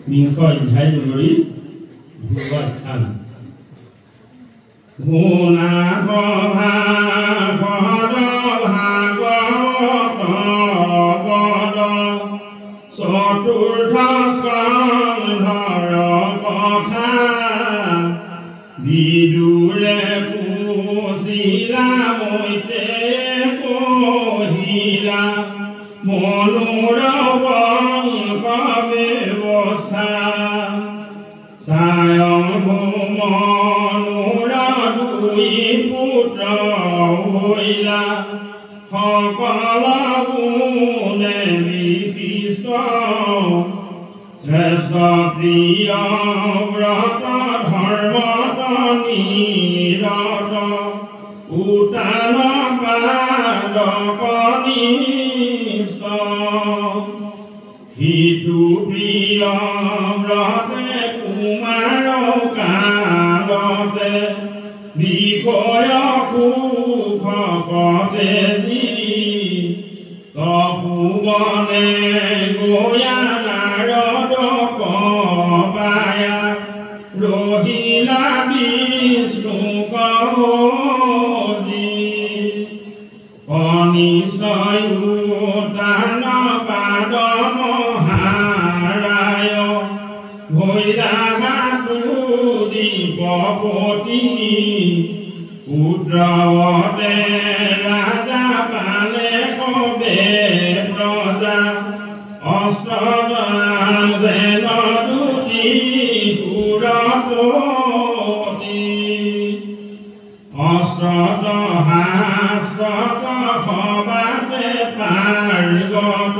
বিংশ অধ্যায় নগৰী ভূগঠান গুণা সভা পদ ভাগৱত পদ চতুৰ্থ স্কন্ধৰ কথা বিদুৰে পুছিলা মৈতে কহিলা মনুৰ ব্যৱস্থা মনুৰ দুই পুত্ৰ হৈলা সকল গুণে বিশিষ্ট শ্ৰেষ্ঠ প্ৰিয় ব্ৰত ধৰ্মত নিৰত উতান পাদক নিষ্ঠ সিটো প্ৰিয় ব্ৰতে কুমাৰ কালতে বিষয় সুখ পথে যি তপোবনে গয়া নাৰদ কপায়া ৰহিলা বিষ্ণু কবজি অনিশ্চয় উত্তান পাদ মহাৰায় ভৈলা দীপপতি পুত্ৰৱতে ৰাজা পালে কবে প্ৰজা অস্ত্ৰদান যেন দুটি সুৰপতি অস্ত্ৰত শাস্ত্ৰত সবাতে পাৰ্গত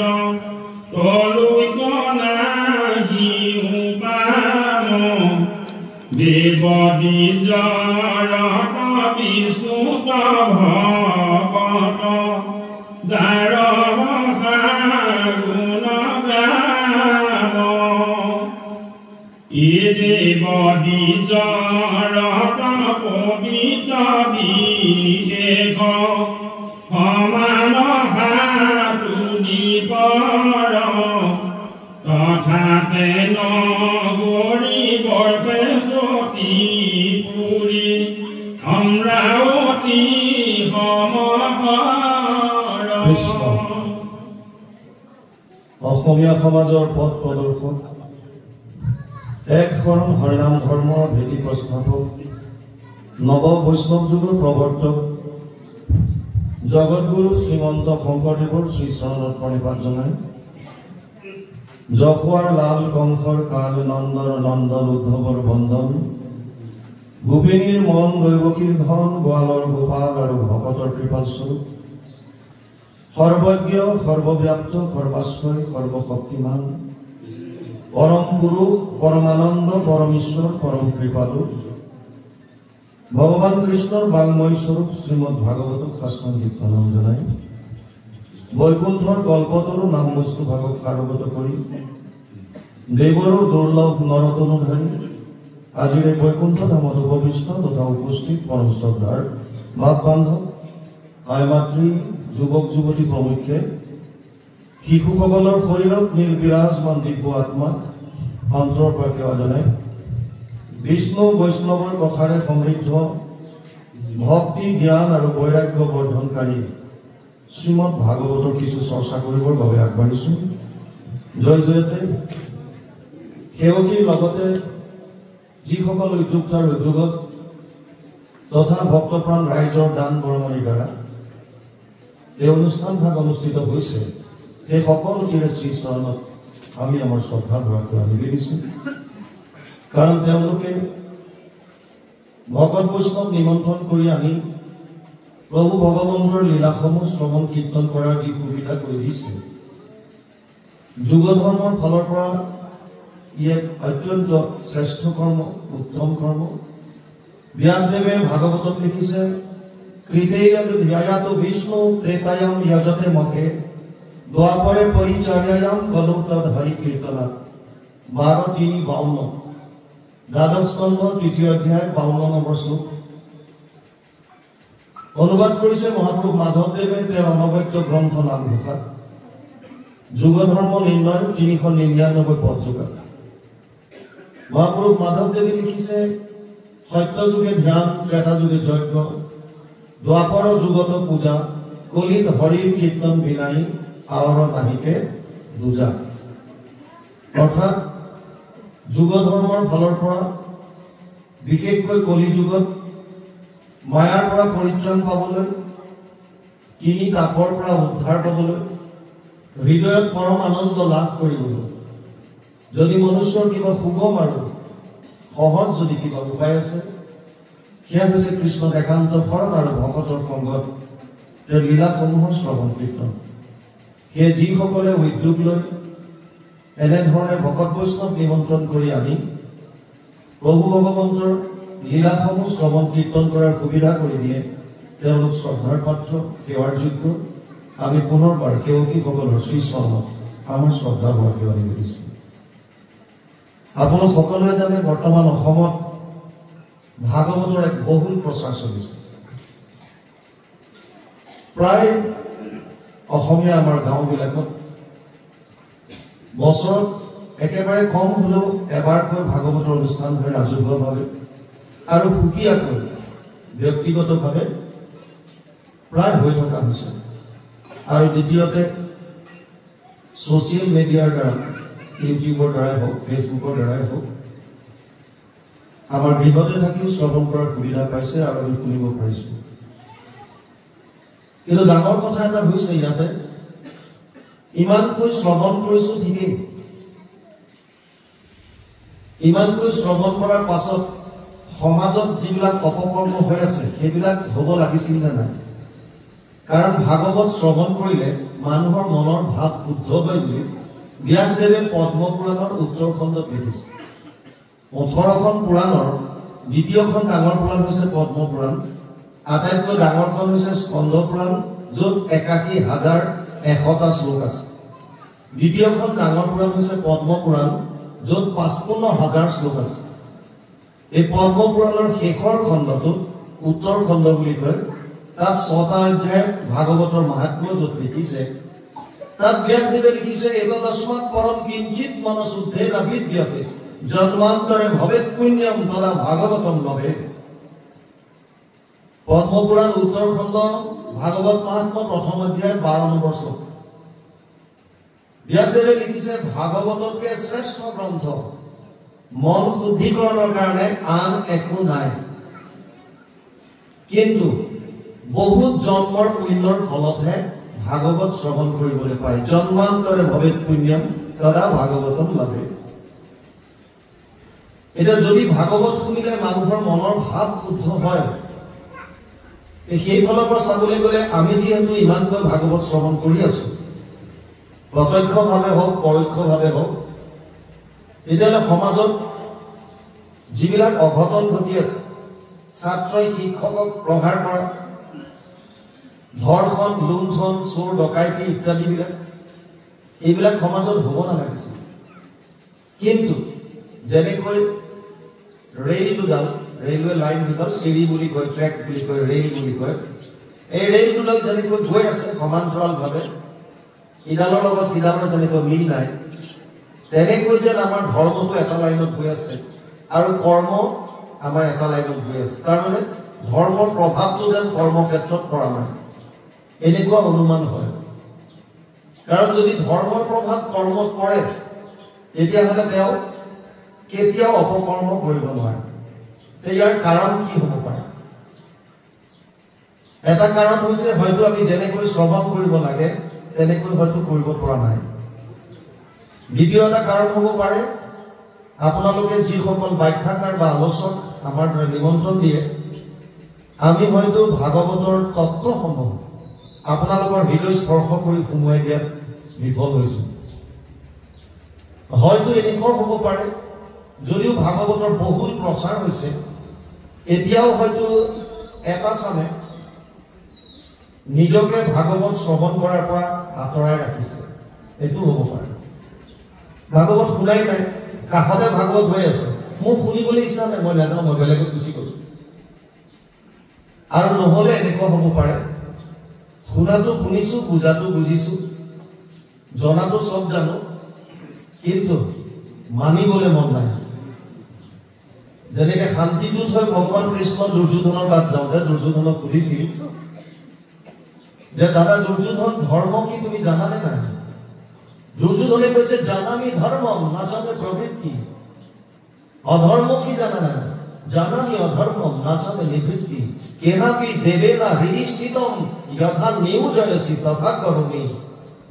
তলুক নাহি উপাম দেৱদী জৰত বিষ্ণুত ভকত যাৰ গুণ গাম ই দেৱদী জৰত পবিত্ৰ বিশেষ সমান হাতুনি পৰ তথাতে নগৰী বৰ্ষে সতী পুৰী অমৰাৱতী সমহৰ অসমীয়া সমাজৰ পথ প্ৰদৰ্শক এক শৰণ হৰিনাম ধৰ্মৰ ভেটি প্ৰস্থাপক নৱ বৈষ্ণৱ যুগৰ প্ৰৱৰ্তক জগতগুৰু শ্ৰীমন্ত শংকৰদেৱৰ শ্ৰীচৰণত প্ৰণিপাত জনাই যশোৱাৰ লাল কংসৰ কাল নন্দৰ নন্দন উদ্ধৱৰ বন্দন গোপিনীৰ মন দৈৱকীৰ ধন গোৱালৰ গোপাল আৰু ভকতৰ কৃপালস্বৰূপ সৰ্বজ্ঞ সৰ্বব্যাপ্ত সৰ্বাশ্ৰয় সৰ্বশক্তিমান পৰম পুৰুষ পৰমানন্দ পৰমেশ্বৰ পৰম কৃপালু ভগৱান কৃষ্ণৰ বাংময় স্বৰূপ শ্ৰীমদ ভাগৱতক সাষ্টাংগিক প্ৰণাম জনাই বৈকুণ্ঠৰ কল্পতৰু নাম বস্তু ভাগক সাৰগত কৰি দেৱৰো দুৰ্লভ নৰতনুধাৰী আজিৰ এই বৈকুণ্ঠ ধামত উপবিষ্ট তথা উপস্থিত পৰম শ্ৰদ্ধাৰ বাপ বান্ধৱ আই মাতৃ যুৱক যুৱতী প্ৰমুখ্যে শিশুসকলৰ শৰীৰত নিৰ্বিৰাজমান দিব্য আত্মাক অন্তৰৰ পৰা সেৱা জনাই বিষ্ণু বৈষ্ণৱৰ কথাৰে সমৃদ্ধ ভক্তি জ্ঞান আৰু বৈৰাগ্য বৰ্ধনকাৰী শ্ৰীমদ ভাগৱতৰ কিছু চৰ্চা কৰিবৰ বাবে আগবাঢ়িছোঁ জয় জয়তে সেৱকীৰ লগতে যিসকল উদ্যোক্তাৰ উদ্যোগত তথা ভক্তপ্ৰাণ ৰাইজৰ দান বৰঙণিৰ দ্বাৰা এই অনুষ্ঠানভাগ অনুষ্ঠিত হৈছে সেই সকলোটিৰে শ্ৰীচৰণত আমি আমাৰ শ্ৰদ্ধা ভৰাকৈ আনিলি দিছোঁ কাৰণ তেওঁলোকে ভকত বৈষ্ণৱ নিমন্ত্ৰণ কৰি আনি প্ৰভু ভগৱন্তৰ লীলাসমূহ শ্ৰৱণ কীৰ্তন কৰাৰ যি সুবিধা কৰি দিছে যুগ ধৰ্মৰ ফালৰ পৰা ই এক অত্যন্ত শ্ৰেষ্ঠ কৰ্ম উত্তম কৰ্ম ব্যাসদেৱে ভাগৱতত লিখিছে কৃতেয়াতো বিষ্ণু ত্ৰেতায়াম যজতে মকে দ্বাপৰে পৰিচৰ্যায়াম কলৌ তদ হৰি কীৰ্তনাত 12:3-52 দ্বাদশ স্কন্ধ 3য় অধ্যায় 52 নম্বৰ শ্লোক অনুবাদ কৰিছে মহাপুৰুষ মাধৱদেৱে তেওঁৰ অনবদ্য গ্ৰন্থ নামঘোষাত যুগ ধৰ্ম নিৰ্ণয় 399 পদ যোগাত মহাপুৰুষ মাধৱদেৱে লিখিছে সত্য যুগে ধ্যান ত্ৰেতা যুগে যজ্ঞ দ্বাপৰ যুগত পূজা কলিত হৰিৰ কীৰ্তন বিনাই আৱৰ নাহিকে দুজা অৰ্থাৎ যুগ ধৰ্মৰ ফালৰ পৰা বিশেষকৈ কলি যুগত মায়াৰ পৰা পৰিত্ৰাণ পাবলৈ তিনি তাপৰ পৰা উদ্ধাৰ পাবলৈ হৃদয়ত পৰম আনন্দ লাভ কৰিবলৈ যদি মনুষ্যৰ কিবা সুগম আৰু সহজ যদি কিবা উপায় আছে সেয়া হৈছে কৃষ্ণক একান্ত শৰণ আৰু ভকতৰ সংগত তেওঁৰ লীলাসমূহৰ শ্ৰৱণ কীৰ্তন সেয়ে যিসকলে উদ্যোগ লৈ এনেধৰণে ভকত বৈষ্ণৱ নিমন্ত্ৰণ কৰি আনি প্ৰভু ভগৱন্তৰ লীলাসমূহ শ্ৰৱণ কীৰ্তন কৰাৰ সুবিধা কৰি দিয়ে তেওঁলোক শ্ৰদ্ধাৰ পাত্ৰ সেৱাৰ যোগ্য আমি পুনৰবাৰ সেৱকীসকলৰ শ্ৰীচৰণত আমাৰ শ্ৰদ্ধা বৰ্তাই আনিব দিছোঁ আপোনালোক সকলোৱে জানে বৰ্তমান অসমত ভাগৱতৰ এক বহুল প্ৰচাৰ চলিছে প্ৰায় অসমীয়া আমাৰ গাঁওবিলাকত বছৰত একেবাৰে কম হ'লেও এবাৰকৈ ভাগৱতৰ অনুষ্ঠান হয় ৰাজহুৱাভাৱে আৰু সুকীয়াকৈ ব্যক্তিগতভাৱে প্ৰায় হৈ থকা হৈছে আৰু দ্বিতীয়তে ছ'চিয়েল মিডিয়াৰ দ্বাৰা ইউটিউবৰ দ্বাৰাই হওক ফেচবুকৰ দ্বাৰাই হওক আমাৰ গৃহতে থাকিও শ্ৰৱণ কৰাৰ সুবিধা পাইছে আৰু আমি শুনিব পাৰিছোঁ কিন্তু ডাঙৰ কথা এটা হৈছে ইয়াতে ইমানকৈ শ্ৰৱণ কৰিছোঁ ঠিকেই ইমানকৈ শ্ৰৱণ কৰাৰ পাছত সমাজত যিবিলাক অপকৰ্ম হৈ আছে সেইবিলাক হ'ব লাগিছিল নে নাই কাৰণ ভাগৱত শ্ৰৱণ কৰিলে মানুহৰ মনৰ ভাৱ শুদ্ধ হয় বুলি ব্যাসদেৱে পদ্মপুৰাণৰ উত্তৰখণ্ডত লিখিছে 18খন পুৰাণৰ দ্বিতীয়খন ডাঙৰ পুৰাণ হৈছে পদ্মপুৰাণ আটাইতকৈ ডাঙৰখন হৈছে স্কন্দ পুৰাণ য'ত 81,100টা শ্লোক আছে দ্বিতীয়খন ডাঙৰ পুৰাণ হৈছে পদ্মপুৰাণ য'ত 55,000 শ্লোক আছে এই পদ্মপুৰাণৰ শেষৰ খণ্ডটো উত্তৰ খণ্ড বুলি কয় তাত 6টা অধ্যায় ভাগৱতৰ মাহাত্ম্য য'ত লিখিছে তাত ব্যাসদেৱে লিখিছে এতদস্মাৎ পৰম কিঞ্চিত মনশুদ্ধে নাবিদ্যতে জন্মান্তৰে ভবেৎ পুণ্যম তদা ভাগৱতম লভে পদ্মপুৰাণ উত্তৰ খণ্ড ভাগৱত মাহাত্ম্য প্ৰথম অধ্যায় 12 নম্বৰ শ্লোক ব্যাসদেৱে লিখিছে ভাগৱততকৈ শ্ৰেষ্ঠ গ্ৰন্থ মন শুদ্ধিকৰণৰ কাৰণে আন একো নাই কিন্তু বহুত জন্মৰ পুণ্যৰ ফলতহে ভাগৱত শ্ৰৱণ কৰিবলৈ পায় জন্মান্তৰে ভবেৎ পুণ্যম তদা ভাগৱতম লভে এতিয়া যদি ভাগৱত শুনিলে মানুহৰ মনৰ ভাৱ শুদ্ধ হয় সেই ফালৰ পৰা চাবলৈ গ'লে আমি যিহেতু ইমানকৈ ভাগৱত শ্ৰৱণ কৰি আছো প্ৰত্যক্ষভাৱে হওক পৰোক্ষভাৱে হওক তেতিয়াহ'লে সমাজত যিবিলাক অঘটন ঘটি আছে ছাত্ৰই শিক্ষকক প্ৰহাৰ কৰা ধৰ্ষণ লুণ্ঠন চোৰ ডকাইতি ইত্যাদিবিলাক এইবিলাক সমাজত হ'ব নালাগিছিল কিন্তু যেনেকৈ ৰেল দুডাল ৰেলৱে লাইন দুডাল চিৰি বুলি কয় ট্ৰেক বুলি কয় ৰেল বুলি কয় এই ৰেল দুডাল যেনেকৈ গৈ আছে সমান্তৰালভাৱে ইডালৰ লগত সিডালৰ যেনেকৈ মিল নাই তেনেকৈ যেন আমাৰ ধৰ্মটো এটা লাইনত গৈ আছে আৰু কৰ্ম আমাৰ এটা লাইনত গৈ আছে তাৰমানে ধৰ্মৰ প্ৰভাৱটো যেন কৰ্মক্ষেত্ৰত পৰা নাই এনেকুৱা অনুমান হয় কাৰণ যদি ধৰ্মৰ প্ৰভাৱ কৰ্মত পৰে তেতিয়াহ'লে তেওঁ কেতিয়াও অপকৰ্ম কৰিব নোৱাৰে ইয়াৰ কাৰণ কি হ'ব পাৰে এটা কাৰণ হৈছে হয়তো আমি যেনেকৈ শ্ৰৱণ কৰিব লাগে তেনেকৈ হয়তো কৰিব পৰা নাই দ্বিতীয় এটা কাৰণ হ'ব পাৰে আপোনালোকে যিসকল ব্যাখ্যাকাৰ বা আলোচক আমাৰ নিমন্ত্ৰণ দিয়ে আমি হয়তো ভাগৱতৰ তত্ত্বসমূহ আপোনালোকৰ হৃদয় স্পৰ্শ কৰি সোমোৱাই দিয়াত বিফল হৈছোঁ হয়তো এনেকুৱাও হ'ব পাৰে যদিও ভাগৱতৰ বহুল প্ৰচাৰ হৈছে এতিয়াও হয়তো এটা চামে নিজকে ভাগৱত শ্ৰৱণ কৰাৰ পৰা আঁতৰাই ৰাখিছে এইটো হ'ব পাৰে ভাগৱত শুনাই নাই কাষতে ভাগৱত হৈ আছে মোৰ শুনিবলৈ ইচ্ছা নাই মই নাজানো মই বেলেগত গুচি গ'লো আৰু নহ'লে এনেকুৱা হ'ব পাৰে শুনাটো শুনিছোঁ বুজাটো বুজিছোঁ জনাটো চব জানো কিন্তু মানিবলৈ মন নাই যেনেকে শান্তিদূত হৈ ভগৱান কৃষ্ণ দুৰ্যোধনৰ তাত যাওঁতে দুৰ্যোধনক সুধিছিল যে দাদা দুৰ্যোধন ধৰ্ম কি তুমি জানানে নাই? দুৰ্যোধনে কৈছে জানামি ধৰ্মম নাচমে প্ৰবৃত্তি। অধৰ্ম কি জানা নাই? জানামি অধৰ্মম নাচমে নিবৃত্তি। কেনাপি দেবেনা হৃদিষ্ঠিতম যথা নিয়োজয়সি তথা কৰমি।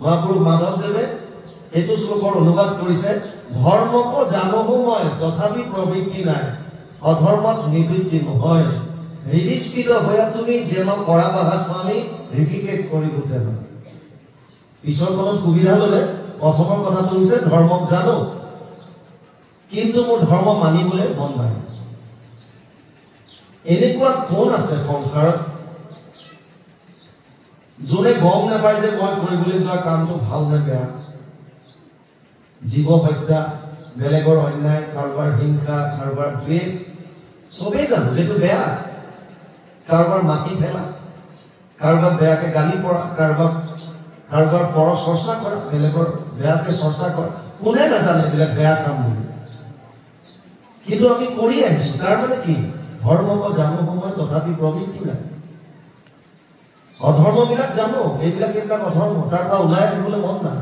মহাপুৰুষ মাধৱদেৱে এইটো শ্লোকৰ অনুবাদ কৰিছে ধৰ্মক জানহো মই তথাপি প্ৰবৃত্তি নাই, অধৰ্মত নিবৃত্তি নহয়। হৃদিষ্ঠিত হোৱা তুমি যেন কৰা বাহা স্বামী ঋষিকেশ কৰিব তেনে। পিছৰ মনত সুবিধা ল'লে প্ৰথমৰ কথাটো হৈছে ধৰ্মক জানো, কিন্তু মোৰ ধৰ্ম মানিবলৈ মন নাই। এনেকুৱা কোন আছে সংসাৰত যোনে গম নাপায় যে মই কৰিবলৈ যোৱা কামটো ভাল নে বেয়া? জীৱ হত্যা, বেলেগৰ অন্যায়, কাৰোবাৰ হিংসা, কাৰোবাৰ দ্বেষ, চবেই জানো যিটো বেয়া। কাৰোবাৰ মাটি ঠেলা, কাৰোবাক বেয়াকে গালি পৰা, কাৰোবাৰ পৰ চৰ্চা কৰা, বেলেগৰ বেয়াকে চৰ্চা কৰা, কোনে নাজানে এইবিলাক বেয়া কাম বুলি। কিন্তু আমি কৰি আহিছো। তাৰ মানে কি? ধৰ্মক জানো সময় তথাপি প্ৰবৃত্তি নাই। অধৰ্মবিলাক জানো, এইবিলাক অধৰ্ম, তাৰ পৰা ওলাই আহিবলৈ মন নাই।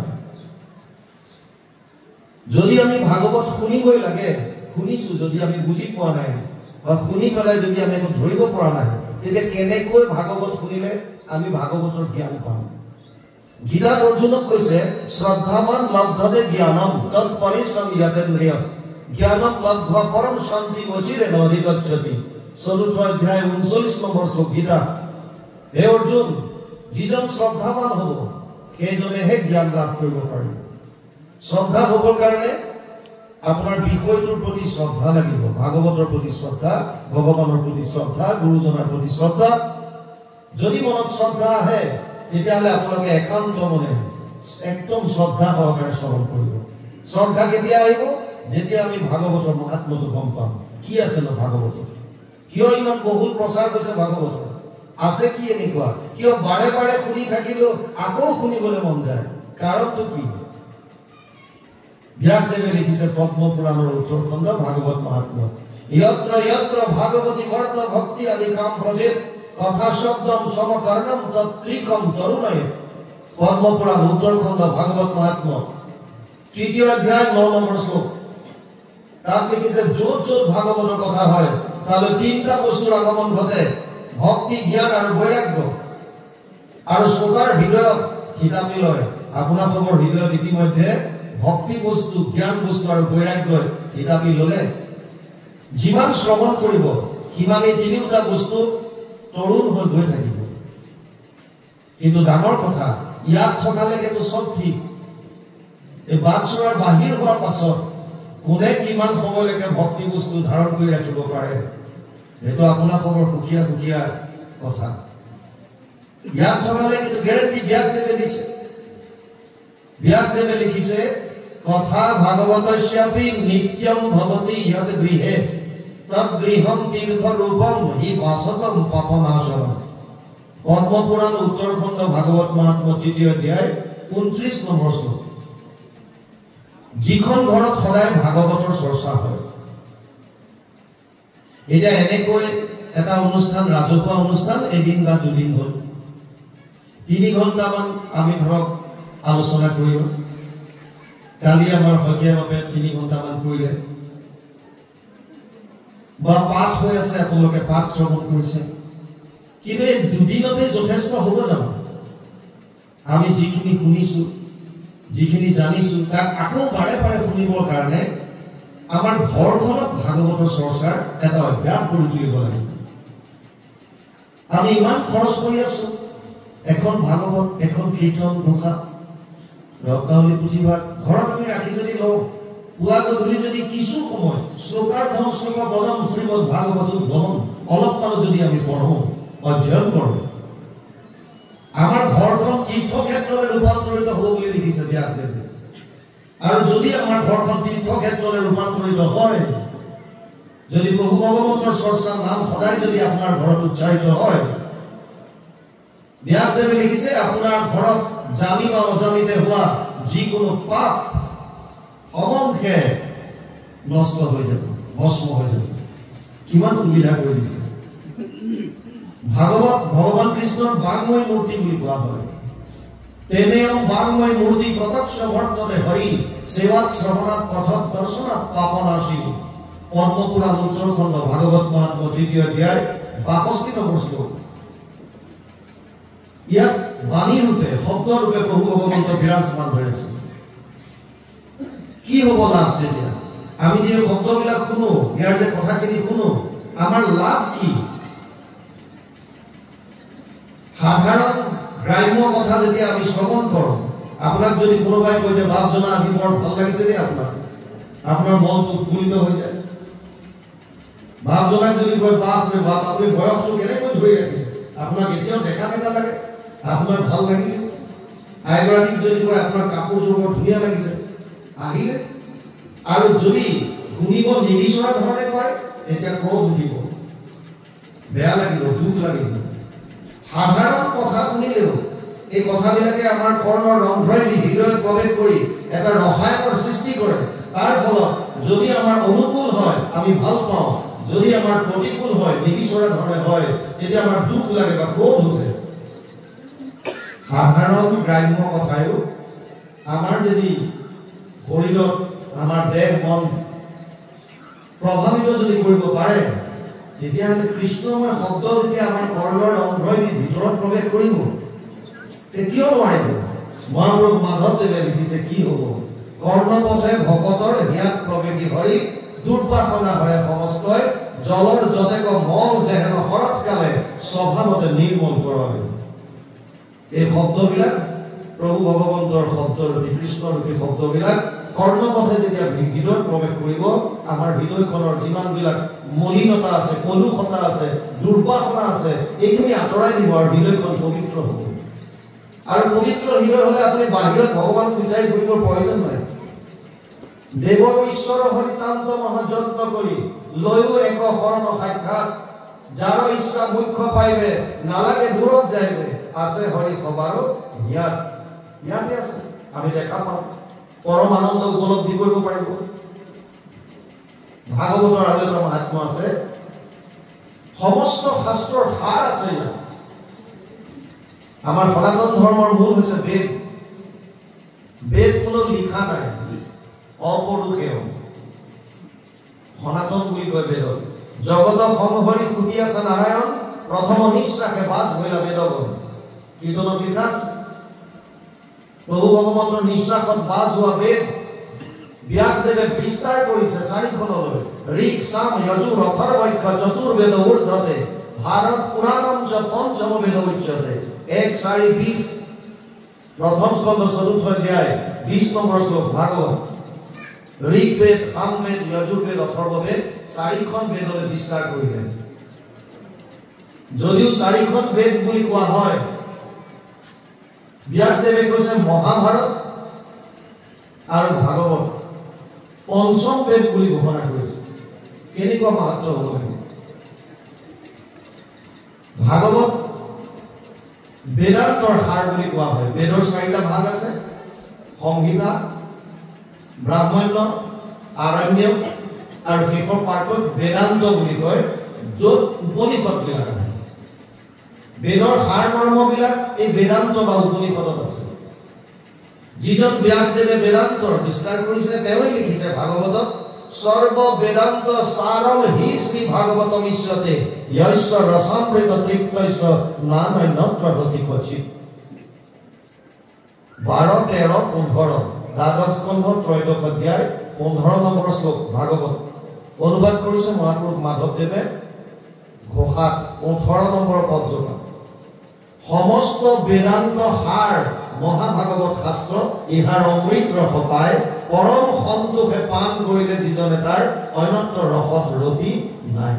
যদি আমি ভাগৱত শুনিবই লাগে, শুনিছো যদি আমি বুজি পোৱা নাই বা শুনি পেলাই যদি আমি একো ধৰিব পৰা নাই, তেতিয়া কেনেকৈ ভাগৱত শুনিলে আমি ভাগৱতৰ জ্ঞান পাম? গীতাত অৰ্জুনক কৈছে শ্ৰদ্ধাৱান লব্ধতে জ্ঞানম তৎপৰিশ্ৰম ইয়াতেন্দ্ৰিয় জ্ঞানম লব্ধ পৰম শান্তি অচিৰে নধিগচ্ছতি। ৪ৰ্থ অধ্যায় ৩৯ নম্বৰ শ্লোক গীতা। হে অৰ্জুন, যিজন শ্ৰদ্ধাৱান হ'ব সেইজনেহে জ্ঞান লাভ কৰিব পাৰিব। শ্ৰদ্ধা হ'বৰ কাৰণে আপোনাৰ বিষয়টোৰ প্ৰতি শ্ৰদ্ধা লাগিব। ভাগৱতৰ প্ৰতি শ্ৰদ্ধা, ভগৱানৰ প্ৰতি শ্ৰদ্ধা, গুৰুজনাৰ প্ৰতি শ্ৰদ্ধা। যদি মনত শ্ৰদ্ধা আহে তেতিয়াহ'লে আপোনালোকে একান্ত মনে একদম শ্ৰদ্ধা সহকাৰে শ্ৰৱণ কৰিব। শ্ৰদ্ধা কেতিয়া আহিব? যেতিয়া আমি ভাগৱতৰ মহাত্ম্যটো গম পাম। কি আছে ন ভাগৱতত? কিয় ইমান বহুল প্ৰচাৰ হৈছে ভাগৱত? আছে কি এনেকুৱা? কিয় বাৰে বাৰে শুনি থাকিলেও আকৌ শুনিবলৈ মন যায়? কাৰণটো কি? ব্যাসদেৱে লিখিছে পদ্ম পুৰাণৰ উত্তৰখণ্ড ভাগৱত মহাত্ম্য। যত্ৰ যত্ৰ ভাগৱতী বৰ্ত ভক্তি আদি কাম প্ৰজেত কথা শব্দম সমকৰ্ণম তত্ৰিকম তৰুণয়ে। পদ্ম পুৰাণ উত্তৰখণ্ড ভাগৱত মহাত্ম্য ৩য় অধ্যায় ৯ নম্বৰ শ্লোক। তাত লিখিছে য'ত য'ত ভাগৱতৰ কথা হয় তালৈ ৩টা বস্তুৰ আগমন ঘটে: ভক্তি, জ্ঞান আৰু বৈৰাগ্য। আৰু শ্ৰোতাৰ হৃদয়ত থিতাপি লয়। আপোনালোকৰ হৃদয়ত ইতিমধ্যে ভক্তি বস্তু, জ্ঞান বস্তু আৰু বৈৰাগ্যই থিতাপি ল'লে। যিমান শ্ৰৱণ কৰিব সিমানেই ৩টা বস্তু তৰুণ হৈ গৈ থাকিব। কিন্তু ডাঙৰ কথা, ইয়াত থকালৈকেতো চব ঠিক। এই বাটচৰাৰ বাহিৰ হোৱাৰ পাছত কোনে কিমান সময়লৈকে ভক্তি বস্তু ধাৰণ কৰি ৰাখিব পাৰে সেইটো আপোনালোকৰ সুকীয়া সুকীয়া কথা। ইয়াত থকালে কিন্তু গেৰেণ্টি ব্যাসদেৱে দিছে। ব্যাসদেৱে লিখিছে কথা ভাগৱতস্যাপি নিত্যম ভৱতি যদ গৃহে তদ গৃহম তীৰ্থ ৰূপম হি বাসতম পাপনাশনম। পদ্ম পুৰাণ উত্তৰখণ্ড ভাগৱত মহাত্ম্য ৩য় অধ্যায় ২৯ নম্বৰ শ্লোক। যিখন ঘৰত সদায় ভাগৱতৰ চৰ্চা হয়, এতিয়া এনেকৈ এটা অনুষ্ঠান, ৰাজহুৱা অনুষ্ঠান এদিন বা দুদিন হ'ল, ৩ ঘণ্টামান আমি ধৰক আলোচনা কৰিলোঁ। কালি আমাৰ শইকীয়া বাপে ৩ ঘণ্টামান কৰিলে, বা পাঠ হৈ আছে, আপোনালোকে পাঠ শ্ৰৱণ কৰিছে। কিন্তু এই দুদিনতে যথেষ্ট হ'ব জানো? আমি যিখিনি শুনিছো, যিখিনি জানিছো, তাক আকৌ বাৰে বাৰে শুনিবৰ কাৰণে আমাৰ ঘৰখনত ভাগৱতৰ চৰ্চাৰ এটা অভ্যাস কৰি তুলিব লাগিব। আমি ইমান খৰচ কৰি আছো, এখন ভাগৱত, এখন কীৰ্তন ঘোষা, ৰত্নাৱলী পুথিভাগ ঘৰত আমি ৰাখি যদি লওঁ, পুৱা গধূলি যদি কিছু সময় শ্লোকাৰ্ধম শ্লোক পদম শ্ৰীমদ ভাগৱত উদ্ভৱম অলপমান যদি আমি পঢ়ো, অধ্যয়ন কৰোঁ, আমাৰ ঘৰখন তীৰ্থক্ষেত্ৰলৈ ৰূপান্তৰিত হ'ব বুলি লিখিছে ব্যাসদেৱে। আৰু যদি আমাৰ ঘৰখন তীৰ্থক্ষেত্ৰলৈ ৰূপান্তৰিত হয়, যদি প্ৰভু ভগৱন্তৰ চৰ্চা নাম সদায় যদি আপোনাৰ ঘৰত উচ্চাৰিত হয়, ব্যাসদেৱে লিখিছে আপোনাৰ ঘৰত জানি বা অজানিতে হোৱা যিকোনো পাপ অবংশে নষ্ট হৈ যাব, ভস্ম হৈ যাব। কিমান সুবিধা কৰি দিছে। ভগৱান কৃষ্ণৰ বাংময় মূৰ্তি বুলি কোৱা হয়। তেনেও বাংময় মূৰ্তি প্ৰত্যক্ষ বৰ্ততে হৰি সেৱাত শ্ৰৱণাত পথত দৰ্শনাত পাপনাশী। পদ্মপুৰাণ উত্তৰখণ্ড ভাগৱত মহাত্ম ৩য় অধ্যায় ৬২ নম্বৰ শ্লোক। ইয়াত বাণী ৰূপে শব্দ ৰূপে প্ৰভু ভগৱন্ত বিৰাজমান হৈ আছে। কি হ'ব লাভ তেতিয়া? আমি যে শব্দবিলাক শুনো, ইয়াৰ যে কথাখিনি শুনো, আমাৰ লাভ কি? সাধাৰণ গ্ৰাম্য কথা যেতিয়া আমি শ্ৰৱণ কৰোঁ, আপোনাক যদি কোনোবাই কয় যে বাপ জনা আজি বৰ ভাল লাগিছে দেই, আপোনাৰ মনটো উৎফুল্লিত হৈ যায়। বাপ জনাক যদি কয় বাপ ৰে বাপ আপুনি বয়সটো কেনেকৈ ধৰি ৰাখিছে, আপোনাক এতিয়াও ডেকা ডেকা লাগে, আপোনাৰ ভাল লাগিলে। আইগৰাকীক যদি কয় আপোনাৰ কাপোৰযোৰ বৰ ধুনীয়া লাগিছে, আহিলে। আৰু যদি শুনিব নিবিচৰা ধৰণে কয়, তেতিয়া ক্ৰোধ উঠিব, বেয়া লাগিব, দুখ লাগিব। সাধাৰণ কথা শুনিলেও এই কথাবিলাকে আমাৰ কৰ্ণৰ ৰন্ধ্ৰই দি হৃদয়ত প্ৰৱেশ কৰি এটা ৰসায়নৰ সৃষ্টি কৰে। তাৰ ফলত যদি আমাৰ অনুকূল হয় আমি ভাল পাওঁ, যদি আমাৰ প্ৰতিকূল হয়, নিবিচৰা ধৰণে হয়, তেতিয়া আমাৰ দুখ লাগে বা ক্ৰোধ উঠে। সাধাৰণ গ্ৰাম্য কথায়ো আমাৰ যদি শৰীৰত আমাৰ দেহ মন প্ৰভাৱিত যদি কৰিব পাৰে, তেতিয়াহ'লে কৃষ্ণময় শব্দ যেতিয়া আমাৰ কৰ্ণৰ ৰন্ধ্ৰই দি ভিতৰত প্ৰৱেশ কৰিব, কিয় নোৱাৰিব? মহাপুৰুষ মাধৱদেৱে লিখিছে, কি হ'ব? কৰ্ণপথে ভকতৰ হিয়াত প্ৰৱেশী হৰি দুৰ্বাসনা হৰে সমস্তই জলৰ যতেক মল যেহেন শৰৎকালে স্বভাৱতে নিৰ্মল কৰে। এই শব্দবিলাক প্ৰভু ভগৱন্তৰ শব্দৰূপী কৃষ্ণৰূপী শব্দবিলাক কৰ্ণপথে যেতিয়া হৃদয়ত প্ৰৱেশ কৰিব, আমাৰ হৃদয়খনৰ যিমানবিলাক মলিনতা আছে, কলুষতা আছে, দুৰ্বাসনা আছে, এইখিনি আঁতৰাই দিব আৰু হৃদয়খন পবিত্ৰ হ'ব। আৰু পবিত্ৰ হৃদয় হ'লে আপুনি বাহিৰত ভগৱানক বিচাৰি ফুৰিবৰ প্ৰয়োজন নাই। দেৱৰ ঈশ্বৰ হৰিতান্ত মহাযত্ন কৰি লৈও এক শৰণ সাক্ষাৎ, যাৰ ইচ্ছা মুখ্য পাইবে নালাগে দূৰত যাইবে, আছে হৰি সবাৰো ইয়াত। ইয়াতে আছে, আমি দেখা পাওঁ, পৰম আনন্দ উপলব্ধি কৰিব পাৰিব। ভাগৱতৰ আৰু এটা মহাত্মা আছে, সমস্ত শাস্ত্ৰৰ সাৰ আছে ইয়াত। আমাৰ সনাতন ধৰ্মৰ মূল হৈছে বেদ। বেদ কোনো লিখা নাই, অপৰুষেয়। সনাতন বুলি কয় বেদত। জগত সংহৰি সুধি আছে নাৰায়ণ, প্ৰথম নিশ্বাসে বাস হৈলা বেদগণ। কীৰ্তনত লিখা আছে, প্ৰভু ভগৱন্তৰ নিশ্বাসত বাস হোৱা বেদ ব্যাসদেৱে বিস্তাৰ কৰিছে 4খনলৈ। ঋক সাম যজুৰ অথৰ্বৈক্য চতুৰ্বেদ ঊৰ্ধ্বতে, ভাৰত পুৰাণম চ পঞ্চম বেদ উচ্যতে। 1:4:20 প্ৰথম স্কন্ধ 4ৰ্থ অধ্যায় 20 নম্বৰ শ্লোক ভাগৱত। ঋকবেদ, সামবেদ, যজুৰ্বেদ, অথৰ্ববেদ 4খন বেদলৈ বিস্তাৰ কৰিলে। যদিও 4খন বেদ বুলি কোৱা হয়, ব্যাসদেৱে কৈছে মহাভাৰত আৰু ভাগৱত পঞ্চম বেদ বুলি ঘোষণা কৰিছে। কেনেকুৱা মাহাত্ম্য হ'ব লাগে? ভাগৱত বেদান্তৰ সাৰ বুলি কোৱা হয়। বেদৰ 4টা ভাগ আছে, সংহিতা, ব্ৰাহ্মণ্য, আৰণ্যক আৰু শেষৰ পাৰ্টত বেদান্ত বুলি কয়, য'ত উপনিষদবিলাক আছে। বেদৰ সাৰ মৰ্মবিলাক এই বেদান্ত বা উপনিষদত আছে। যিজন ব্যাসদেৱে বেদান্তৰ বিস্তাৰ কৰিছে, তেওঁই লিখিছে ভাগৱতত, সৰ্ব বেদান্ত সাৰম হি শ্ৰী ভাগৱতম ইষ্যতে য়স্য ৰসামৃত তৃপ্তস্য নানন্যত্ৰ ৰতি ক্বচিৎ। 12, 13, 15 দ্বাদশ স্কন্ধ 3য় অধ্যায় 15 নম্বৰ শ্লোক ভাগৱত। অনুবাদ কৰিছে মহাপুৰুষ মাধৱদেৱে ঘোষাত 18 নম্বৰ পদজোপা। সমস্ত বেদান্ত সাৰ মহাভাগৱত শাস্ত্ৰ, ইহাৰ অমৃত ৰস পায়, পৰম সন্তোষে পান কৰিলে যিজনে তাৰ অন্যত্ৰ ৰসত ৰতি নাই।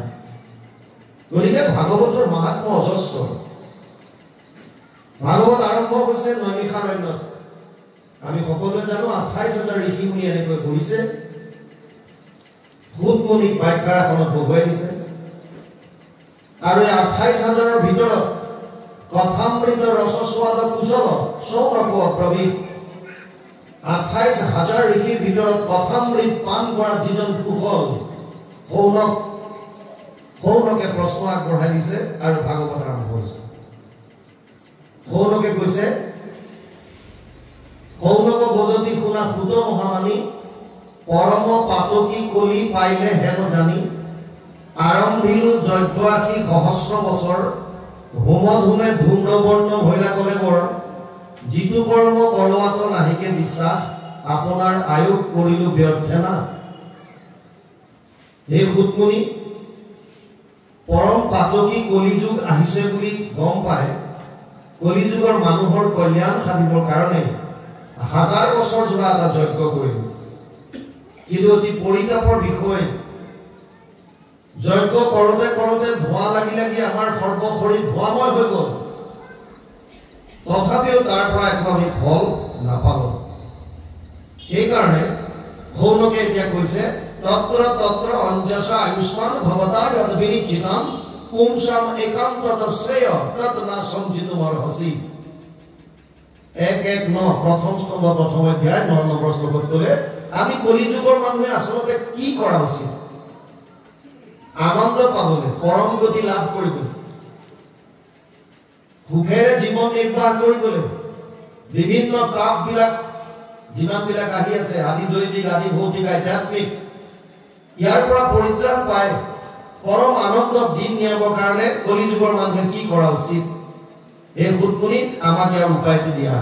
গতিকে ভাগৱতৰ মাহাত্ম্য অজস্ৰ। ভাগৱত আৰম্ভ হৈছে নৈমিষাৰণ্যত। আমি সকলোৱে জানো 28,000 ঋষি মুনি এনেকৈ বহিছে, ভূতমুনিক বাক্যাখনত বহুৱাই দিছে। আৰু এই 28,000ৰ ভিতৰত কথামৃত ৰসস্বাদ কুশল সৌৰভ প্ৰভৃত 28,000 ঋষিৰ ভিতৰত কথামৃত পান কৰা যিজন কুশল, সৌনক সৌনকে প্ৰশ্ন আগবঢ়াই দিছে আৰু ভাগৱত আৰম্ভ হৈছে। সৌনকে কৈছে, সৌনক বদতি শুনা সুত মহামানী, পৰম পাতকী কলি পাইলে হেন জানি, আৰম্ভিলো যজ্ঞাসী সহস্ৰ বছৰ, হোম ধুমে ধূম্ৰবৰ্ণ ভৈলা কলে বৰ, যিটো কৰ্ম কৰোৱাত নাহিকে বিশ্বাস, আপোনাৰ আয়ুস কৰিলো ব্যৰ্থে না। হে সুতমুনি, পৰম পাতকী কলিযুগ আহিছে বুলি গম পায়, কলিযুগৰ মানুহৰ কল্যাণ সাধিবৰ কাৰণে 1000 বছৰ জোৰা এটা যজ্ঞ কৰিলো। কিন্তু অতি পৰিতাপৰ বিষয়, যজ্ঞ কৰোঁতে কৰোঁতে ধোঁৱা লাগি লাগি আমাৰ সৰ্বশৰীৰ ধোঁৱাময় হৈ গ'ল, তথাপিও তাৰ পৰা একো আমি ফল নাপালো। সেইকাৰণে সৌনকে এতিয়া কৈছে, তত্ৰ তত্ৰ অঞ্জসা আয়ুষ্মান ভৱতা যদ বিনিশ্চিতম, পুংসাম একান্তত শ্ৰেয় তৎ না সঞ্চিতুম অৰ্হসি। 1:1:9 প্ৰথম স্তম্ভ প্ৰথম অধ্যায় 9 নম্বৰ শ্লোকত ক'লে, আমি কলিযুগৰ মানুহে আচলতে কি কৰা উচিত? আনন্দ পাবলৈ, পৰম গতি লাভ কৰিবলৈ, সুখেৰে জীৱন নিৰ্বাহ কৰিবলৈ, বিভিন্ন তাপবিলাক যিমানবিলাক আহি আছে, আদি দৈবিক আদি ভৌতিক আধ্যাত্মিক, ইয়াৰ পৰা পৰিত্ৰাণ পাই পৰম আনন্দত দিন নিয়াবৰ কাৰণে কলিযুগৰ মানুহে কি কৰা উচিত? এই সুতমুনিত আমাক ইয়াৰ উপায়টো দিয়া,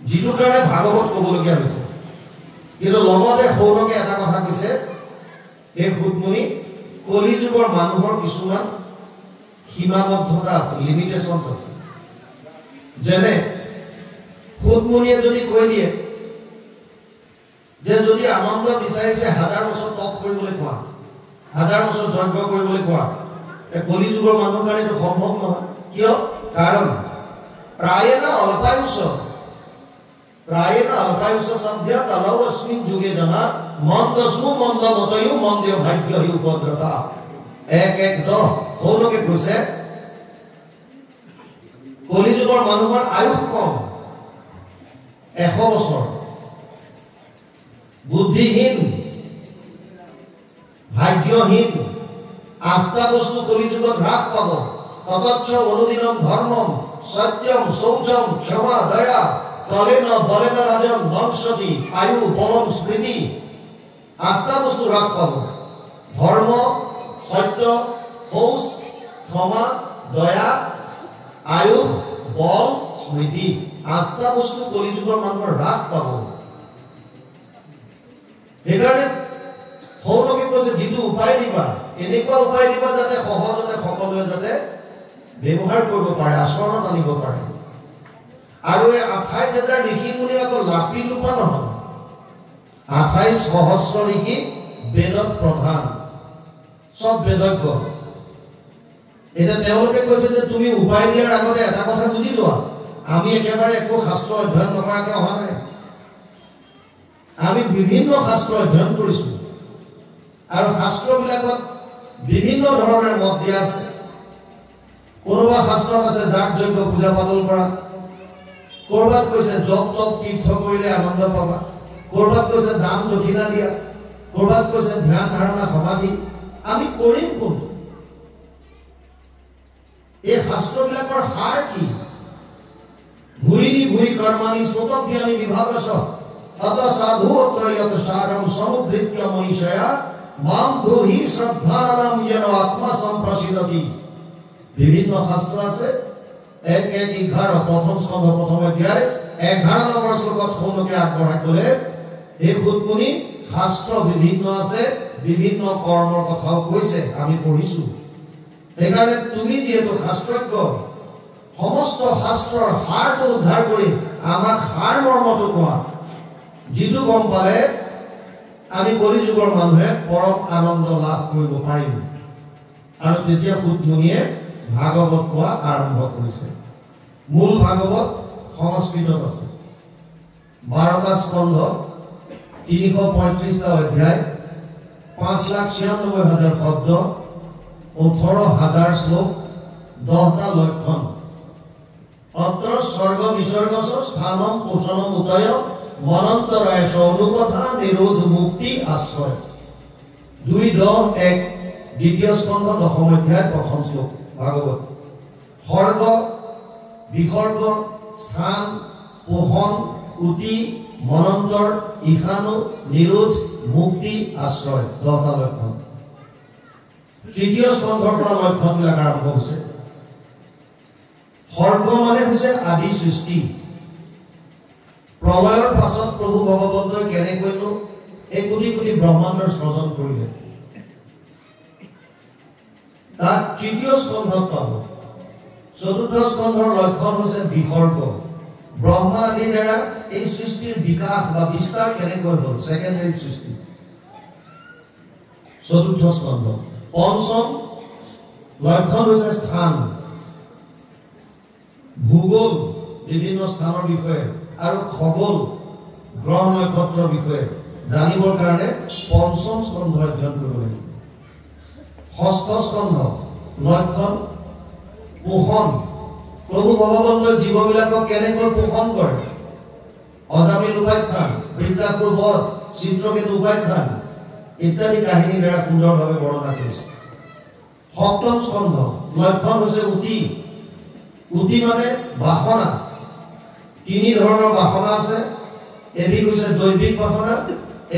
যিটো কাৰণে ভাগৱত ক'বলগীয়া হৈছে। কিন্তু লগতে সৌনকে এটা কথা কৈছে, এই সুতমুনি, কলিযুগৰ মানুহৰ কিছুমান সীমাবদ্ধতা আছে, লিমিটেশনছ আছে। যেনে সুতমুনিয়ে যদি কৈ দিয়ে যে যদি আনন্দ বিচাৰিছে 1000 বছৰ তপ কৰিবলৈ কোৱা, 1000 বছৰ যজ্ঞ কৰিবলৈ কোৱা, কলিযুগৰ মানুহৰ কাৰণে এইটো সম্ভৱ নহয়। কিয়? কাৰণ প্ৰায়েনা অল্পায়ুষ সন্ধ্য তলৌ অস্মিন যুগে জনা, মন্দসু মন্দ মতয়ু মন্দিয় ভাগ্য হি উপদ্ৰতা। 1:1:10 সৌনকে কৈছে, কলিযুগৰ মানুহৰ আয়ুস কম, 100 বছৰ। বুদ্ধিহীন, ভাগ্যহীন, 8টা বস্তু কলিযুগত হ্ৰাস পাব। ততচ্ছ অনুদিনম ধৰ্মম সত্যম শৌচম ক্ষমা দয়া কলেন বলেন ৰাজন নংসতি আয়ু বলম স্মৃতি। 8টা বস্তু হ্ৰাস পাব, ধৰ্ম, সত্য, শৌচ, ক্ষমা, দয়া, আয়ুস, বল, স্মৃতি। 8টা বস্তু কলিযুগৰ মানুহৰ হ্ৰাস পাব। সেইকাৰণে সৌনকে কৈছে, যিটো উপায় দিবা, এনেকুৱা উপায় দিবা যাতে সহজতে সকলোৱে যাতে ব্যৱহাৰ কৰিব পাৰে, আচৰণত আনিব পাৰে। আৰু এই 28,000 ঋষি মুনি আকৌ লাপি লোপা নহয়, 28 সহস্ৰ ঋষি বেদত প্ৰধান, চব বেদজ্ঞ। এতিয়া তেওঁলোকে কৈছে যে তুমি উপায় দিয়াৰ আগতে এটা কথা বুজি লোৱা, আমি একেবাৰে একো শাস্ত্ৰ অধ্যয়ন নকৰাকৈ অহা নাই। আমি বিভিন্ন শাস্ত্ৰ অধ্যয়ন কৰিছো, আৰু শাস্ত্ৰবিলাকত বিভিন্ন ধৰণৰ মত দিয়া আছে। কোনোবা শাস্ত্ৰত আছে যাগ যজ্ঞ পূজা পাতল কৰা, ক'ৰবাত কৈছে জপ তপ তীৰ্থ কৰিলে আনন্দ পাবা, ক'ৰবাত কৈছে দান দক্ষিণা দিয়া, ক'ৰবাত কৈছে ধ্যান ধাৰণা সমাধি। আমি কৰিম কোনটো? এই শাস্ত্ৰবিলাকৰ সাৰ কি? ভূৰিনি ভূৰি কৰ্মাণি স্মতভ্যানি বিভাগশ অত সাধু অত্ৰয়ত সাৰম সমুদ্ৰিত্য মনীষয়া মাম ব্ৰূহি শ্ৰদ্ধানম যেন আত্মা সম্প্ৰসিদতি। বিভিন্ন শাস্ত্ৰ আছে। 1:11 প্ৰথম স্কন্ধ প্ৰথম অধ্যায় 11 নম্বৰ শ্লোকত সৌনকে আগবঢ়াই ক'লে, এই সুতমুনি শাস্ত্ৰ বিভিন্ন আছে, বিভিন্ন কৰ্মৰ কথাও কৈছে, আমি পঢ়িছো। সেইকাৰণে তুমি যিহেতু শাস্ত্ৰজ্ঞ, সমস্ত শাস্ত্ৰৰ সাৰটো উদ্ধাৰ কৰি আমাক সাৰ মৰ্মটো কোৱা, যিটো গম পালে আমি কলিযুগৰ মানুহে পৰম আনন্দ লাভ কৰিব পাৰিম। আৰু তেতিয়া সুতমুনিয়ে ভাগৱত কোৱা আৰম্ভ কৰিছে। মূল ভাগৱত সংস্কৃতত আছে, 12টা স্কন্ধ, 335টা অধ্যায়, 5,96,000 শব্দ, 18,000 শ্লোক, 10টা লক্ষণ। অত্ৰ স্বৰ্গ বিসৰ্গস স্থানম পোষণম উদয় মনন্তৰায় অনুকথা নিৰোধ মুক্তি আশ্ৰয়। 2:10:1 দ্বিতীয় স্কন্ধ দশম অধ্যায় প্ৰথম শ্লোক ভাগৱত সৰ্গ বিসৰ্গ স্থান পোষণ উতি মনন্তৰ ঈশানু নিৰোধ মুক্তি আশ্ৰয় 10টা লক্ষণ তৃতীয় স্কন্ধৰ পৰা লক্ষণবিলাক আৰম্ভ হৈছে সৰ্গ মানে হৈছে আদি সৃষ্টি প্ৰলয়ৰ পাছত প্ৰভু ভগৱন্তই কেনেকৈনো এই কোটি কোটি ব্ৰহ্মাণ্ডৰ সৃজন কৰিলে তাক তৃতীয় স্কন্ধত পাব চতুৰ্থ স্কন্ধৰ লক্ষণ হৈছে বিসৰ্গ ব্ৰহ্মা আদিৰ দ্বাৰা এই সৃষ্টিৰ বিকাশ বা বিস্তাৰ কেনেকৈ হ'ল সেকেন্ডাৰী সৃষ্টি চতুৰ্থ স্কন্ধ পঞ্চম লক্ষণ হৈছে স্থান ভূগোল বিভিন্ন স্থানৰ বিষয়ে আৰু খগোল গ্ৰহ নক্ষত্ৰৰ বিষয়ে জানিবৰ কাৰণে পঞ্চম স্কন্ধ অধ্যয়ন কৰিব লাগিব ষষ্ঠ স্কন্ধ লক্ষণ পোষণ প্ৰভু ভগৱন্তই জীৱবিলাকক কেনেকৈ পোষণ কৰে অজামিল উপাখ্যান বৃন্দাসুৰ বধ চিত্ৰকেতু উপাখ্যান ইত্যাদি কাহিনীৰ দ্বাৰা সুন্দৰভাৱে বৰ্ণনা কৰিছে সপ্তম স্কন্ধ লক্ষণ হৈছে উতি উতি মানে বাসনা তিনি ধৰণৰ বাসনা আছে এবিধ হৈছে দৈবিক বাসনা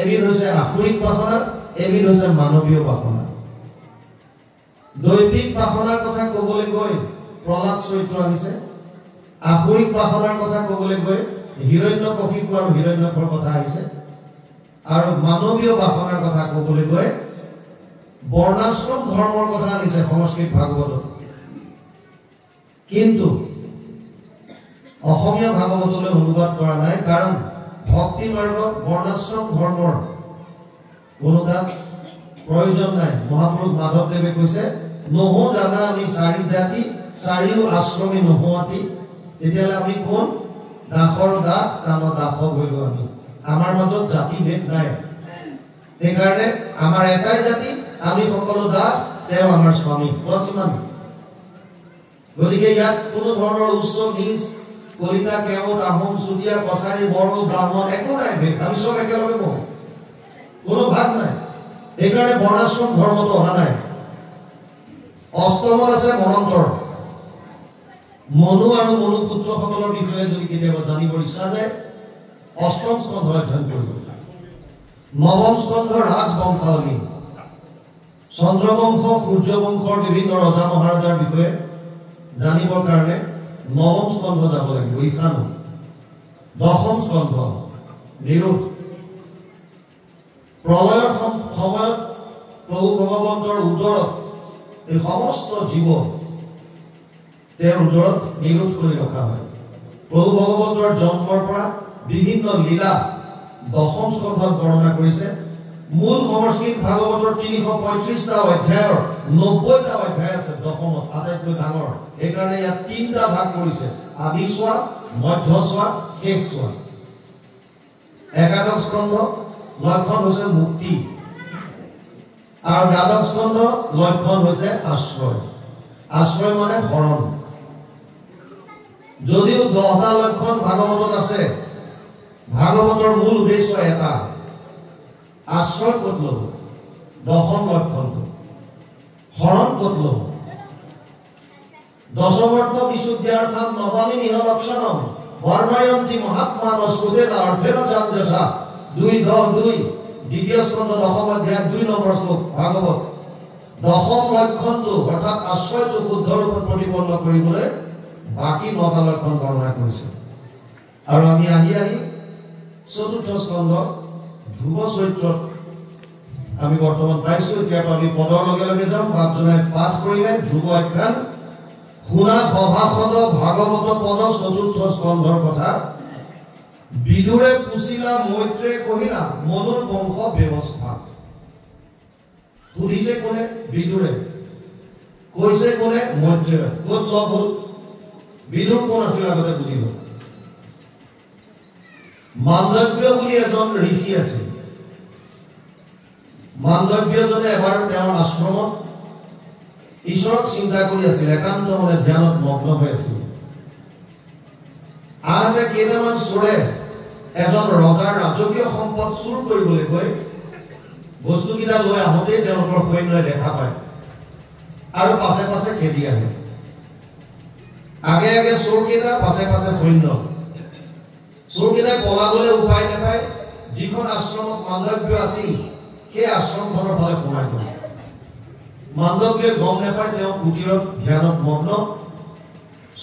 এবিধ হৈছে আসুৰিক বাসনা এবিধ হৈছে মানৱীয় বাসনা দৈবিক বাসনাৰ কথা ক'বলৈ গৈ প্ৰহ্লাদ চৰিত্ৰ আহিছে আসুৰিক বাসনাৰ কথা ক'বলৈ গৈ হিৰণ্যকশিপু আৰু হিৰণ্যকৰ কথা আহিছে আৰু মানৱীয় বাসনাৰ কথা ক'বলৈ গৈ বৰ্ণাশ্ৰম ধৰ্মৰ কথা আনিছে সংস্কৃত ভাগৱতত কিন্তু অসমীয়া ভাগৱতলৈ অনুবাদ কৰা নাই কাৰণ ভক্তি মাৰ্গত বৰ্ণাশ্ৰম ধৰ্মৰ কোনো তাত প্ৰয়োজন নাই মহাপুৰুষ মাধৱদেৱে কৈছে নহো জানা আমি চাৰি জাতি চাৰিও আশ্ৰমী নোহোৱাতি তেতিয়াহ'লে আমি কোন দাসৰ দাস দানৰ দাস হৈলো আমি আমাৰ মাজত জাতি ভেদ নাই সেইকাৰণে আমাৰ এটাই জাতি আমি সকলো দাস তেওঁ আমাৰ স্বামী বসমান গতিকে ইয়াত কোনো ধৰণৰ উচ্চ নিচ কলিতা কেওট আহোম চুতীয়া কছাৰী বড়ো ব্ৰাহ্মণ একো নাই ভেদ আমি সব একেলগে বহো কোনো ভাগ নাই সেইকাৰণে বৰ্ণাশ্ৰম ধৰ্মটো অহা নাই অষ্টমত আছে মনন্তৰ মনু আৰু মনু পুত্ৰসকলৰ বিষয়ে যদি কেতিয়াবা জানিবৰ ইচ্ছা যায় অষ্টম স্কন্ধ অধ্যয়ন কৰিব নৱম স্কন্ধ ৰাজবংশাৱলী চন্দ্ৰবংশ সূৰ্যবংশৰ বিভিন্ন ৰজা মহাৰাজাৰ বিষয়ে জানিবৰ কাৰণে নৱম স্কন্ধ যাব লাগিব ঈশানু দশম স্কন্ধ নিৰোধ প্ৰলয়ৰ সময়ত প্ৰভু ভগৱন্তৰ উদৰত এই সমস্ত জীৱ তেওঁৰ উদৰত নিৰোধ কৰি ৰখা হয় প্ৰভু ভগৱন্তৰ জন্মৰ পৰা বিভিন্ন লীলা দশম স্কন্ধত বৰ্ণনা কৰিছে মূল সংস্কৃত ভাগৱতৰ 335টা অধ্যায়ৰ 90টা অধ্যায় আছে দশমত আটাইতকৈ ডাঙৰ এইকাৰণে ইয়াত 3টা ভাগ কৰিছে আদি সোৱা মধ্য সোৱা শেষ সোৱা একাদশ স্কন্ধ লক্ষণ হৈছে মুক্তি আৰু দ্বাদশ স্কন্ধ লক্ষণ হৈছে আশ্ৰয় আশ্ৰয় মানে শৰণ যদিও 10টা লক্ষণ ভাগৱতত আছে ভাগৱতৰ মূল উদ্দেশ্য এটা আশ্ৰয় ক'ত ল'ব দশম লক্ষণটো শৰণ ক'ত ল'ব দশমৰ্থ বিশুদ্ধ্যাৰ্থম নবানি নিহ লক্ষণম বৰ্মায়ন্তি মহাত্মান সুদেন অৰ্থেন চান্দ্ৰসা 2:10 দ্বিতীয় স্কন্ধ দশম অধ্যায় 2 নম্বৰ শ্লোক ভাগৱত দশম লক্ষণটো অৰ্থাৎ আশ্ৰয়টো শুদ্ধ ৰূপত প্ৰতিপন্ন কৰিবলৈ বাকি 9টা লক্ষণ বৰ্ণনা কৰিছে আৰু আমি আহি চতুৰ্থ স্কন্ধ ধ্ৰুৱ চৰিত্ৰত আমি বৰ্তমান পাইছো এতিয়া আমি পদৰ লগে লগে যাম বাপজনাই পাঠ কৰিলে ধ্ৰুৱ আখ্যান শুনা সভাসদ ভাগৱত পদ চতুৰ্থ স্কন্ধৰ কথা বিদুৰে পুছিলা মৈত্ৰে কহিলা মনুৰ বংশ ব্যৱস্থা সুধিছে কোনে বিদুৰে কৈছে কোনে মৈত্ৰে ক'ত লগ হ'ল বিদুৰ কোন আছিল আগতে বুজিব মান্দব্য বুলি এজন ঋষি আছিল মান্দব্যজনে এবাৰ তেওঁৰ আশ্ৰমত ঈশ্বৰক চিন্তা কৰি আছিল একান্ত মনে ধ্যানত মগ্ন হৈ আছিল আনহাতে কেইটামান চোৰে এজন ৰজাৰ ৰাজকীয় সম্পদ চুৰ কৰিবলৈ গৈ বস্তুকেইটা লৈ আহোঁতেই তেওঁলোকৰ সৈন্যই দেখা পায় আৰু পাছে পাছে খেদি আহে আগে আগে চোৰকেইটা পাছে পাছে সৈন্য চোৰকেইটাই পলাবলৈ উপায় নাপায় যিখন আশ্ৰমত মাণ্ডব্য আছিল সেই আশ্ৰমখনৰ ফালে সোমাই গ'ল মাণ্ডব্যই গম নাপায় তেওঁ কুটিৰত ধ্যানত মগ্ন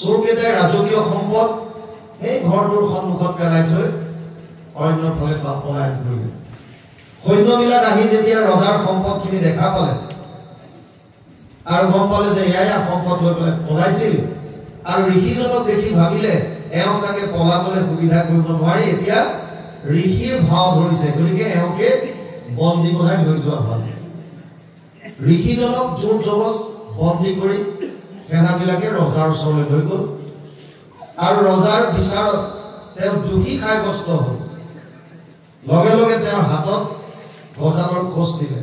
চোৰকেইটাই ৰাজকীয় সম্পদ এই ঘৰটোৰ সন্মুখত পেলাই থৈ অন্য ফালে পলায়ন কৰিলে সৈন্যবিলাক আহি যেতিয়া ৰজাৰ সম্পদখিনি দেখা পালে আৰু গম পালে যে এয়া সম্পদ লৈ পেলাই পলাইছিল আৰু ঋষিজনক দেখি ভাবিলে এওঁ চাগে পলাবলৈ সুবিধা কৰিব নোৱাৰি এতিয়া ঋষিৰ ভাও ধৰিছে গতিকে এওঁকে বন্দী বনাই লৈ যোৱা ভাল ঋষিজনক জোৰ জবজ বন্দী কৰি সেনাবিলাকে ৰজাৰ ওচৰলৈ লৈ গ'ল আৰু ৰজাৰ বিচাৰত তেওঁ দুখী সাব্যস্ত হ'ল লগে লগে তেওঁৰ হাতত গজালৰ খোজ দিলে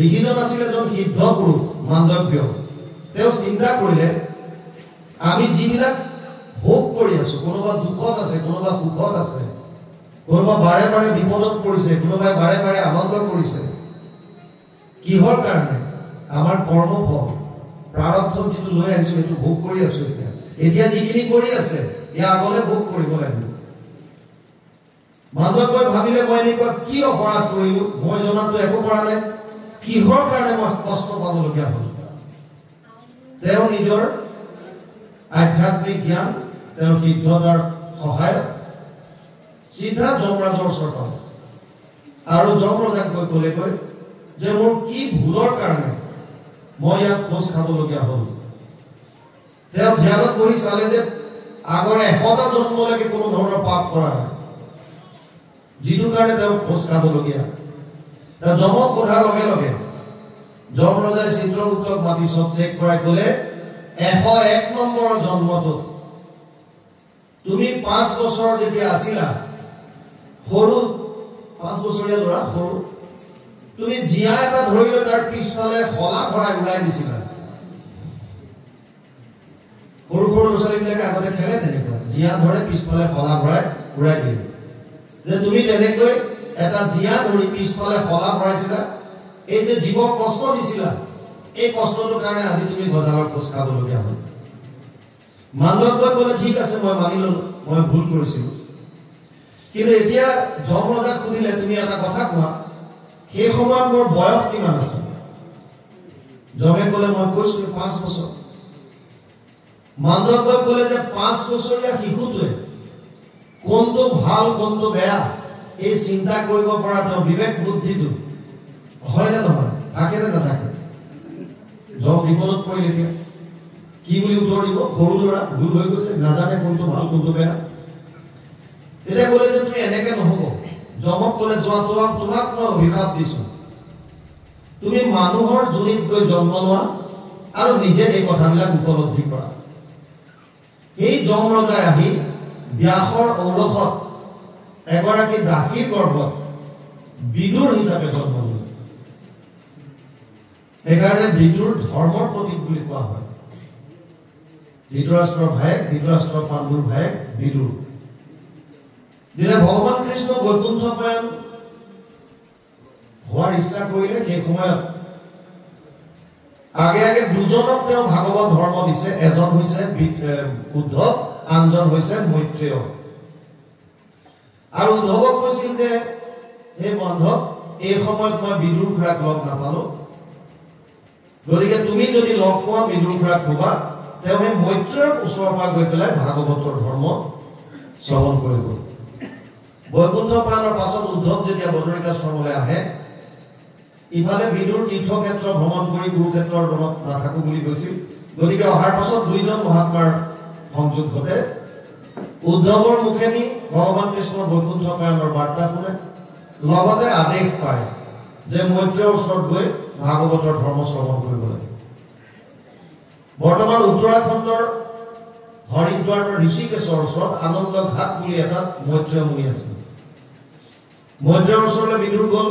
ঋষিজন আছিল এজন সিদ্ধ পুৰুষ মাণ্ডব্য তেওঁ চিন্তা কৰিলে আমি যিবিলাক ভোগ কৰি আছো কোনোবা দুখত আছে কোনোবা সুখত আছে কোনোবা বাৰে বাৰে বিপদত পৰিছে কোনোবাই বাৰে বাৰে আনন্দ কৰিছে কিহৰ কাৰণে আমাৰ কৰ্মফল প্ৰাৰব্ধ যিটো লৈ আহিছো সেইটো ভোগ কৰি আছো এতিয়া যিখিনি কৰি আছে ইয়া আগলৈ ভোগ কৰিব লাগিব মাণ্ডব্যই ভাবিলে মই এনেকুৱা কি অপৰাধ কৰিলো মই জনাতো একো কৰা নাই কিহৰ কাৰণে মই কষ্ট পাবলগীয়া হ'ল তেওঁ নিজৰ আধ্যাত্মিক জ্ঞান তেওঁৰ সিদ্ধতাৰ সহায়ত চিধা যমৰাজৰ ওচৰত পালে আৰু যমৰাজাক গৈ ক'লেগৈ যে মোৰ কি ভুলৰ কাৰণে মই ইয়াত খোজ খাবলগীয়া হ'ল তেওঁ ধ্যানত বহি চালে যে আগৰে 100টা জন্মলৈকে কোনো ধৰণৰ পাপ কৰা নাই যিটো কাৰণে তেওঁ খোজ খাবলগীয়া তেওঁ যমক সোধাৰ লগে লগে যমৰাজাই চিত্ৰগুপ্তক মাতি চব চেক কৰাই ক'লে 101 নম্বৰৰ জন্মটোত তুমি 5 বছৰ যেতিয়া আছিলা সৰু 5 বছৰীয়া ল'ৰা সৰু তুমি জিয়া এটা ধৰি লৈ তাৰ পিছফালে খলা ভৰাই উৰাই দিছিলা সৰু সৰু ল'ৰা ছোৱালীবিলাকে আগতে খেলে তেনেকুৱা জিয়া ধৰে পিছফালে খলা ভৰাই উৰাই দিয়ে যে তুমি তেনেকৈ এটা জিয়া ধৰি পিছফালে খলা ভৰাইছিলা এই যে জীৱক কষ্ট দিছিলা এই কষ্টটোৰ কাৰণে আজি তুমি গজালৰ খোজ খাবলগীয়া হ'ল মাণ্ডব্যই ক'লে ঠিক আছে মই মানি ললো মই ভুল কৰিছিলো কিন্তু এতিয়া যমৰাজাক সুধিলে তুমি এটা কথা কোৱা সেই সময়ত মোৰ বয়স কিমান আছিল যমে ক'লে মই কৈছো 5 বছৰ মাণ্ডব্যই ক'লে যে 5 বছৰীয়া শিশুটোৱে কোনটো ভাল কোনটো বেয়া এই চিন্তা কৰিব পৰা তেওঁ বিবেক বুদ্ধিটো হয় না নহয় থাকে না নাথাকে যম বিপদত পৰিলে এতিয়া কি বুলি উত্তৰ দিব সৰু ল'ৰা ভুল হৈ গৈছে নাজানে কোনটো ভাল কোনটো বেয়া এতিয়া ক'লে যে তুমি এনেকে নহ'ব যমক ক'লে যোৱা তোমাক মই অভিশাপ দিছো তুমি মানুহৰ জুনিত গৈ জন্ম লোৱা আৰু নিজে এই কথাবিলাক উপলব্ধি কৰা এই যমৰাজাই আহি ব্যাসৰ ঔৰসত এগৰাকী দাসীৰ গৰ্ভত বিদুৰ হিচাপে জন্ম ল'লে সেইকাৰণে বিদুৰ ধৰ্মৰ প্ৰতীক বুলি কোৱা হয় ধৃতৰাষ্ট্ৰৰ ভায়েক ধৃতৰাষ্ট্ৰ পাণ্ডুৰ ভায়েক বিদুৰ যেনে ভগৱান কৃষ্ণ বৈকুণ্ঠপ্ৰায়ণ হোৱাৰ ইচ্ছা কৰিলে সেই সময়ত আগে আগে দুজনক তেওঁ ভাগৱত ধৰ্ম দিছে এজন হৈছে উদ্ধৱ আনজন হৈছে মৈত্ৰেয় আৰু উদ্ধৱক কৈছিল যে হে বান্ধৱ এই সময়ত মই বিদুৰ খুৰাক লগ নাপালো গতিকে তুমি যদি লগ পোৱা বিদুৰ খুৰাক ক'বা তেওঁ সেই মৈত্ৰেয়ৰ ওচৰৰ পৰা গৈ পেলাই ভাগৱতৰ ধৰ্ম শ্ৰৱণ কৰিব বৈকুণ্ঠপ্ৰায়ণৰ পাছত উদ্ধৱ যেতিয়া বদৰিকাশ্ৰমলৈ আহে ইফালে বিদুৰ তীৰ্থক্ষেত্ৰ ভ্ৰমণ কৰি কুৰুক্ষেত্ৰৰ দলত নাথাকো বুলি কৈছিল গতিকে অহাৰ পাছত দুইজন মহাত্মাৰ সংযোগ ঘটে উদ্ধৱৰ মুখেদি ভগৱান কৃষ্ণৰ বৈকুণ্ঠপ্ৰায়ণৰ বাৰ্তা শুনে লগতে আদেশ পায় যে মৈত্ৰেয়ৰ ওচৰত গৈ ভাগৱতৰ ধৰ্ম শ্ৰৱণ কৰিব লাগে বৰ্তমান উত্তৰাখণ্ডৰ হৰিদ্বাৰৰ ঋষিকেশৰ ওচৰত আনন্দ ঘাট বুলি এটা মৈত্ৰেয় মুনি আছিল মৈত্ৰেয়ৰ ওচৰলৈ বিদুৰ গ'ল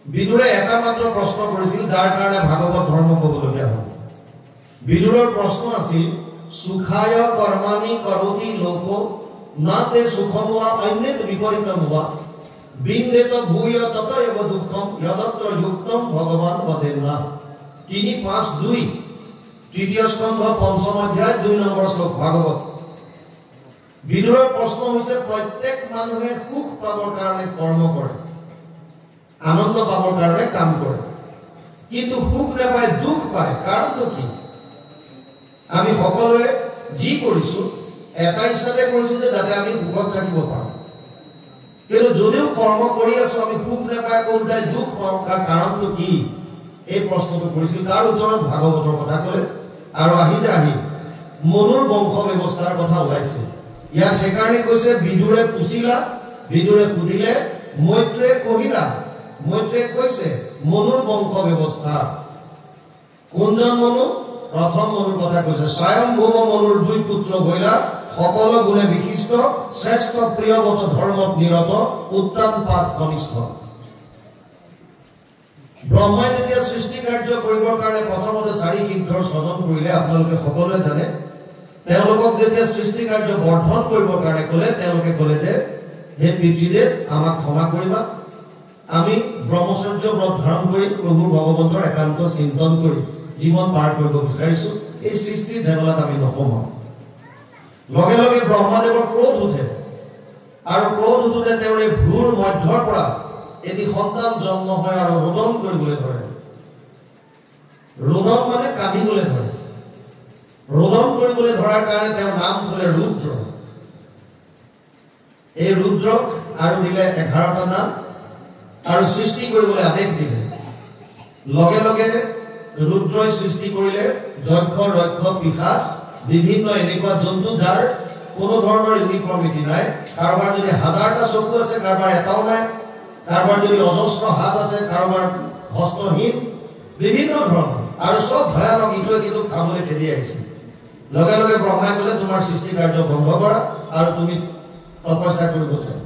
বিদুৰে এটা মাত্ৰ প্ৰশ্ন কৰিছিল যাৰ কাৰণে ভাগৱত ধৰ্ম ক'বলগীয়া হ'ল বিদুৰৰ প্ৰশ্ন আছিল সুখায় কৰ্মাণি কৰতি লোক না তে সুখম হোৱা অন্যত বিপৰীতম হোৱা বিন্দেত ভূয় ততএব দুঃখম যদত্র যুক্তম ভগবান বদেন্না 3:5-2 তৃতীয় স্কন্ধ 5ম অধ্যায় 2 নম্বৰ শ্লোক ভাগৱত বিদুৰৰ প্ৰশ্ন হৈছে প্ৰত্যেক মানুহে সুখ পাবৰ কাৰণে কৰ্ম কৰে আনন্দ পাবৰ কাৰণে কাম কৰে কিন্তু সুখ নাপায় দুখ পায় কাৰণটো কি আমি সকলোৱে যি কৰিছো এটা ইচ্ছাতে কৰিছো যে যাতে আমি সুখত থাকিব পাৰো কিন্তু যদিও কৰ্ম কৰি আছো আমি সুখ নাপায় কোনটাই দুখ পাওঁ তাৰ কাৰণটো কি এই প্ৰশ্নটো কৰিছিল তাৰ উত্তৰত ভাগৱতৰ কথা ক'লে আৰু আহি মনুৰ বংশ ব্যৱস্থাৰ কথা ওলাইছে ইয়াত সেইকাৰণে কৈছে বিদুৰে পুছিলা বিদুৰে সুধিলে মৈত্ৰেয়ে কহিলা মৈত্ৰেয়ে কৈছে মনুৰ বংশ ব্যৱস্থা কোনজন মনু প্ৰথম মনুৰ কথা কৈছে স্বয়ম্ভুৱ মনুৰ 2 পুত্ৰ বৈলা সকলো গুণে বিশিষ্ট শ্ৰেষ্ঠ প্ৰিয়বত ধৰ্মত নিৰত উত্তান পাত কনিষ্ঠ ব্ৰহ্মাই যেতিয়া সৃষ্টি কাৰ্য কৰিবৰ কাৰণে প্ৰথমতে 4 সিদ্ধৰ সজন কৰিলে আপোনালোকে সকলোৱে জানে তেওঁলোকক যেতিয়া সৃষ্টি কাৰ্য বৰ্ধন কৰিবৰ কাৰণে ক'লে তেওঁলোকে ক'লে যে হে পিতৃদেৱ আমাক ক্ষমা কৰিবা আমি ব্ৰহ্মচৰ্য ব্ৰত ধাৰণ কৰি প্ৰভু ভগৱন্তৰ একান্ত চিন্তন কৰি জীৱন পাৰ কৰিব বিচাৰিছো এই সৃষ্টিৰ ঝামেলাত আমি নকমাও লগে লগে ব্ৰহ্মাদেৱৰ ক্ৰোধ উঠে আৰু ক্ৰোধ উঠোতে তেওঁৰ এই ভ্ৰুৰ মধ্যৰ পৰা এটি সন্তান জন্ম হয় আৰু ৰোদন কৰিবলৈ ধৰে ৰোদন মানে কান্দিবলৈ ধৰে ৰোদন কৰিবলৈ ধৰাৰ কাৰণে তেওঁৰ নাম থলে ৰুদ্ৰ এই ৰুদ্ৰক আৰু দিলে 11টা নাম আৰু সৃষ্টি কৰিবলৈ আদেশ দিলে লগে লগে ৰুদ্ৰই সৃষ্টি কৰিলে যক্ষ ৰক্ষ পিশাচ বিভিন্ন এনেকুৱা জন্তু যাৰ কোনো ধৰণৰ ইউনিফৰ্মিটি নাই কাৰোবাৰ যদি 1000টা চকু আছে কাৰোবাৰ এটাও নাই কাৰোবাৰ যদি অজস্ৰ হাত আছে কাৰোবাৰ হস্তহীন বিভিন্ন ধৰণৰ আৰু সব ভয়ানক ইটোৱে কিন্তু খাবলৈ খেলি আহিছে লগে লগে ব্ৰহ্মাই ক'লে তোমাৰ সৃষ্টি কাৰ্য বন্ধ কৰা আৰু তুমি তপস্যা কৰিব যোৱা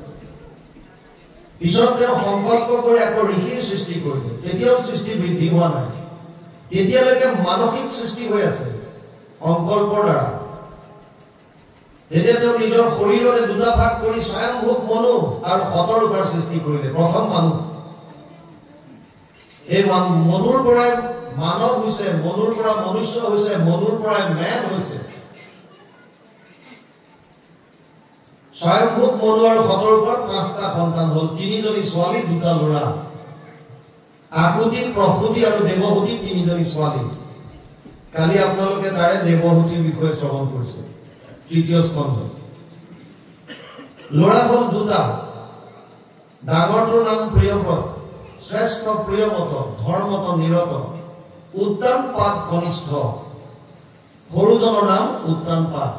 পিছত তেওঁ সংকল্প কৰি আকৌ ঋষিৰ সৃষ্টি কৰিলে তেতিয়াও সৃষ্টি বৃদ্ধি হোৱা নাই তেতিয়ালৈকে মানসিক সৃষ্টি হৈ আছে সংকল্পৰ দ্বাৰা যেতিয়া তেওঁ নিজৰ শৰীৰৰে 2টা ভাগ কৰি স্বয়ংভূৱ মনু আৰু শতৰূপাৰ সৃষ্টি কৰিলে প্ৰথম মানুহ এই মনুৰ পৰাই মানৱ হৈছে মনুৰ পৰা মনুষ্য হৈছে মনুৰ পৰাই মেন হৈছে স্বয়ংভূৱ মনু আৰু শতৰূপাৰ 5টা সন্তান হ'ল 3জনী ছোৱালী 2টা ল'ৰা আকুতি প্ৰসূতি আৰু দেৱহূতি 3জনী ছোৱালী কালি আপোনালোকে তাৰে দেৱহূতিৰ বিষয়ে শ্ৰৱণ কৰিছে তৃতীয় স্কন্ধ ল'ৰা হ'ল 2টা ডাঙৰটোৰ নাম প্ৰিয়ব্ৰত শ্ৰেষ্ঠ প্ৰিয়মত ধৰ্মত নিৰত উত্তান পাত কনিষ্ঠ সৰুজনৰ নাম উত্তান পাত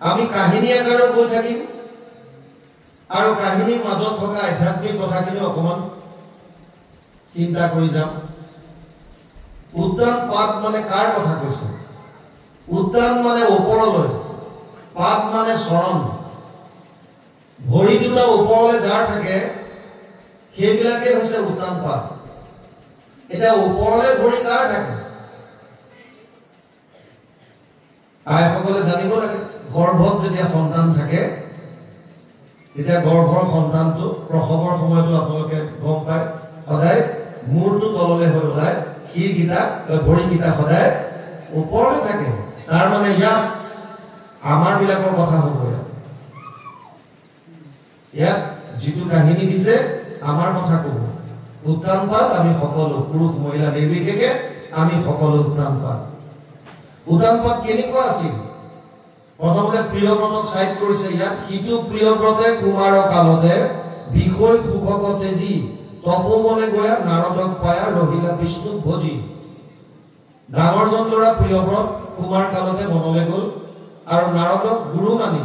আমি কাহিনী আকাৰে গৈ থাকিম আৰু কাহিনীৰ মাজত থকা আধ্যাত্মিক কথাখিনি অকমান চিন্তা কৰি যাম উত্তান পাত মানে কাৰ কথা কৈছে উত্তান মানে ওপৰলৈ পাত মানে চৰণ ভৰি দুটা ওপৰলৈ যাৰ থাকে সেইবিলাকে হৈছে উত্তান পাত এটা ওপৰলৈ ভৰি কাৰ থাকে আইসকলে জানিব লাগে গৰ্ভত যেতিয়া সন্তান থাকে তেতিয়া গৰ্ভৰ সন্তানটো প্ৰসৱৰ সময়তো আপোনালোকে গম পায় সদায় মূৰটো তললৈ হৈ ওলাই শিৰগিটা ভৰিগিটা সদায় ওপৰলৈ থাকে তাৰ মানে ইয়াত আমাৰ বিলাকৰ কথা হ'ব ইয়াত যিটো কাহিনী দিছে আমাৰ কথা ক'ব উত্তান পাত আমি সকলো পুৰুষ মহিলা নিৰ্বিশেষে আমি সকলো উত্তান পাত কেনেকুৱা আছিল প্ৰথমতে প্ৰিয়ব্ৰতক সাইড কৰিছে ইয়াত সিটো প্ৰিয়ব্ৰতে কুমাৰ কালতে বিষয় সুখক তেজি তপোবনে গয়া নাৰদক পায়া ৰহিলা বিষ্ণু ভোজি ডাঙৰজন ল'ৰা প্ৰিয়ব্ৰত কুমাৰ কালতে বনলৈ গ'ল আৰু নাৰদক গুৰু মানি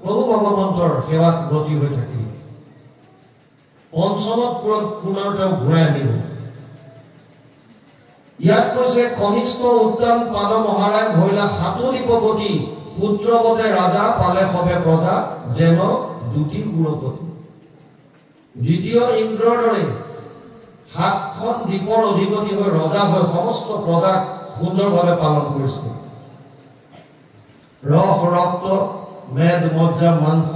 প্ৰভু ভগৱন্তৰ সেৱাত ব্ৰতী হৈ থাকিল পঞ্চমত পুনৰ তেওঁ ঘূৰাই আনিব ইয়াত কৈছে কনিষ্ঠ উত্তম পাদ মহাৰায় ভৈলা সাতুলিপতি পুত্ৰবতে ৰাজা পালে সবে প্ৰজা যেন দুটি গুণপতি দ্বিতীয় ইন্দ্ৰৰ দৰে 7খন দ্বীপৰ অধিপতি হৈ ৰজা হৈ সমস্ত প্ৰজাক সুন্দৰভাৱে পালন কৰিছিল ৰস ৰক্ত মেদ মজ্জা মাংস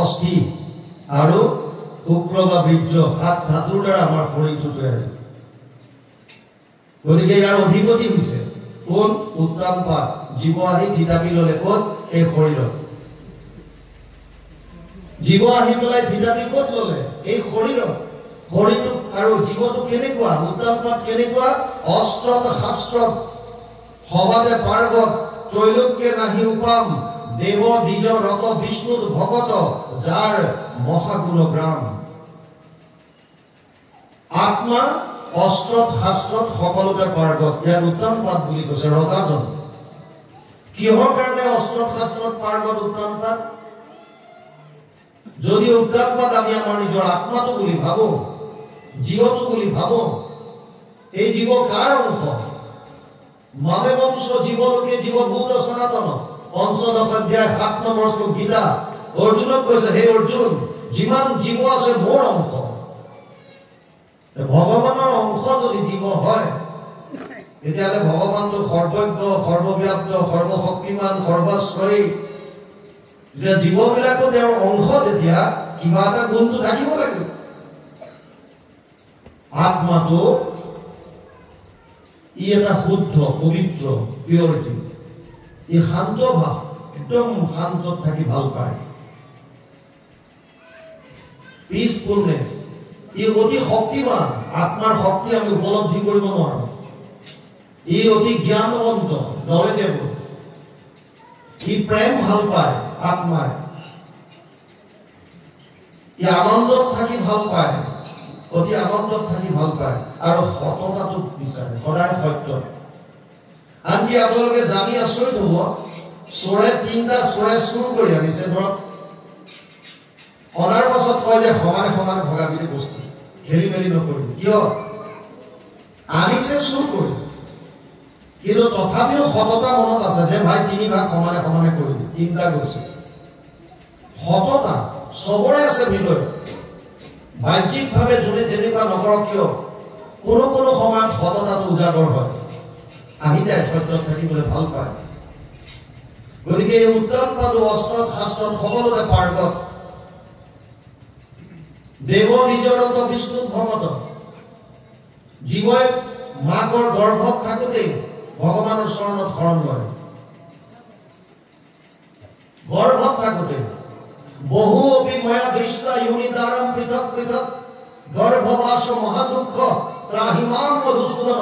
অস্থি আৰু শুক্ৰ বা বীৰ্য 7 ধাতুৰ দ্বাৰা আমাৰ শৰীৰটো তৈয়াৰী গতিকে ইয়াৰ অধিপতি হৈছে কোন উত্তানপাত জীৱ আহি থিতাপি ল'লে ক'ত এই শৰীৰত জীৱ আহি পেলাই থিতাপি ক'ত ল'লে এই শৰীৰত শৰীৰটো আৰু জীৱটো কেনেকুৱা উত্তানপাত কেনেকুৱা অস্ত্ৰত শাস্ত্ৰত সবাদে পাৰ্গত ত্ৰৈলোক্যে নাহি উপাম দেৱ দ্বিজ ৰত বিষ্ণুত ভগত যাৰ মহাগুণগ্ৰাম আত্মা অস্ত্ৰত শাস্ত্ৰত সকলোতে পাৰ্গত ইয়াৰ উত্তানপাত বুলি কৈছে ৰজাজন কিহৰ কাৰণে অস্ত্ৰত শাস্ত্ৰত পাৰ্গত উত্তানপাত যদি উত্তানপাত আমি আমাৰ নিজৰ আত্মাটো বুলি ভাবো জীৱটো বুলি ভাবো এই জীৱ কাৰ অংশ বাবে বংশ জীৱলোকে জীৱভূত সনাতন পঞ্চদশ অধ্যায় 7 নম্বৰ শ্লোক গীতা অৰ্জুনক কৈছে হে অৰ্জুন যিমান জীৱ আছে মোৰ অংশ ভগৱানৰ অংশ যদি জীৱ হয় তেতিয়াহ'লে ভগৱানটো সৰ্বজ্ঞ সৰ্বব্যাপ্ত সৰ্বশক্তিমান সৰ্বাশ্ৰয়ী যে জীৱবিলাকো তেওঁৰ অংশ যেতিয়া কিবা এটা গুণটো থাকিব লাগিব আত্মাটো ই এটা শুদ্ধ পবিত্ৰ পিউৰিটি ই শান্ত ভাৱ একদম শান্তত থাকি ভাল পায় পিসফুলনেস ই অতি শক্তিমান আত্মাৰ শক্তি আমি উপলব্ধি কৰিব নোৱাৰো ই অতি জ্ঞানৱন্ত নলেজেবল ই প্ৰেম ভাল পায় আত্মাই ই আনন্দত থাকি ভাল পায় অতি আনন্দত থাকি ভাল পায় আৰু সততাটো বিচাৰে সদায় সত্য আনকি আপোনালোকে জানি আচৰিত হ'ব চোৰে 3টা চোৰে চুৰ কৰি আনিছে ধৰক অনাৰ পাছত কয় যে সমানে সমানে ভগাবিলি বস্তু খেলি মেলি নকৰিব কিয় আনিছে চুৰ কৰি কিন্তু তথাপিও সততা মনত আছে যে ভাই 3 ভাগ সমানে সমানে কৰিবি 3টা গৈছে সততা সবৰে আছে ভিতৰত বাহ্যিকভাৱে যোনে যেনিবা নকৰক কিয় কোনো কোনো সময়ত সততাটো উজাগৰ হয় আহি যায় সত্যত থাকিবলৈ ভাল পায় গতিকে এই উত্তানপাত অস্ত্ৰত শাস্ত্ৰত সকলোতে পাৰ্গত দেৱ নিজৰত বিষ্ণু ভগত জীৱই মাকৰ গৰ্ভত থাকোতে ভগৱানৰ চৰণত শৰণ লয় গৰ্ভত থাকোতে বহু অপি মায়া দৃষ্টা ইউনি দাৰম পৃথক পৃথক গৰ্ভবাস মহাদুঃখ ত্ৰাহিমাম মধুসূদন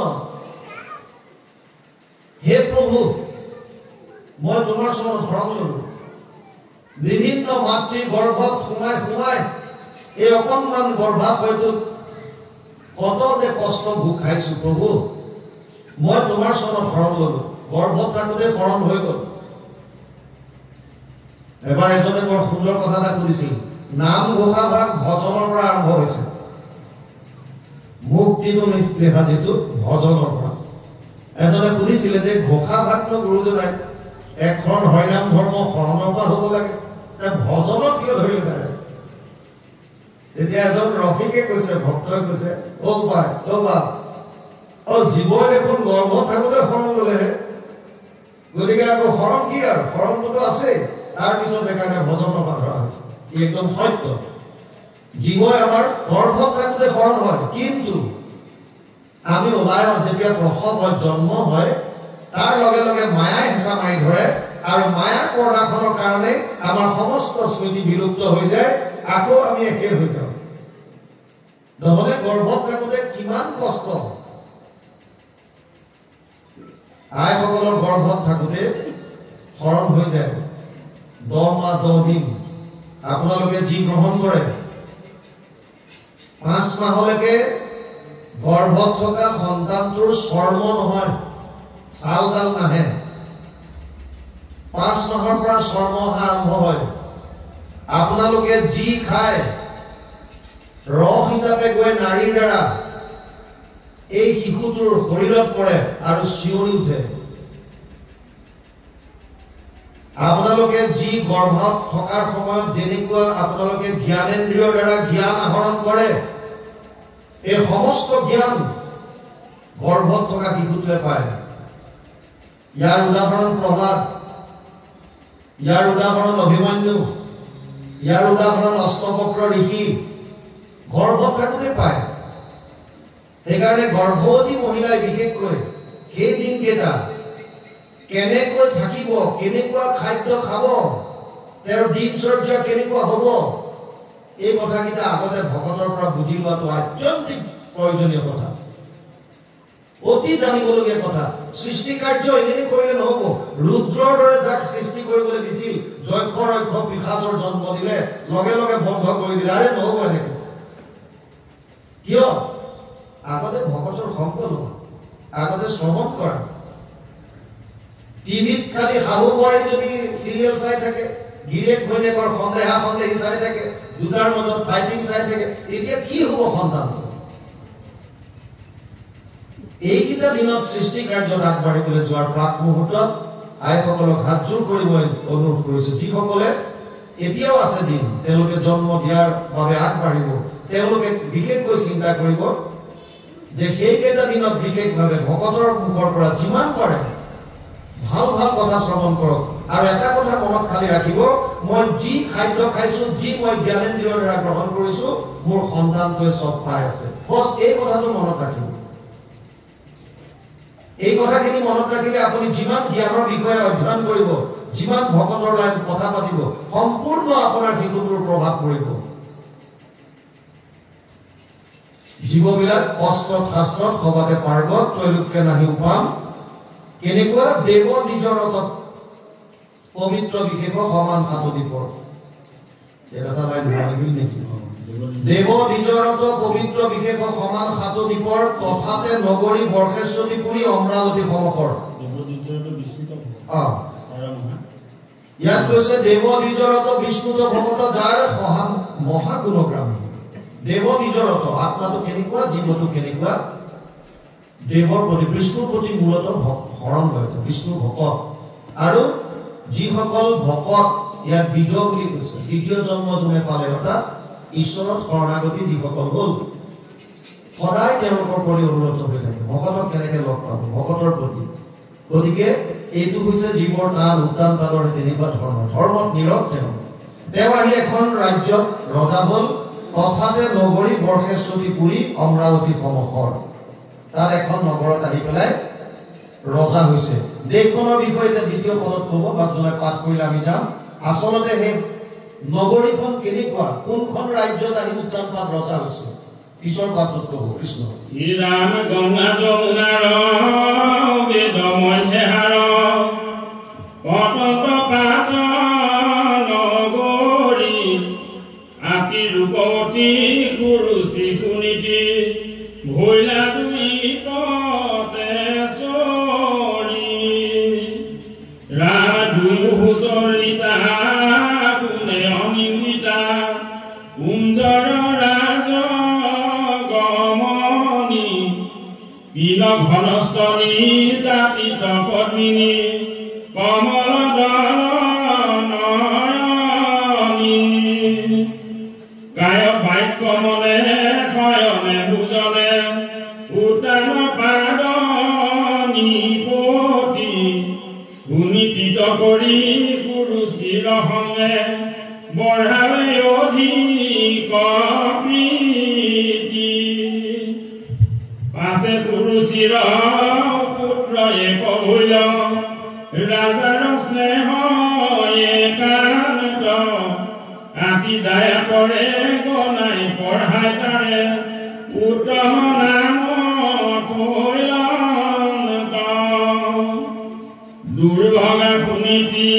হে প্ৰভু মই তোমাৰ চৰণত শৰণ ললো বিভিন্ন মাতৃ গৰ্ভত সোমাই সোমাই এই অকণমান গৰ্ভাশয়টোত কত যে কষ্ট ভোগ খাইছো প্ৰভু মই তোমাৰ চৰণত শৰণ ললো গৰ্ভত থাকোতে শৰণ হৈ গল এবাৰ এজনে বৰ সুন্দৰ কথা এটা কৈছিল নাম ঘোষা ভাগ ভজনৰ পৰা আৰম্ভ হৈছে মুক্তিটো নিস্পৃহা যেটো ভজনৰ পৰা এজনে কৈছিল যে ঘোষা ভাগটো গুৰুজনাই এখন হৰিনাম ধৰ্ম শৰণৰ পৰা হ'ব লাগে তে ভজনত কিয় ধৰিলে নাই এতিয়া এজন ৰফিকে কৈছে ভক্তই কৈছে ও ভাই ও বা ও জীৱই দেখোন গৰ্ভত থাকোতে শৰণ ললেহে গতিকে আকৌ শৰণ কি আৰু শৰণটো আছে তাৰ পিছত একাৰণে ভজনৰ পৰা ধৰা হৈছে ই একদম সত্য জীৱই আমাৰ গৰ্ভত থাকোতে শৰণ হয় কিন্তু আমি ওলাই যেতিয়া প্ৰসৱ হয় জন্ম হয় তাৰ লগে লগে মায়াই হেঁচা মাৰি ধৰে আৰু মায়াৰ পৰ্দাখনৰ কাৰণে আমাৰ সমস্ত স্মৃতি বিলুপ্ত হৈ যায় আকৌ আমি একে হৈ যাওঁ নহলে গৰ্ভত থাকোতে কিমান কষ্ট আইসকলৰ গৰ্ভত থাকোতে শৰণ হৈ যায় 10 মাহ 10 দিন আপোনালোকে যি গ্ৰহণ কৰে 5 মাহলৈকে গৰ্ভত থকা সন্তানটোৰ চৰ্ম নহয় ছালডাল নাহে 5 মাহৰ পৰা চৰ্ম আৰম্ভ হয় আপোনালোকে যি খায় ৰস হিচাপে গৈ নাৰীৰ দ্বাৰা এই শিশুটোৰ শৰীৰত পৰে আৰু চিঞৰি উঠে আপোনালোকে যি গৰ্ভত থকাৰ সময়ত যেনেকুৱা আপোনালোকে জ্ঞানেন্দ্ৰিয়ৰ দ্বাৰা জ্ঞান আহৰণ কৰে এই সমস্ত জ্ঞান গৰ্ভত থকা শিশুটোৱে পায় ইয়াৰ উদাহৰণ প্ৰহ্লাদ ইয়াৰ উদাহৰণ অভিমন্যু ইয়াৰ উদাহৰণ অষ্টবক্ৰ ঋষি গৰ্ভত থাকোঁতে পায়। সেইকাৰণে গৰ্ভৱতী মহিলাই বিশেষকৈ সেই দিনকেইটা কেনেকৈ থাকিব, কেনেকুৱা খাদ্য খাব, তেওঁৰ দিনচৰ্যা কেনেকুৱা হ'ব, এই কথাকেইটা আগতে ভকতৰ পৰা বুজি লোৱাটো আত্যন্তিক প্ৰয়োজনীয় কথা, অতি জানিবলগীয়া কথা। সৃষ্টি কাৰ্য এনেই কৰিলে নহ'ব। ৰুদ্ৰৰ দৰে যাক সৃষ্টি কৰিবলৈ দিছিল, যক্ষ ৰক্ষ পিশাচৰ জন্ম দিলে, লগে লগে বন্ধ কৰি দিলে, আৰে নহ'ব এনেকৈ। কিয়? আগতে ভকতৰ সংগ লোৱা, আগতে শ্ৰমণ কৰা। টিভিত খালি শাহু বোৱাৰী যদি চিৰিয়েল চাই থাকে, গিৰিয়েক ঘৈণীয়েকৰ সন্দেহা সন্দেহী চাই থাকে, দুটাৰ মাজত ফাইটিং চাই থাকে, এতিয়া কি হ'ব সন্তান? এইকেইটা দিনত সৃষ্টি কাৰ্যত আগবাঢ়িবলৈ যোৱাৰ প্ৰাক মুহূৰ্তত আইসকলক হাতযোৰ কৰি মই অনুৰোধ কৰিছোঁ, যিসকলে এতিয়াও আছে দিন, তেওঁলোকে জন্ম দিয়াৰ বাবে আগবাঢ়িব, তেওঁলোকে বিশেষকৈ চিন্তা কৰিব যে সেইকেইটা দিনত বিশেষভাৱে ভকতৰ মুখৰ পৰা যিমান পাৰে ভাল ভাল কথা শ্ৰৱণ কৰক। আৰু এটা কথা মনত খালি ৰাখিব, মই যি খাদ্য খাইছোঁ, যি মই জ্ঞানেন্দ্ৰিয়ৰ দ্বাৰা গ্ৰহণ কৰিছোঁ, মোৰ সন্তানটোৱে চব পাই আছে। বছ এই কথাটো মনত ৰাখিব। এই কথাখিনি মনত ৰাখিলে আপুনি যিমান জ্ঞানৰ বিষয়ে অধ্যয়ন কৰিব, যিমান ভকতৰ লাইন কথা পাতিব, সম্পূৰ্ণ আপোনাৰ শিশুটোৰ প্ৰভাৱ পৰিব। জীৱবিলাক অস্ত্ৰত শাস্ত্ৰত সবাতে পাৰ্বত, ত্ৰৈলোক্যে নাহি উপাম। কেনেকুৱা? দেৱ নিজৰত পবিত্ৰ বিশেষ সমান সাতদীপৰ। এটা লাইন ভাবিল নেকি? দেৱ নিজৰত পবিত্ৰ বিশেষ সমান সাতদীপৰ, তথাতে নগৰী বৰ্ষেশ্বতী পুৰী অমৰাৱতী সমকৰ। ইয়াত কৈছে দেৱ নিজৰত বিষ্ণুত ভকত যাৰ মহাগুণগ্ৰামী। দেৱ নিজৰত আত্মাটো কেনেকুৱা, জীৱটো কেনেকুৱা? দেৱৰ প্ৰতি, বিষ্ণুৰ প্ৰতি মূলতঃ শৰণ লয়, বিষ্ণু ভকত। আৰু যিসকল ভকত, ইয়াত বীজ বুলি কৈছে, দ্বিতীয় জন্ম যোনে পালে, অৰ্থাৎ ঈশ্বৰত শৰণাগতি যিসকল হ'ল, সদায় তেওঁলোকৰ প্ৰতি অনুৰোধ হৈ থাকে, ভকতক কেনেকৈ লগ পাব, ভকতৰ প্ৰতি। গতিকে এইটো হৈছে জীৱৰ নাম উদ্যান পালৰ তেনেকুৱা ধৰণৰ ধৰ্মত নীৰৱ। তেওঁ আহি এখন ৰাজ্যত ৰজা হ'ল, তথাতে নগৰী বৰ্ষেশ্বতী পুৰী অমৰাৱতী সমকৰ। তাত এখন নগৰত আহি পেলাই ৰজা হৈছে। দেশখনৰ বিষয়ে এতিয়া দ্বিতীয় পদত ক'ব, বাপজনে পাঠ কৰিলে আমি যাম। আচলতে সেই নগৰীখন কেনেকুৱা, কোনখন ৰাজ্যত আহি উত্তান পাত ৰজা হৈছে, পিছৰ পাঠত ক'ব। কৃষ্ণ ৰাম গংগা যমুনাৰ বেদময় ধাৰ, পতন্ত পাত নগৰী, আতি ৰূপৱতী সুৰুচি সুনীতি, ভৈলা তুমি কতে চৰি, ৰাম দুয়ো চৰিতা কোনে অনিন্দিতা, কুঞ্জৰ ৰাজ গমনি, পীন ঘনস্তনী জাতিত পদ্মিনী, কমল দল নয়নী, কায় বাক্য মনে শয়নে ভোজনে, উত্তান পাদ নিপতি, গুণিত কৰি সুৰুচিৰ সংগে, বঢ়াৱে অধিক প্ৰীতি, পাছে সুৰুচিৰ পুত্ৰ এক ভৈল, ৰাজাৰ স্নেহ একান্ত, আতি দায়া কৰে গনাই পঢ়াই তাৰে, উত্তম নাম থৈলন্ত, দুৰ্ভগা সুনীতি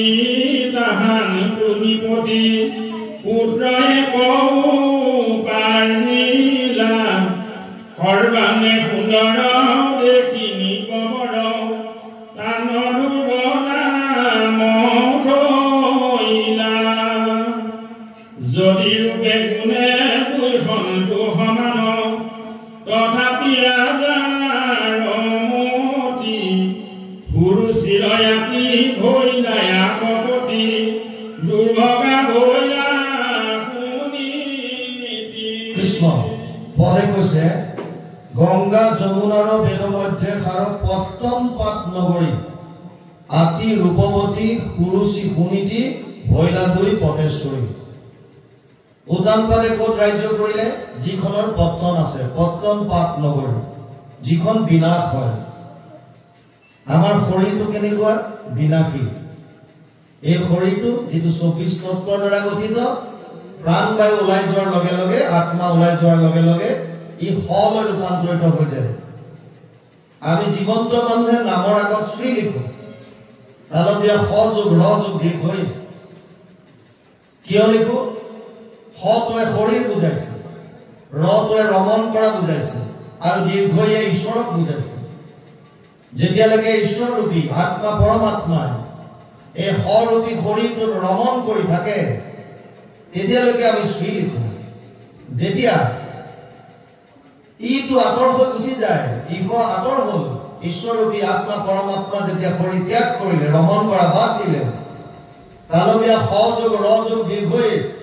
তাহান কুনিপতি, পুত্ৰয়ে কৌ পাৰ্জিলা, সৰ্বাঙ্গে সুন্দৰ দেখি নিপবৰ, তান দুৰ্বলা মথৈলা, যদি ৰূপে গুণে দুইখনটো সমান, তথাপি ৰাজাৰ মতি, সুৰুচিৰ আতি ভৈলা কপতি, দুৰ্ভগা ভৈলা সুনীতি। কৃষ্ণ পদে কৈছে গংগা যমুনাৰ বেদ মধ্যে সাৰ, পত্তন পাত নগৰী, আতি ৰূপৱতী সুৰুচি সুনীতি, ভৈলা দুই পটেশ্বৰী। উদ্যানপাদে ক'ত ৰাজ্য কৰিলে যিখনৰ পত্তন আছে পত্তন পাত নগৰ যিখন বিনাশ হয় আমাৰ শৰীৰটো কেনেকুৱা বিনাশী এই শৰীৰটো যিটো 24 তত্ত্বৰ দ্বাৰা গঠিত প্ৰাণবায়ু ওলাই যোৱাৰ লগে লগে আত্মা ওলাই যোৱাৰ লগে লগে ই হলৈ ৰূপান্তৰিত হৈ যায় আমি জীৱন্ত মানুহে নামৰ আগত শ্ৰী লিখো তালবীয়া হ যোগ ৰ যোগ দীৰ্ঘই কিয় লিখো হটোৱে শৰীৰ বুজাইছে ৰটোৱে ৰমণ কৰা বুজাইছে আৰু দীৰ্ঘয়ে ঈশ্বৰক বুজাইছে যেতিয়ালৈকে ঈশ্বৰ ৰূপী আত্মা পৰমাত্মা এই হৰূপী শৰীৰটোত ৰমণ কৰি থাকে তেতিয়ালৈকে আমি শ্ৰী লিখো যেতিয়া ইটো আঁতৰ হৈ গুচি যায় ইহ আঁতৰ হ'ল ঈশ্বৰৰূপী আত্মা পৰমাত্মা যেতিয়া শৰীৰ ত্যাগ কৰিলে ৰমণ কৰা বাদ দিলে তালবীয়া হ যোগ ৰ যোগ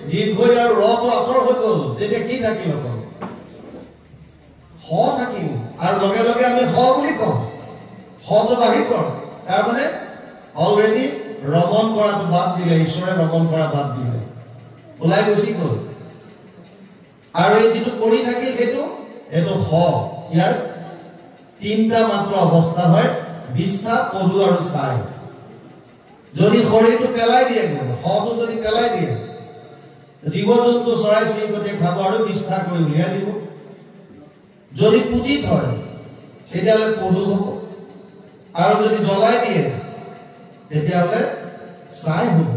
দীৰ্ঘই আৰু ৰটো আঁতৰ হৈ গ'ল তেতিয়া কি থাকিল অকল হ থাকিল আৰু লগে লগে আমি হ বুলি কওঁ হটো বাহিৰ কৰ তাৰমানে অলৰেডি ৰমণ কৰাটো বাদ দিলে ঈশ্বৰে ৰমণ কৰা বাদ দিলে ওলাই গুচি গ'ল আৰু এই যিটো কৰি থাকিল সেইটো হ ইয়াৰ তিনিটা মাত্ৰ অৱস্থা হয় বিষ্ঠা পদু আৰু ছাই যদি শৰীৰটো পেলাই দিয়ে হটো যদি পেলাই দিয়ে জীৱ জন্তু চৰাই চিৰিকটিয়ে খাব আৰু বিষ্ঠা কৰি উলিয়াই দিব যদি পুতি থয় তেতিয়াহ'লে পদু হ'ব আৰু যদি জ্বলাই দিয়ে তেতিয়াহ'লে ছাই হ'ব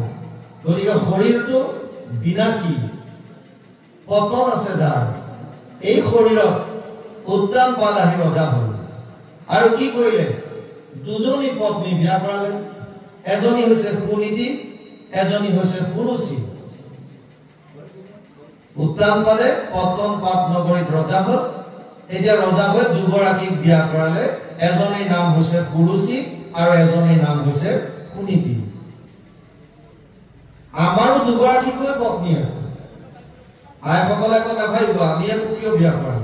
গতিকে শৰীৰটো বিনাশী পতন আছে যাৰ এই শৰীৰত উদ্যানপাদ আহি ৰজা হ'ল আৰু কি কৰিলে দুজনী পত্নী বিয়া কৰালে এজনী হৈছে সুনীতি এজনী হৈছে সুৰুচি উদ্যানপাদে পত্তন পাত নগৰীত ৰজা হ'ল এতিয়া ৰজা হৈ দুগৰাকীক বিয়া কৰালে এজনীৰ নাম হৈছে সুৰুচি আৰু এজনীৰ নাম হৈছে সুনীতি আমাৰো দুগৰাকীকৈ পত্নী আছে আইসকলে আকৌ নাভাবিব আমি একো কিয় বিয়া কৰাম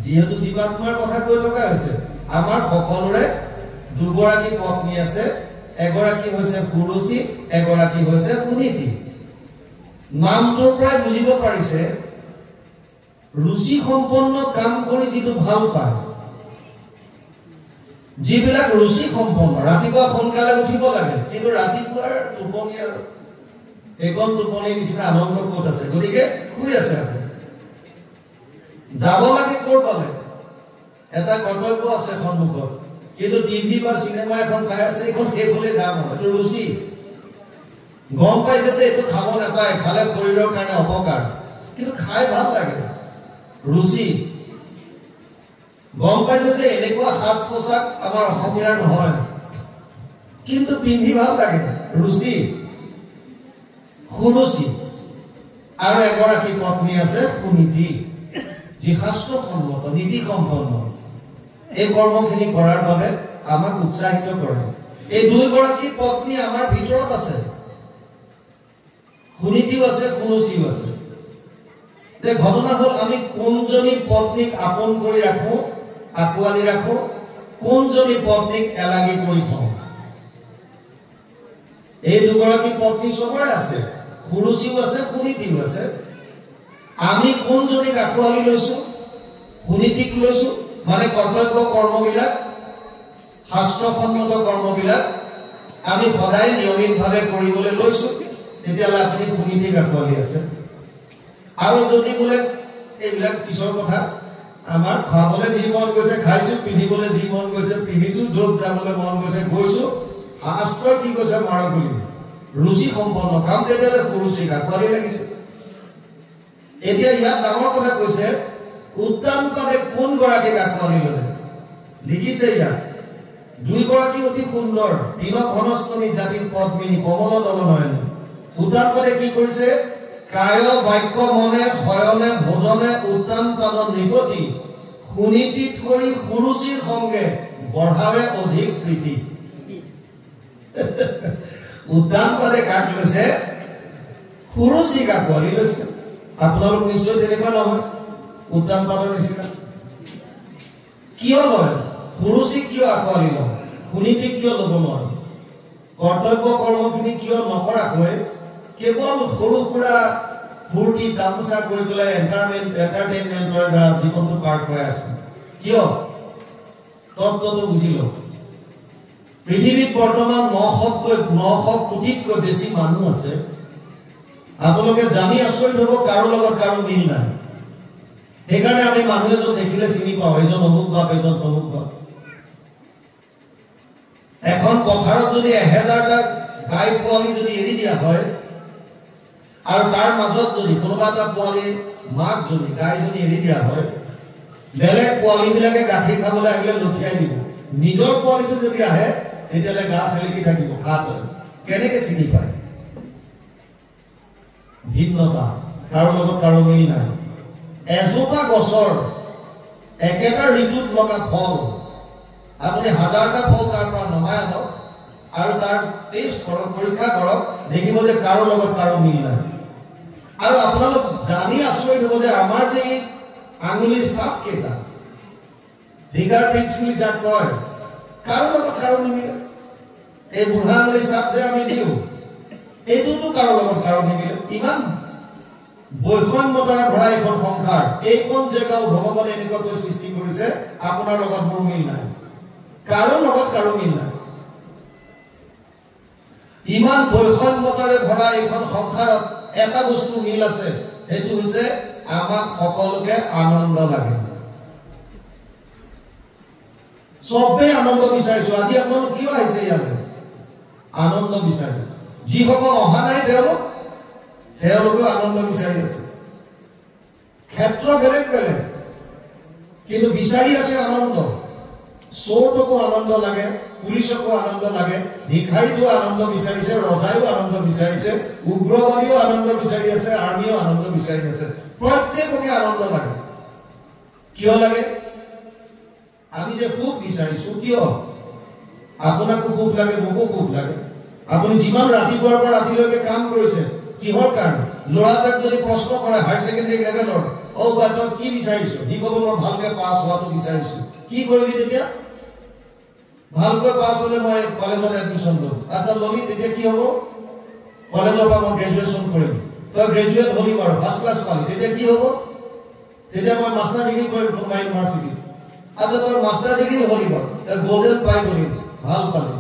যিহেতু জীৱাত্মাৰ কথা কৈ থকা হৈছে আমাৰ সকলোৰে দুগৰাকী পত্নী আছে এগৰাকী হৈছে সুৰুচি এগৰাকী হৈছে সুনীতি নামটোৰ পৰাই বুজিব পাৰিছে ৰুচি সম্পন্ন কাম কৰি যিটো ভাল পায় যিবিলাক ৰুচি সম্পন্ন ৰাতিপুৱা সোনকালে উঠিব লাগে কিন্তু ৰাতিপুৱাৰ টোপনি আৰু এইখন টোপনিৰ নিচিনা আনন্দ ক'ত আছে গতিকে শুই আছে যাব লাগে ক'ৰ পালে এটা কৰ্তব্য আছে সন্মুখত কিন্তু টিভি বা চিনেমা এখন চাই আছে এইখন শেষ হ'লে যাম এইটো ৰুচি গম পাইছে যে এইটো খাব নাপায় খালে শৰীৰৰ কাৰণে অপকাৰ কিন্তু খাই ভাল লাগে ৰুচি গম পাইছে যে এনেকুৱা সাজ পোছাক আমাৰ অসমীয়াৰ নহয় কিন্তু পিন্ধি ভাল লাগে ৰুচি সুৰুচি আৰু এগৰাকী পত্নী আছে সুনীতি যি শাস্ত্ৰসন্মত নীতি সম্পন্ন এই কৰ্মখিনি কৰাৰ বাবে আমাক উৎসাহিত কৰে এই দুইগৰাকী পত্নী আমাৰ ভিতৰত আছে সুনীতিও আছে সুৰুচিও আছে ঘটনা হ'ল আমি কোনজনী পত্নীক আপোন কৰি ৰাখো আঁকোৱালি ৰাখো কোনজনী পত্নীক এলাগি কৰি থওঁ এই দুগৰাকী পত্নী চবৰে আছে সুৰুচিও আছে সুনীতিও আছে আমি কোনজনীক আঁকোৱালি লৈছো সুনীতিক লৈছো মানে কৰ্তব্য কৰ্মবিলাক শাস্ত্ৰসন্মত কৰ্মবিলাক আমি সদায় নিয়মিতভাৱে কৰিবলৈ লৈছো তেতিয়াহ'লে আপুনি সুনীতিক আঁকোৱালি আছে আৰু যদি বোলে এইবিলাক পিছৰ কথা আমাৰ খাবলৈ যি মন গৈছে খাইছো পিন্ধিবলৈ যি মন গৈছে পিন্ধিছো য'ত যাবলৈ মন গৈছে গৈছো শাস্ত্ৰই কি কৈছে মাৰগুলি ৰুচি সম্পন্ন কাম তেতিয়াহ'লে সুৰুচিক আঁকোৱালি লাগিছে এতিয়া ইয়াত ডাঙৰ কথা কৈছে উদ্যানপাদে কোনগৰাকীক আঁকোৱালি ল'লে লিখিছে ইয়াত দুইগৰাকী অতি সুন্দৰ তৃণ ঘনস্তনী জাতিৰ পদ্মিনী কমল দলনয়নী উদ্যানপাদে কি কৰিছে কায় বাক্য মনে শয়নে ভোজনে উদ্যানপাদন নৃপতি সুনীতিত কৰি সুৰুচিৰ সংগে বঢ়াৱে অধিক প্ৰীতি উদ্যানপাদে কাক লৈছে সুৰুচিক আঁকোৱালি লৈছে আপোনালোক নিশ্চয় তেনেকুৱা নহয় উদ্যানপাদৰ নিচিনা কিয় লয় সুৰুচিক কিয় আঁকোৱালি লয় সুনীতিক কিয় ল'ব নোৱাৰে কৰ্তব্য কৰ্মখিনি কিয় নকৰাকৈ কেৱল সৰু সুৰা ফূৰ্তি তামচা কৰি পেলাই এণ্টাৰটেইনমেণ্টৰ দ্বাৰা জীৱনটো পাৰ কৰাই আছে কিয় তত্ত্বটো বুজি লওক পৃথিৱীত বৰ্তমান 900 কোটিতকৈ বেছি মানুহ আছে আপোনালোকে জানি আচৰিত হ'ব কাৰো লগত কাৰো মিল নাই সেইকাৰণে আমি মানুহ এজন দেখিলে চিনি পাওঁ এজন অমুক বাপ এজন তমুক বাপ এখন পথাৰত যদি 1000টা গাই পোৱালি যদি এৰি দিয়া হয় আৰু তাৰ মাজত যদি কোনোবা এটা পোৱালিৰ মাক যদি গাই যদি এৰি দিয়া হয় বেলেগ পোৱালিবিলাকে গাখীৰ খাবলৈ আহিলে লঠিয়াই দিব নিজৰ পোৱালিটো যদি আহে তেতিয়ালে গা চেলেকি থাকিব খাত কেনেকৈ চিনি পায় ভিন্নতা কাৰো লগত কাৰো মিল নাই এজোপা গছৰ একেটা ঋতুত লগা ফল আপুনি 1000টা ফল তাৰ পৰা নমাই আনক আৰু তাৰ টেষ্ট কৰক পৰীক্ষা কৰক দেখিব যে কাৰো লগত কাৰো মিল নাই আৰু আপোনালোক জানি আচৰিত হ'ব যে আমাৰ যে আঙুলিৰ চাপ কেইটা ফিংগাৰ প্ৰিণ্টছ বুলি যাক কয় কাৰো লগত কাৰো নিমিলে এই বুঢ়া আঙুলিৰ চাপ যে আমি দিওঁ এইটোতো কাৰো লগত কাৰো নিমিলে ইমান বৈষম্যতাৰে ভৰা এখন সংসাৰ এইখন জেগাও ভগৱানে এনেকুৱাকৈ সৃষ্টি কৰিছে আপোনাৰ লগত মোৰ মিল নাই কাৰো লগত কাৰো মিল নাই ইমান বৈষম্যতাৰে ভৰা এইখন সংসাৰত এটা বস্তু মিল আছে সেইটো হৈছে আমাক সকলোকে আনন্দ লাগে সবে আনন্দ বিচাৰিছো আজি আপোনালোক কিয় আহিছে ইয়ালৈ আনন্দ বিচাৰি যিসকল অহা নাই তেওঁলোকেও আনন্দ বিচাৰি আছে ক্ষেত্ৰ বেলেগ বেলেগ কিন্তু বিচাৰি আছে আনন্দ চোৰটোকো আনন্দ লাগে পুলিচকো আনন্দ লাগে ভিখাৰীটো আনন্দ বিচাৰিছে ৰজাইও আনন্দ বিচাৰিছে উগ্ৰবাদীও আনন্দ বিচাৰি আছে আৰ্মিও আনন্দ বিচাৰি আছে প্ৰত্যেককে আনন্দ লাগে কিয় লাগে আমি যে সুখ বিচাৰিছো কিয় আপোনাকো সুখ লাগে মোকো সুখ লাগে আপুনি যিমান ৰাতিপুৱাৰ পৰা ৰাতিলৈকে কাম কৰিছে কিহৰ কাৰণে ল'ৰাটাক যদি প্ৰশ্ন কৰে হায়াৰ ছেকেণ্ডাৰী লেভেলৰ বা তই কি বিচাৰিছ সি ক'ব মই ভালকৈ পাছ হোৱাটো বিচাৰিছো কি কৰিবি তেতিয়া ভালকৈ পাছ হ'লে মই কলেজত এডমিশ্যন ল'ম আচ্ছা ল'বি তেতিয়া কি হ'ব কলেজৰ পৰা মই গ্ৰেজুৱেশ্যন কৰিম তই গ্ৰেজুৱেট হ'লি বাৰু ফাৰ্ষ্ট ক্লাছ পালি তেতিয়া কি হ'ব তেতিয়া মই মাষ্টাৰ ডিগ্ৰী কৰিম কোনোবা ইউনিভাৰ্চিটিত আচ্ছা তই মাষ্টাৰ ডিগ্ৰী হ'লি বাৰু তই গল্ডেন পাই গ'লি ভাল পালি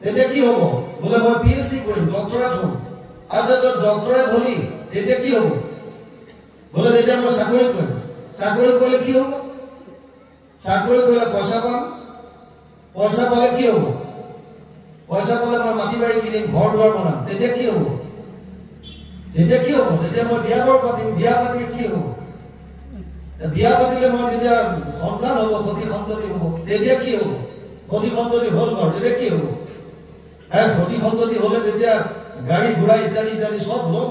তেতিয়া কি হ'ব বোলে মই PhD কৰিম ডক্টৰেট হ'ম আচ্ছা তই ডক্টৰেট হ'লি তেতিয়া কি হ'ব বোলে তেতিয়া মই চাকৰি কৰিম চাকৰি কৰিলে কি হ'ব চাকৰি কৰিলে পইচা পাম পইচা পালে কি হ'ব পইচা পালে মই মাটি বাৰী কিনিম ঘৰ দুৱাৰ বনাম তেতিয়া কি হ'ব তেতিয়া মই বিয়া বাৰু পাতিম বিয়া পাতিলে কি হ'ব বিয়া পাতিলে মই তেতিয়া সন্তান হ'ব সতী সন্ততি হ'ব তেতিয়া কি হ'ব সতী সন্ততি হ'ল বাৰু তেতিয়া কি হ'ব সতী সন্ততি হ'লে তেতিয়া গাড়ী ঘোঁৰা ইত্যাদি ইত্যাদি চব ল'ম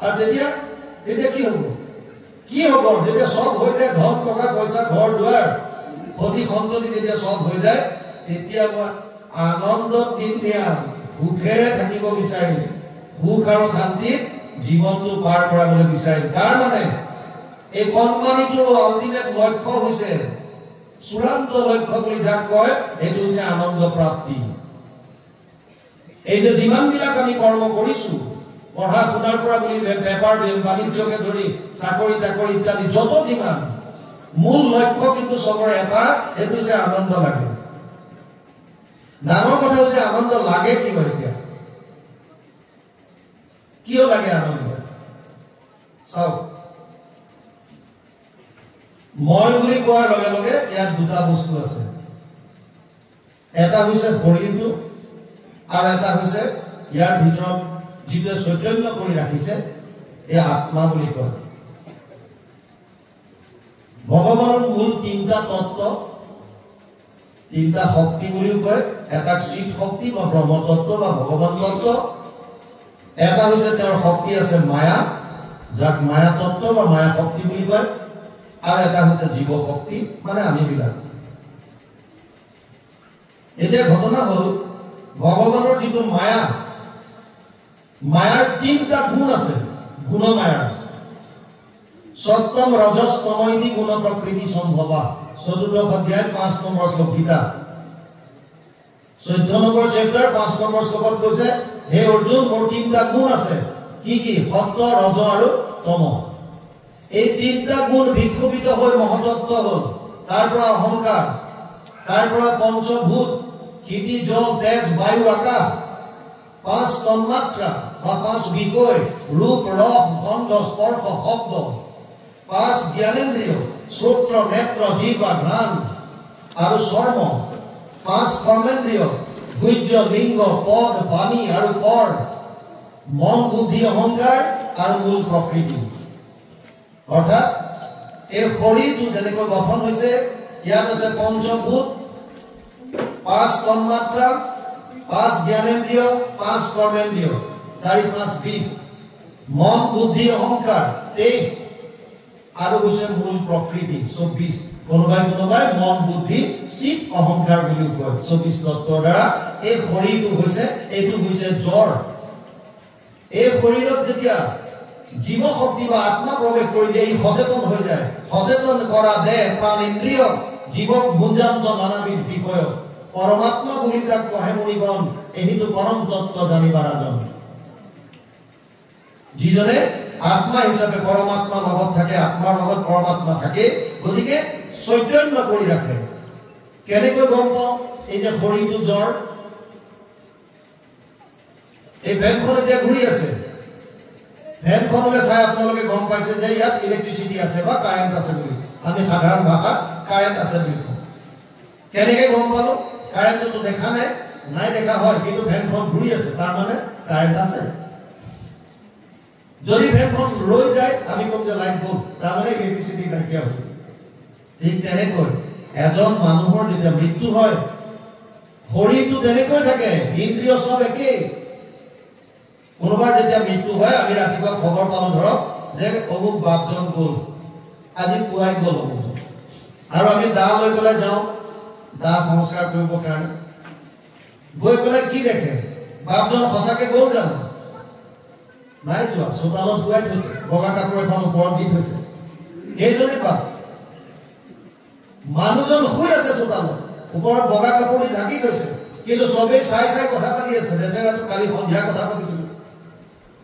আৰু তেতিয়া কি হ'ব যেতিয়া চব হৈ যায় ধন টকা পইচা ঘৰ দুৱাৰ সতী সন্ততি যেতিয়া চব হৈ যায় তেতিয়া মই আনন্দত দিন দিয়া সুখেৰে থাকিব বিচাৰিম সুখ আৰু শান্তিত জীৱনটো পাৰ কৰাবলৈ বিচাৰিম তাৰ মানে এই কৰ্মণিটোৰ আল্টিমেট লক্ষ্য হৈছে চূড়ান্ত লক্ষ্য বুলি যাক কয় এইটো হৈছে আনন্দ প্ৰাপ্তি এই যে যিমানবিলাক আমি কৰ্ম কৰিছো পঢ়া শুনাৰ পৰা বুলি বেপাৰ বাণিজ্যকে ধৰি চাকৰি তাকৰি ইত্যাদি যত যিমান মূল লক্ষ্য কিন্তু সবৰে এটা এইটো হৈছে আনন্দ লাগে ডাঙৰ কথা হৈছে আনন্দ লাগে কিয় এতিয়া কিয় লাগে আনন্দ চাওক মই বুলি কোৱাৰ লগে লগে ইয়াত দুটা বস্তু আছে এটা হৈছে শৰীৰটো আৰু এটা হৈছে ইয়াৰ ভিতৰত যিটো চৈতন্য কৰি ৰাখিছে এই আত্মা বুলি কয় ভগৱানৰ মূল তিনিটা তত্ত্ব তিনিটা শক্তি বুলিও কয় এটা চিত শক্তি বা ব্ৰহ্ম তত্ত্ব বা ভগৱান তত্ত্ব এটা হৈছে তেওঁৰ শক্তি আছে মায়া যাক মায়া তত্ত্ব বা মায়া শক্তি বুলি কয় আৰু এটা হৈছে জীৱ শক্তি মানে আমি বিলাক এতিয়া ঘটনা হ'ল ভগৱানৰ যিটো মায়া মায়াৰ তিনিটা গুণ আছে গুণ মায়াৰ সত্যম ৰজস তমইতি গুণ প্ৰকৃতি সম্ভৱা ৪ৰ্থ অধ্যায় ৫ নম্বৰ শ্লোক গীতা ১৪ নম্বৰ চেপ্টাৰ ৫ নম্বৰ শ্লোকত কৈছে হে অৰ্জুন মোৰ তিনিটা গুণ আছে কি সত্য ৰজ আৰু তম এই তিনিটা গুণ বিক্ষোভিত হৈ মহতত্ব হ'ল তাৰ পৰা অহংকাৰ তাৰ পৰা পঞ্চভূত ক্ষিতি জল তেজ বায়ু আকাশ পাঁচ তন্মাত্ৰা বা পাঁচ বিষয় ৰূপ ৰস গন্ধ স্পৰ্শ শব্দ পাঁচ জ্ঞানেন্দ্ৰিয় শ্ৰোত্ৰ নেত্ৰ জিহ্বা ঘ্ৰাণ আৰু চৰ্ম পাঁচ কৰ্মেন্দ্ৰিয় গুহ্য লিংগ পদ বাণী আৰু কৰ মন বুদ্ধি অহংকাৰ আৰু মূল প্ৰকৃতি অৰ্থাৎ এই শৰীৰটো যেনেকৈ গঠন হৈছে ইয়াত আছে পঞ্চভূত পাঁচ তন্মাত্ৰা পাঁচ জ্ঞানেন্দ্ৰিয় পাঁচ কৰ্মেন্দ্ৰিয় 4 5 20 মন বুদ্ধি অহংকাৰ 23 আৰু হৈছে মূল প্ৰকৃতি 24 কোনোবাই মন বুদ্ধি চিত অহংকাৰ বুলি কয় 24 তত্ত্বৰ দ্বাৰা এই শৰীৰটো হৈছে এইটো হৈছে জ্বৰ এই শৰীৰত যেতিয়া জীৱ শক্তি বা আত্মা প্ৰৱেশ কৰি দিয়ে ই সচেতন হৈ যায় সচেতন কৰা দেহ প্ৰাণ ইন্দ্ৰিয় জীৱক গুঞ্জান্ত নানাবিধ বিষয় পৰমাত্মা বুলি তাক কহে মুনিগণ এহিটো পৰম তত্ত্ব জানিবাৰ আজন যিজনে আত্মা হিচাপে পৰমাত্মা লগত থাকে আত্মাৰ লগত পৰমাত্মা থাকে গতিকে চৈতন্য কৰি ৰাখে কেনেকৈ গম পাওঁ এই যে শৰীৰটো জ্বৰ এই ফেনখন এতিয়া ঘূৰি আছে ফেনখনলৈ চাই আপোনালোকে গম পাইছে যে ইয়াত ইলেক্ট্ৰিচিটি আছে বা কাৰেণ্ট আছে বুলি আমি সাধাৰণ ভাষাত কাৰেণ্ট আছে বুলি কওঁ কেনেকৈ গম পালো কাৰেণ্টটো দেখা নাই দেখা হয় কিন্তু ফেনখন ঘূৰি আছে তাৰ মানে কাৰেণ্ট আছে যদি ফেনখন ৰৈ যায় আমি কম যে লাইট গ'ল তাৰ মানে ইলেক্ট্ৰিচিটি নাইকিয়া হ'ল ঠিক তেনেকৈ এজন মানুহৰ যেতিয়া মৃত্যু হয় শৰীৰটো তেনেকৈ থাকে ইন্দ্ৰিয় সব একেই কোনোবাৰ যেতিয়া মৃত্যু হয় আমি ৰাতিপুৱা খবৰ পাওঁ ধৰক যে অমুক বাপজন গ'ল আজি পুৱাই গ'ল অমুক আৰু আমি দা লৈ পেলাই যাওঁ দা সংস্কাৰ কৰিবৰ কাৰণে গৈ পেলাই কি দেখে বাপজন সঁচাকৈ গ'ল জানো নাই যোৱা চোতালত শুৱাই থৈছে বগা কাপোৰ এখন ওপৰত দি থৈছে এইজনে বাপ মানুহজন শুই আছে চোতালত ওপৰত বগা কাপোৰ দি ঢাকি থৈছে কিন্তু চবেই চাই কথা পাতি আছে বেচেৰাটো কালি সন্ধিয়া কথা পাতিছিল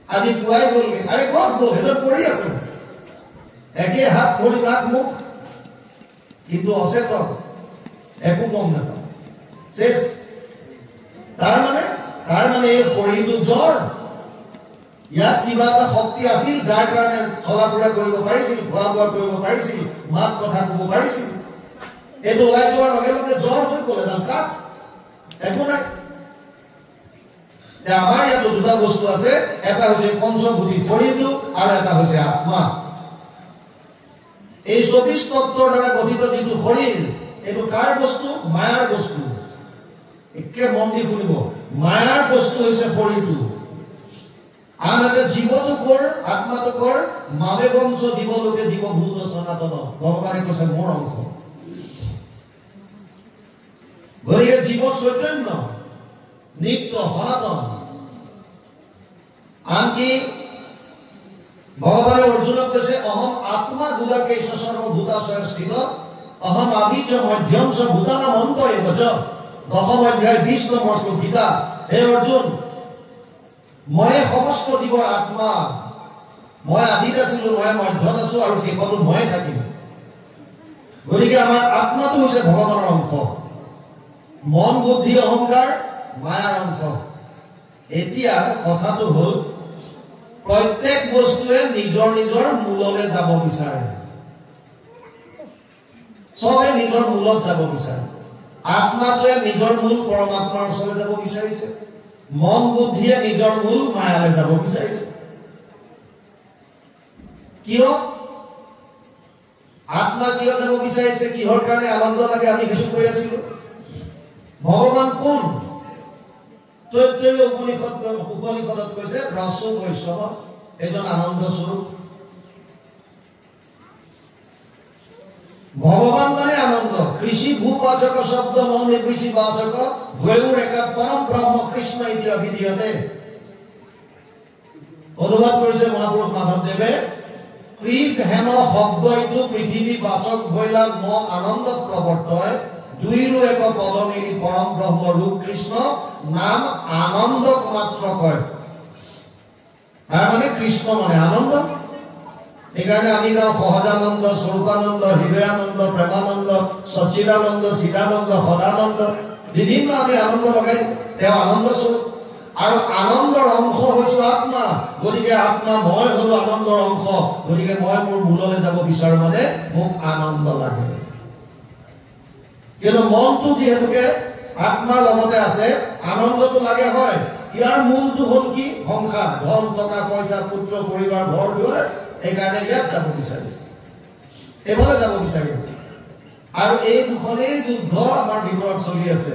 আজি পুৱাই গ'লগে আৰে ক'ত গ'ল এজন পৰি আছে একে হাত ভৰি নাক মুখ কিন্তু অচেতন একো গম নাপায় শেষ তাৰ মানে এই শৰীৰটো জ্বৰ ইয়াত কিবা এটা শক্তি আছিল যাৰ কাৰণে চলা ফুৰা কৰিব পাৰিছিল খোৱা বোৱা কৰিব পাৰিছিল মাত কথা ক'ব পাৰিছিল এইটো ওলাই যোৱাৰ লগে লগে জ্বৰ হৈ গ'ল এডাল কাঠ একো নাই আমাৰ ইয়াত দুটা বস্তু আছে এটা হৈছে পঞ্চভূতি শৰীৰটো আৰু এটা হৈছে আত্মা এই 24 তত্ত্বৰ দ্বাৰা গঠিত যিটো শৰীৰ এইটো কাৰ বস্তু মায়াৰ বস্তু একে মন দি শুনিব মায়াৰ বস্তু হৈছে শৰীৰটো আনহাতে জীৱটো কৰ আত্মাটো কৰ বাবে বংশ জীৱলোকে জীৱভূত সনাতন ভগৱানে কৈছে মোৰ অংশ গতিকে জীৱ চৈতন্য নিত্য সনাতন আনকি ভগৱানে অৰ্জুনক কৈছে অহম আত্মা গুদাকে সৰ্বভূতাশয় স্থিত অহম আদিচ মধ্যম চ ভূতানাম অন্ত এবচ দশম অধ্যায় 20 নম্বৰ শ্লোক গীতা হে অৰ্জুন মই সমস্ত জীৱৰ আত্মা মই আদিত আছিলো মই মধ্যত আছো আৰু শেষতো মই থাকিম গতিকে আমাৰ আত্মাটো হৈছে ভগৱানৰ অংশ মন বুদ্ধি অহংকাৰ মায়াৰ অংশ এতিয়া কথাটো হ'ল প্ৰত্যেক বস্তুৱে নিজৰ নিজৰ মূললৈ যাব বিচাৰে সবে নিজৰ মূলত যাব বিচাৰে আত্মাটোৱে নিজৰ মূল পৰমাত্মাৰ ওচৰলৈ যাব বিচাৰিছে মন বুদ্ধিয়ে নিজৰ মূল মায়ালৈ যাব বিচাৰিছে কিয় আত্মা কিয় যাব বিচাৰিছে কিহৰ কাৰণে আনন্দ লাগে আমি সেইটো কৈ আছিলো ভগৱান কোন তৈত্তৰীয় উপনিষদত কৈছে ৰস বৈষ্ণৱ এজন আনন্দ স্বৰূপ ভগৱান মানে আনন্দ কৃষি ভূবাচক শব্দ মৌনে কৃষি বাচক ভৈৰ একা পৰম ব্ৰহ্ম কৃষ্ণ ইতি অভিধীয়তে অনুবাদ কৰিছে মহাপুৰুষ মাধৱদেৱে কৃষ হেন শব্দ ইটো পৃথিৱী বাচক ভৈলা ম আনন্দত প্ৰৱৰ্তয় দুইৰো এক পদ মিলি পৰম ব্ৰহ্ম ৰূপ কৃষ্ণ নাম আনন্দক মাত্ৰ কয় আৰ মানে কৃষ্ণ মানে আনন্দ। এইকাৰণে আমি গাওঁ সহজানন্দ, স্বৰূপানন্দ, হৃদয়ানন্দ, প্ৰেমানন্দ, সচ্চিদানন্দ, চিদানন্দ, সদানন্দ, বিভিন্ন আমি আনন্দ লগাই তেওঁ আনন্দ স্বৰূপ। আৰু আনন্দৰ অংশ হৈছো আত্মা, গতিকে আত্মা মই হলো আনন্দৰ অংশ, গতিকে মই মোৰ মূললৈ যাব বিচাৰো মানে মোক আনন্দ লাগে। কিন্তু মনটো যিহেতুকে আত্মাৰ লগতে আছে, আনন্দটো লাগে হয়। ইয়াৰ মূলটো হ'ল কি? সংসাৰ, ধন, টকা পইচা, পুত্ৰ, পৰিবাৰ, ঘৰ দুৱাৰ। এইকাৰণে ইয়াত যাব বিচাৰিছে, এইফালে যাব বিচাৰিছে। আৰু এই দুখনেই যুদ্ধ আমাৰ ভিতৰত চলি আছে।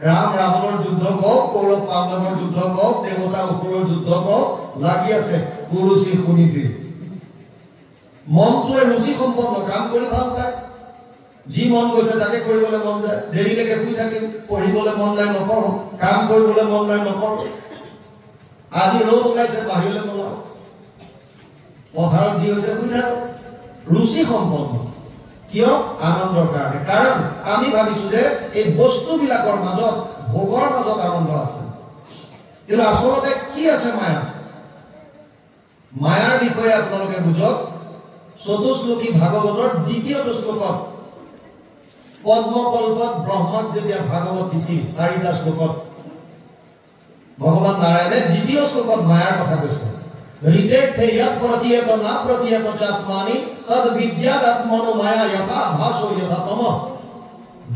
ৰাম ৰাৱণৰ যুদ্ধ কওক, কৌৰৱ পাণ্ডৱৰ যুদ্ধ কওক, দেৱতা অসুৰৰ যুদ্ধ কওক, লাগি আছে কুৰুচি সুনীতি। মনটোৱে ৰুচি সম্পন্ন, কাম কৰি ভাল পায়, যি মন গৈছে তাকে কৰিবলৈ মন যায়। দেৰিলৈকে শুই থাকিম, পঢ়িবলৈ মন নাই নপঢ়ো, কাম কৰিবলৈ মন নাই নকৰো। আজি ৰ'দ ওলাইছে বাহিৰলৈ নোলাও, পথাৰত যি হৈছে শুই থাকো। ৰুচি সম্পন্ন, কিয়? আনন্দৰ কাৰণে। কাৰণ আমি ভাবিছো যে এই বস্তুবিলাকৰ মাজত, ভোগৰ মাজত আনন্দ আছে। কিন্তু আচলতে কি আছে মায়া? মায়াৰ বিষয়ে আপোনালোকে বুজক। চতুশ্লোকী ভাগৱতৰ ২য় শ্লোকত, পদ্মকল্পত ব্ৰহ্মাক যেতিয়া ভাগৱত দিছিল ৪টা শ্লোকত, ভগৱান নাৰায়ণে ২য় শ্লোকত মায়াৰ কথা কৈছে। ঋতেৰ্থে ইয়াত প্ৰতীয়ত না প্ৰতীয়ত চাত্মানি তদ বিদ্যাত আত্মনো মায়া যথা ভাসো যথা তম।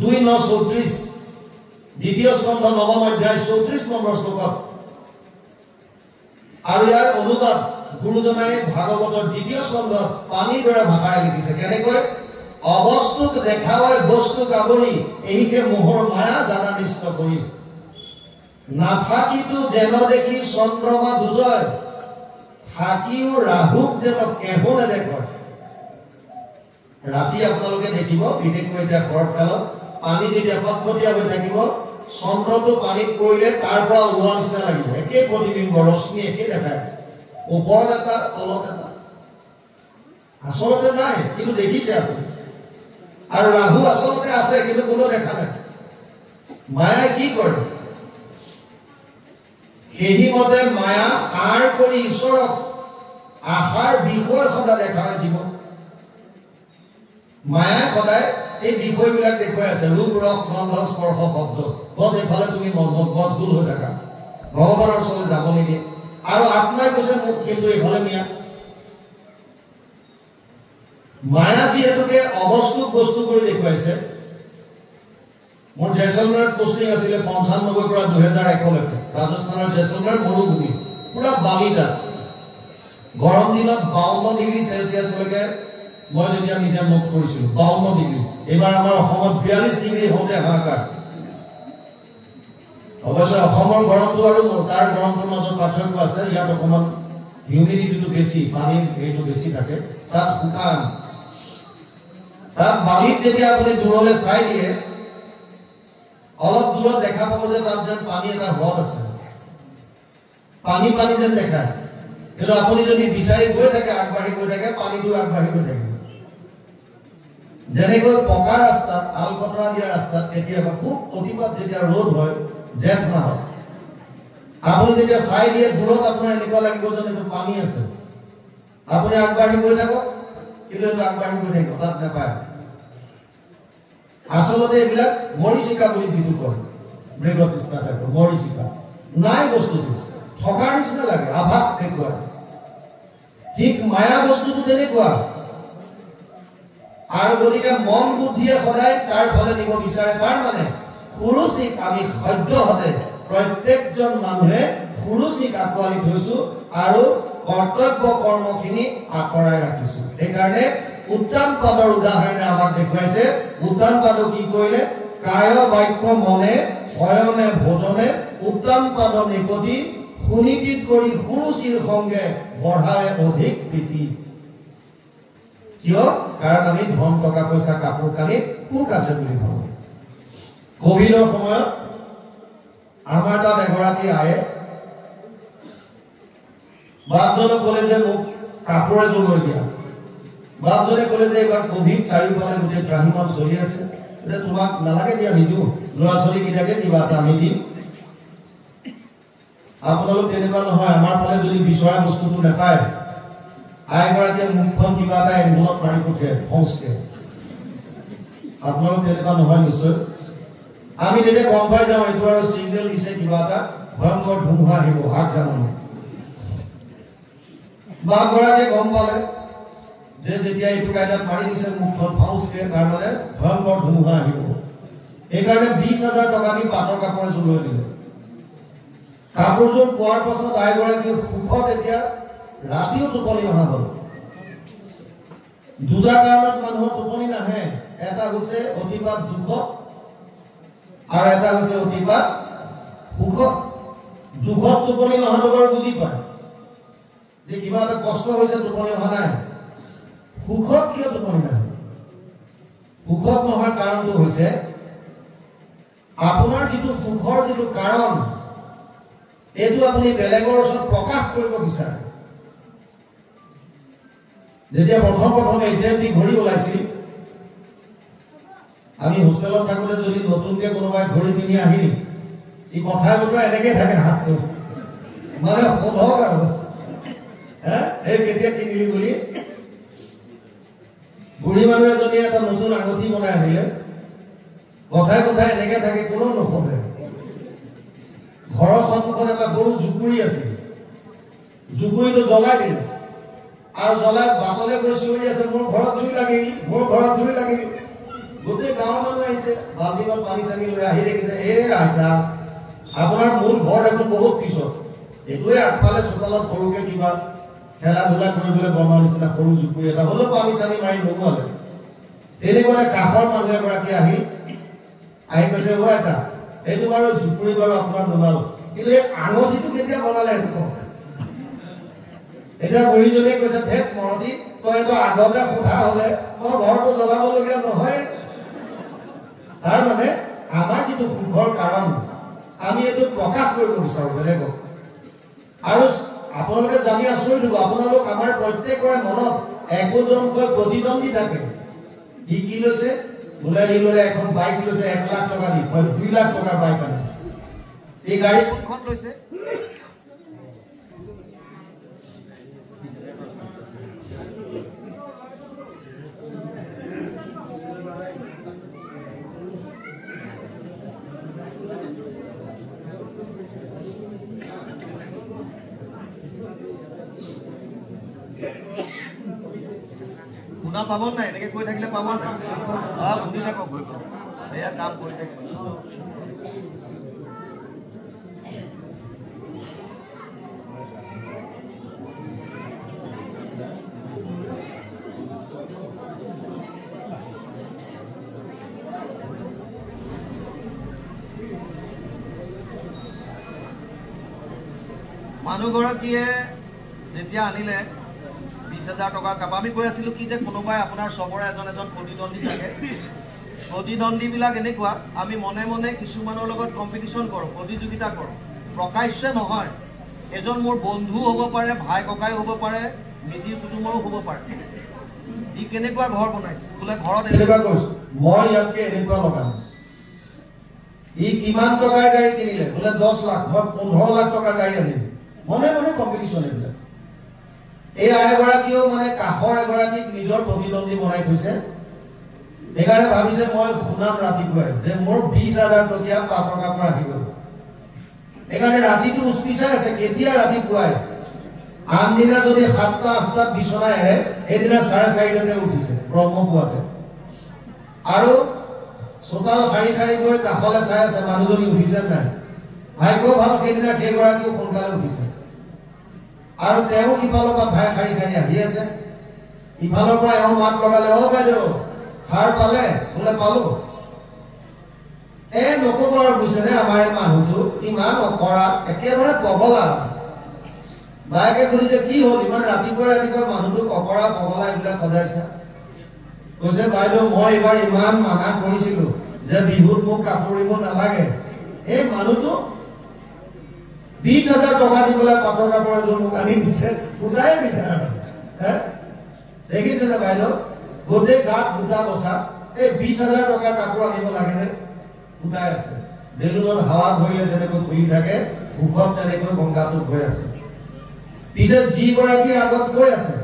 ২:৩৪, ২য় স্কন্ধ ৯ম অধ্যায় ৩৪ নম্বৰ শ্লোকত। আৰু ইয়াৰ অনুবাদ গুৰুজনাই ভাগৱতৰ ২য় স্কন্ধত পানীৰ দৰে ভাষাৰে লিখিছে। কেনেকৈ? অবস্তুক দেখাওয়াই বস্তুক আৱৰি, এইকে মোহৰ মায়া জানা নিষ্ট কৰি। নাথাকিতো যেন দেখি চন্দ্ৰমা দুজয়, থাকিও ৰাহুক যেন কেহো নেদেখয়। ৰাতি আপোনালোকে দেখিব, বিশেষকৈ এতিয়া শৰৎকালত পানী যেতিয়া ফটফটীয়া হৈ থাকিব, চন্দ্ৰটো পানীত পৰিলে তাৰ পৰা ওলোৱা নিচিনা লাগিব। একেই প্ৰতিবিম্ব, ৰশ্মি একেই দেখাই আছে, ওপৰত এটা তলত এটা। আচলতে নাই, কিন্তু দেখিছে আপুনি। আৰু ৰাহু আচলতে আছে, কিন্তু কোনো দেখা নাই। মায়াই কি কৰে? সেইমতে মায়া আঁৰ কৰি ঈশ্বৰক আশাৰ বিষয় সদায় দেখায় জীৱন। মায়াই সদায় এই বিষয়বিলাক দেখুৱাই আছে, ৰূপ, ৰস, গন্ধ, স্পৰ্শ, শব্দ। বছ এইফালে তুমি মজগুল হৈ থাকা, ভগৱানৰ ওচৰলৈ যাব নিদিয়ে। আৰু আত্মাই কৈছে মোক কিন্তু এইফালে নিয়া। মায়া যিহেতুকে অবস্তুক বস্তু কৰি দেখুৱাইছে। মোৰ জেচলমেৰত পোষ্টিং আছিলে ৯৫ পৰা ২০০১লৈকে। ৰাজস্থানৰ জেচলমেৰ মৰুভূমি, পুৰা বালিতা। গৰম দিনত ৫২ ডিগ্ৰী চেলচিয়াছলৈকে মই তেতিয়া নিজে নোট কৰিছিলো, ৫২ ডিগ্ৰী। এইবাৰ আমাৰ অসমত ৪২ ডিগ্ৰী হওঁতে হাহাকাৰ। অৱশ্যে অসমৰ গৰমটো আৰু তাৰ গৰমটোৰ মাজত পাৰ্থক্য আছে। ইয়াত অকণমান হিউমিডিটিটো বেছি, পানীৰ হেৰিটো বেছি থাকে, তাত শুকান। তাত বালিত যেতিয়া আপুনি দূৰলৈ চাই দিয়ে, অলপ দূৰত দেখা পাব যে তাত যেন পানী এটা হ্ৰদ আছে, পানী পানী যেন দেখায়। কিন্তু আপুনি যদি বিচাৰি গৈ থাকে, আগবাঢ়ি গৈ থাকে, পানীটো আগবাঢ়ি গৈ থাকে। যেনেকৈ পকা ৰাস্তাত, আলকতৰা দিয়া ৰাস্তাত কেতিয়াবা খুব অতিপাত যেতিয়া ৰ'দ হয়, জেঠ মাহত, আপুনি যেতিয়া চাই দিয়ে দূৰত, আপোনাৰ এনেকুৱা লাগিব যেন এইটো পানী আছে। আপুনি আগবাঢ়ি গৈ থাকক, কিন্তু এইটো আগবাঢ়ি গৈ থাকিব, তাত নাপায়। আচলতে এইবিলাক মৰিচিকা বুলি যিটো কয়, মৃগতৃষ্ণা টাইপৰ মৰিচিকা নাই, বস্তুটো থকাৰ নিচিনা লাগে, আভাস দেখুৱায়। ঠিক মায়া বস্তুটো তেনেকুৱা। আৰু গতিকে মন বুদ্ধিয়ে সদায় তাৰ ফালে নিব বিচাৰে। তাৰ মানে সুৰুচিক আমি সদ্যহতে প্ৰত্যেকজন মানুহে সুৰুচিক আঁকোৱালি থৈছো আৰু কৰ্তব্য কৰ্মখিনি আঁতৰাই ৰাখিছো। সেইকাৰণে উত্তান পাদৰ উদাহৰণে আমাক দেখুৱাইছে। উত্তান পাদ কি কৰিলে? কায় বাক্য মনে শয়নে ভোজনে উত্তান পাদ নিপতি, সুনীতিত কৰি সুৰুচিৰ সংগে বঢ়ায় অধিক প্ৰীতি। কিয়? কাৰণ আমি ধন, টকা পইচা, কাপোৰ কানি সুখ আছে বুলি ভাবো। কোভিডৰ সময়ত আমাৰ তাত এগৰাকী আয়ে বাপজনক ক'লে যে মোক কাপোৰ এযোৰ লৈ দিয়া। বাপজনে ক'লে যে এইবাৰ কোভিড, চাৰিওফালে গোটেই ত্ৰাহিমাম চলি আছে, এতিয়া তোমাক নালাগে দিয়া, নিদিওঁ, ল'ৰা ছোৱালীকেইটাকে কিবা এটা আনি দিম। আপোনালোক তেনেকুৱা নহয় আমাৰ ফালে যদি বিচৰা বস্তুটো নাপায় আইগৰাকীয়ে মুখখন কিবা এটা এম্বুলত মাৰি পঠিয়ায় ফৌজকে আপোনালোক তেনেকুৱা নহয় নিশ্চয় আমি তেতিয়া গম পাই যাওঁ এইটো আৰু চিগনেল দিছে কিবা এটা ভয়ংকৰ ধুমুহা আহিব হাত জানো বাগৰাকীয়ে গম পালে যে যেতিয়া এইটো কাইদাত মাৰি দিছে মুখখন ফৌজকে তাৰ মানে ভয়ংকৰ ধুমুহা আহিব এইকাৰণে 20,000 টকা দি পাটৰ কাপোৰ এযোৰ লৈ দিলে কাপোৰযোৰ পোৱাৰ পাছত আইগৰাকীৰ সুখত এতিয়া ৰাতিও টোপনি নহা হ'ল দুটা কাৰণত মানুহৰ টোপনি নাহে এটা হৈছে অতিপাত দুখত আৰু এটা হৈছে অতিপাত সুখত দুখত টোপনি নহাটো বাৰু বুজি পায় যে কিবা এটা কষ্ট হৈছে টোপনি অহা নাই সুখত কিয় টোপনি নাহে সুখত নোহোৱাৰ কাৰণটো হৈছে আপোনাৰ যিটো সুখৰ যিটো কাৰণ এইটো আপুনি বেলেগৰ ওচৰত প্ৰকাশ কৰিব বিচাৰে যেতিয়া প্ৰথম HMT ঘড়ী ওলাইছিল আমি হোষ্টেলত থাকোঁতে যদি নতুনকৈ কোনোবাই ঘড়ী পিন্ধি আহিল ই কথাই বতৰা এনেকৈ থাকে হাতটো মানে সোধক আৰু এই কেতিয়া কিনিলি বুলি বুঢ়ী মানুহ এজনীয়ে এটা নতুন আঙুঠি বনাই আনিলে কথাই কথাই এনেকৈ থাকে কোনো নোসোধে ঘৰৰ সন্মুখত এটা সৰু জুপুৰি আছিল জুপুৰিটো জ্বলাই দিলে আৰু জ্বলাই বাটলে গৈ চিঞৰি আছে মোৰ ঘৰত জুই লাগিল গোটেই গাঁৱৰ মানুহ আহিছে বাল্টিঙত পানী চানি লৈ আহি দেখিছে আইতা আপোনাৰ মূল ঘৰ দেখোন বহুত পিছত এইটোৱে আগফালে চোতালত সৰুকৈ কিবা খেলা ধূলা কৰিবলৈ বনোৱা নিচিনা সৰু জুপুৰি এটা হ'লেও পানী চানি মাৰি নোমোৱালে তেনেকুৱাতে কাষৰ মানুহ এগৰাকী আহি কৈছে আইতা এইটো বাৰু জুপুৰি বাৰু আপোনাৰ নোলালো কিন্তু এই আঙুঠিটো কেতিয়া বনালে সেইটো কওক এতিয়া বুঢ়ীজনীয়ে কৈছে ধেত মৰদি তই এইটো আগতে সোধা হ'লে মই ঘৰটো জ্বলাবলগীয়া নহয় তাৰ মানে আমাৰ যিটো সুখৰ কাৰণ আমি এইটো প্ৰকাশ কৰিব বিচাৰোঁ বেলেগক আৰু আপোনালোকে জানি আচৰিত হ'ব আপোনালোক আমাৰ প্ৰত্যেকৰে মনত একোজনকৈ প্ৰতিদ্বন্দ্বী থাকে ই কি লৈছে বোলে সি বোলে এখন বাইক লৈছে 1 লাখ টকা দি 2 লাখ টকাৰ বাইক আনে এই গাড়ী কোনখন লৈছে শুনা পাব নাই এনেকে কৈ থাকিলে পাব নাই শুনি থাকক গৈ এয়া কাম কৰি থাকিব মানুহগৰাকীয়ে যেতিয়া আনিলে 20,000 টকাৰ কাপ আমি কৈ আছিলোঁ কি যে কোনোবাই আপোনাৰ চবৰে এজন প্ৰতিদ্বন্দ্বী থাকে প্ৰতিদ্বন্দ্বীবিলাক এনেকুৱা আমি মনে মনে কিছুমানৰ লগত কম্পিটিশ্যন কৰোঁ প্ৰতিযোগিতা কৰোঁ প্ৰকাশ্য নহয় এজন মোৰ বন্ধু হ'ব পাৰে ভাই ককাই হ'ব পাৰে মিতিৰ কুটুমৰো হ'ব পাৰে ই কেনেকুৱা ঘৰ বনাইছে বোলে ঘৰত এনেকুৱা কৰিছোঁ মই ইয়াতকৈ এনেকুৱা লগাম ই কিমান টকাৰ গাড়ী কিনিলে বোলে 10 লাখ মই 15 লাখ টকাৰ গাড়ী আনিম মনে মনে কম্পিটিশ্যন এইবিলাক এই আইগৰাকীও মানে কাষৰ এগৰাকীক নিজৰ প্ৰতিদ্বন্দ্বী বনাই থৈছে সেইকাৰণে ভাবিছে মই শুনাম ৰাতিপুৱাই যে মোৰ 20,000 টকীয়া পাটৰ কাপোৰ আহিব সেইকাৰণে ৰাতিটো উচপিচাই আছে কেতিয়া ৰাতিপুৱাই আনদিনা যদি 7টা 8টাত বিচনা এৰে সেইদিনা 4:30টাতে উঠিছে ব্ৰহ্মপুৱাতে আৰু চোতাল শাৰী শাৰী গৈ কাষলৈ চাই আছে মানুহজনী উঠিছে নাই ভাগ্য ভাল সেইদিনা সেইগৰাকীও সোনকালে উঠিছে আৰু তেওঁ ইফালৰ পৰা ঠাই শাৰী শাৰী আহি আছে ইফালৰ পৰা এওঁ মাত লগালে বাইদেউ সাৰ পালে বোলে পালো নক'ব আৰু বুজিছেনে আমাৰ এই মানুহটো ইমান অকৰা একেবাৰে পগলা বায়েকে সুধিছে কি হ'ল ইমান ৰাতিপুৱা মানুহটোক অকৰা পগলা এইবিলাক সজাইছে কৈছে বাইদেউ মই এইবাৰ ইমান মানা কৰিছিলোঁ যে বিহুত মোক কাপোৰ দিব নালাগে এই মানুহটো 20,000 টকা দি পেলাই পাটৰ কাপোৰ এযোৰ মোক আনি দিছে ফুটাই দিলে আৰু দেখিছেনে বাইদেউ গোটেই গাত ফুটা বচা এই 20,000 টকাৰ কাপোৰ আনিব লাগেনে ফুটাই আছে বেলুনত হাৱা ভৰিলে যেনেকৈ ফুলি থাকে সুখত তেনেকৈ গংগাটোত গৈ আছে। পিছে যিগৰাকীৰ আগত গৈ আছে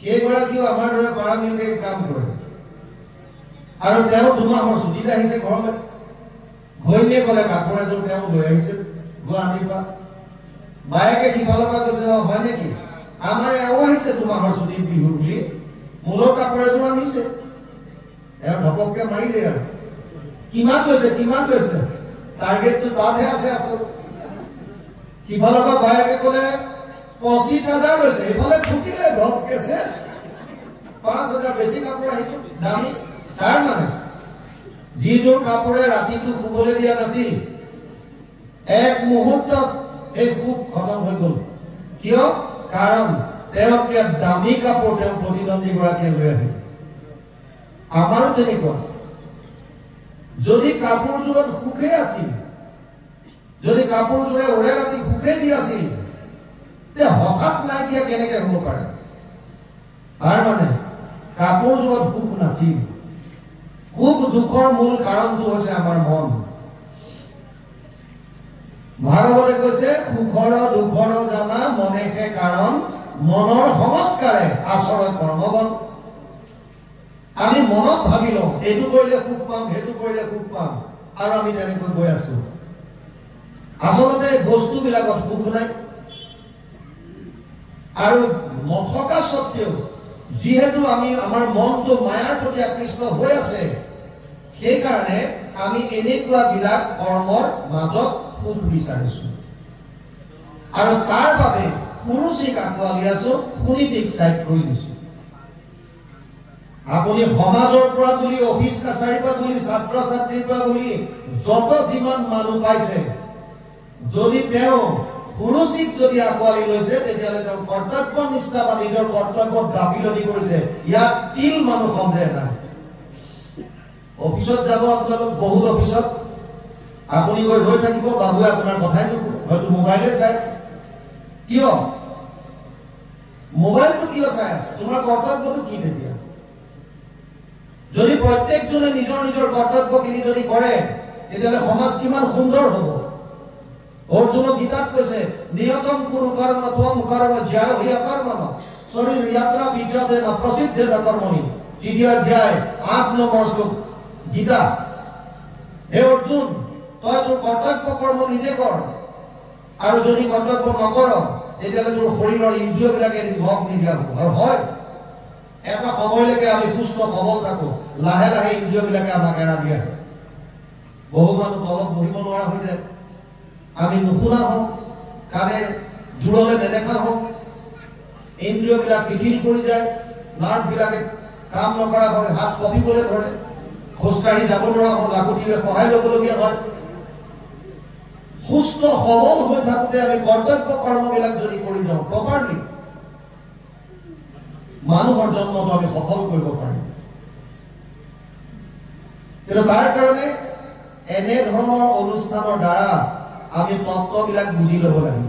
সেইগৰাকীও আমাৰ দৰে পাৰামিলিটাৰী কাম কৰে আৰু তেওঁ 2 মাহৰ ছুটীত আহিছে ঘৰলৈ। ঘৈণীয়ে ক'লে কাপোৰ এযোৰ তেওঁ লৈ আহিছে গুৱাহাটীৰ পৰা। বায়েকে সিফালৰ পৰা কৈছে হয় নেকি, আমাৰ এওঁ আহিছে 2 মাহৰ ছুটীত বিহু বুলি, মোলৈ কাপোৰ এযোৰ আনিছে। এওঁ ধপককে মাৰিলে আৰু কিমান লৈছে টাৰ্গেটটো তাতহে আছে আচল। সিফালৰ পৰা বায়েকে ক'লে 25,000 লৈছে, এইফালে ফুটিলে ধপকে শেষ। 5,000 বেছি কাপোৰ আহিল দামী। তাৰ মানে যিযোৰ কাপোৰে ৰাতিটো শুবলৈ দিয়া নাছিল, এক মুহূৰ্তত এই সুখ খতম হৈ গ'ল। কিয়? কাৰণ তেওঁতকৈ দামী কাপোৰ তেওঁ প্ৰতিদ্বন্দ্বীগৰাকীয়ে লৈ আহিল। আমাৰো তেনেকুৱা। যদি কাপোৰযোৰত সুখে আছিল, যদি কাপোৰযোৰে ওৰে ৰাতি সুখে দি আছিল, তেতিয়া হঠাৎ নাইকিয়া কেনেকে হ'ব পাৰে? তাৰ মানে কাপোৰযোৰত সুখ নাছিল। সুখ দুখৰ মূল কাৰণটো হৈছে আমাৰ মন। ভাগৱতে কৈছে সুখৰ দুখৰ জানা মনেহে কাৰণ, মনৰ সংস্কাৰে আচৰণ কৰ্মবন। আমি মনত ভাবি লওঁ এইটো কৰিলে সুখ পাম, সেইটো কৰিলে সুখ পাম, আৰু আমি তেনেকৈ গৈ আছো। আচলতে বস্তুবিলাকত সুখ নাই। আৰু নথকা স্বত্তেও যিহেতু আমি আমাৰ মনটো মায়াৰ প্ৰতি আকৃষ্ট হৈ আছে, সেইকাৰণে আমি এনেকুৱাবিলাক কৰ্মৰ মাজত সুখ বিচাৰিছো আৰু তাৰ বাবে পুৰুষিক আঁকোৱালি আছো, সুনীতিক চাইড কৰি দিছো। আপুনি সমাজৰ পৰা বুলি, অফিচ কাছাৰীৰ পৰা বুলি, ছাত্ৰ ছাত্ৰীৰ পৰা বুলি যত যিমান মানুহ পাইছে, যদি তেওঁ পুৰুষিক যদি আঁকোৱালি লৈছে, তেতিয়াহ'লে তেওঁ কৰ্তব্য নিষ্ঠা বা নিজৰ কৰ্তব্যত গাফিলতি কৰিছে। ইয়াত তিল মানুহ সন্দেহ নাই। অফিচত যাব আপোনালোক, বহুত অফিচত আপুনি গৈ ৰৈ থাকিব, বাবুৱে আপোনাৰ কথাই নুশুনে, হয়তো মোবাইলে চাই আছে। কিয়? মোবাইলটো কিয় চাই আছে? তোমাৰ কৰ্তব্যটো কি তেতিয়া? যদি প্ৰত্যেকজনে নিজৰ নিজৰ কৰ্তব্যখিনি যদি কৰে, তেতিয়াহ'লে সমাজ কিমান সুন্দৰ হ'ব। অৰ্জুনক গীতাত কৈছে নিয়তম কুৰু কৰ্ম ত্বম কৰ্ম জয় হিয়া কৰ্মণ শৰীৰ যাত্ৰা বিদ্যাদেন প্ৰসিদ্ধেন কৰ্মণি। 3য় অধ্যায় 8 নম্বৰ শ্লোক গীতা। হে অৰ্জুন, তই তোৰ কৰ্তব্য কৰ্ম নিজে কৰ, আৰু যদি কৰ্তব্য নকৰ তেতিয়াহ'লে তোৰ শৰীৰৰ ইন্দ্ৰিয়বিলাকে ভোগ নিদিয়া হ'ব। আৰু হয়, এটা সময়লৈকে আমি সুস্থ সবল থাকো, লাহে লাহে ইন্দ্ৰিয়বিলাকে আমাক এৰা দিয়া হয়। বহু মানুহ তলত বহিব নোৱাৰা হৈ যায়। আমি নুশুনা হওঁ, কাণে দূৰলৈ নেদেখা হওঁ, ইন্দ্ৰিয়বিলাক শিথিল পৰি যায়, নাৰ্ভবিলাকে কাম নকৰা হয়, হাত কঁপিবলৈ ধৰে, খোজকাঢ়ি যাব নোৱাৰা হওঁ, লাকুটিৰে সহায় ল'বলগীয়া হয়। সুস্থ সবল হৈ থাকোঁতে আমি কৰ্তব্য কৰ্মবিলাক যদি কৰি যাওঁ প্ৰপাৰলি, মানুহৰ জন্মটো আমি সফল কৰিব পাৰিম। কিন্তু তাৰ কাৰণে এনে ধৰণৰ অনুষ্ঠানৰ দ্বাৰা আমি তত্ত্ববিলাক বুজি ল'ব লাগিব।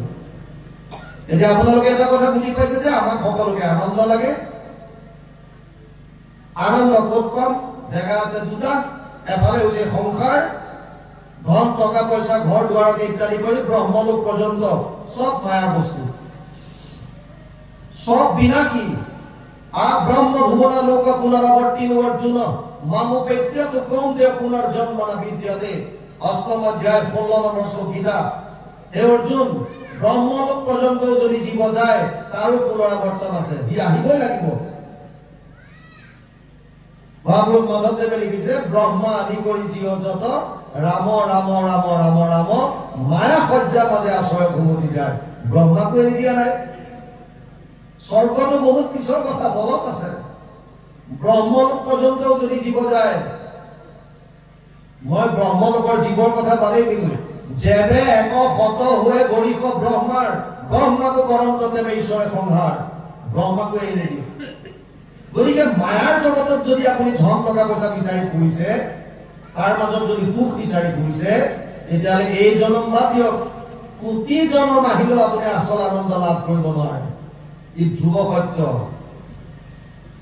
এতিয়া আপোনালোকে এটা কথা বুজি পাইছে যে আমাক সকলোকে আনন্দ লাগে। আনন্দ ক'ত পাম? জেগা আছে দুটা। এফালে হৈছে সংসাৰ, ধন টকা পইচা, ঘৰ দুৱাৰ ইত্যাদি কৰি ব্ৰহ্মলোক পৰ্যন্ত চব মায়াৰ বস্তু, চব বিনাশী। ব্ৰহ্ম ভুৱনা লোক পুনৰাৱৰ্তিনো অৰ্জুন মামোপেত্য কৌন্তেয় পুনৰ্জন্ম ন বিদ্যতে। 8ম অধ্যায় 16 নম্বৰ শ্লোক গীতা। হে অৰ্জুন, ব্ৰহ্মলোক পৰ্যন্ত যদি জীৱ যায় তাৰো পুনৰাৱৰ্তন আছে, সি আহিবই লাগিব। মহাপুৰুষ মাধৱদেৱে লিখিছে ব্ৰহ্মা আদি কৰি জীৱ যত ৰাম ৰাম ৰাম ৰাম ৰাম মায়া সজ্জা মাজে আশ্ৰয় ঘুমতি যায়। ব্ৰহ্মাকো এৰি দিয়া নাই। স্বৰ্গটো বহুত পিছৰ কথা, তলত আছে। ব্ৰহ্মলোক পৰ্যন্তও যদি জীৱ যায়, মই ব্ৰহ্মলোকৰ জীৱৰ কথা বাদেই দিলো। যেবে এক শত হৈ বৰিষ ব্ৰহ্মাৰ, ব্ৰহ্মাকো বৰন্ত তেবে ঈশ্বৰে সংহাৰ। ব্ৰহ্মাকো এৰি নিদিয়ে। গতিকে মায়াৰ জগতত যদি আপুনি ধন টকা পইচা বিচাৰি ফুৰিছে, তাৰ মাজত যদি সুখ বিচাৰি ফুৰিছে, তেতিয়াহ'লে এই জনম বাদ দিয়ক, কোটি জনম আহিলেও আপুনি আচল আনন্দ লাভ কৰিব নোৱাৰে। ই ধ্ৰুৱ সত্য।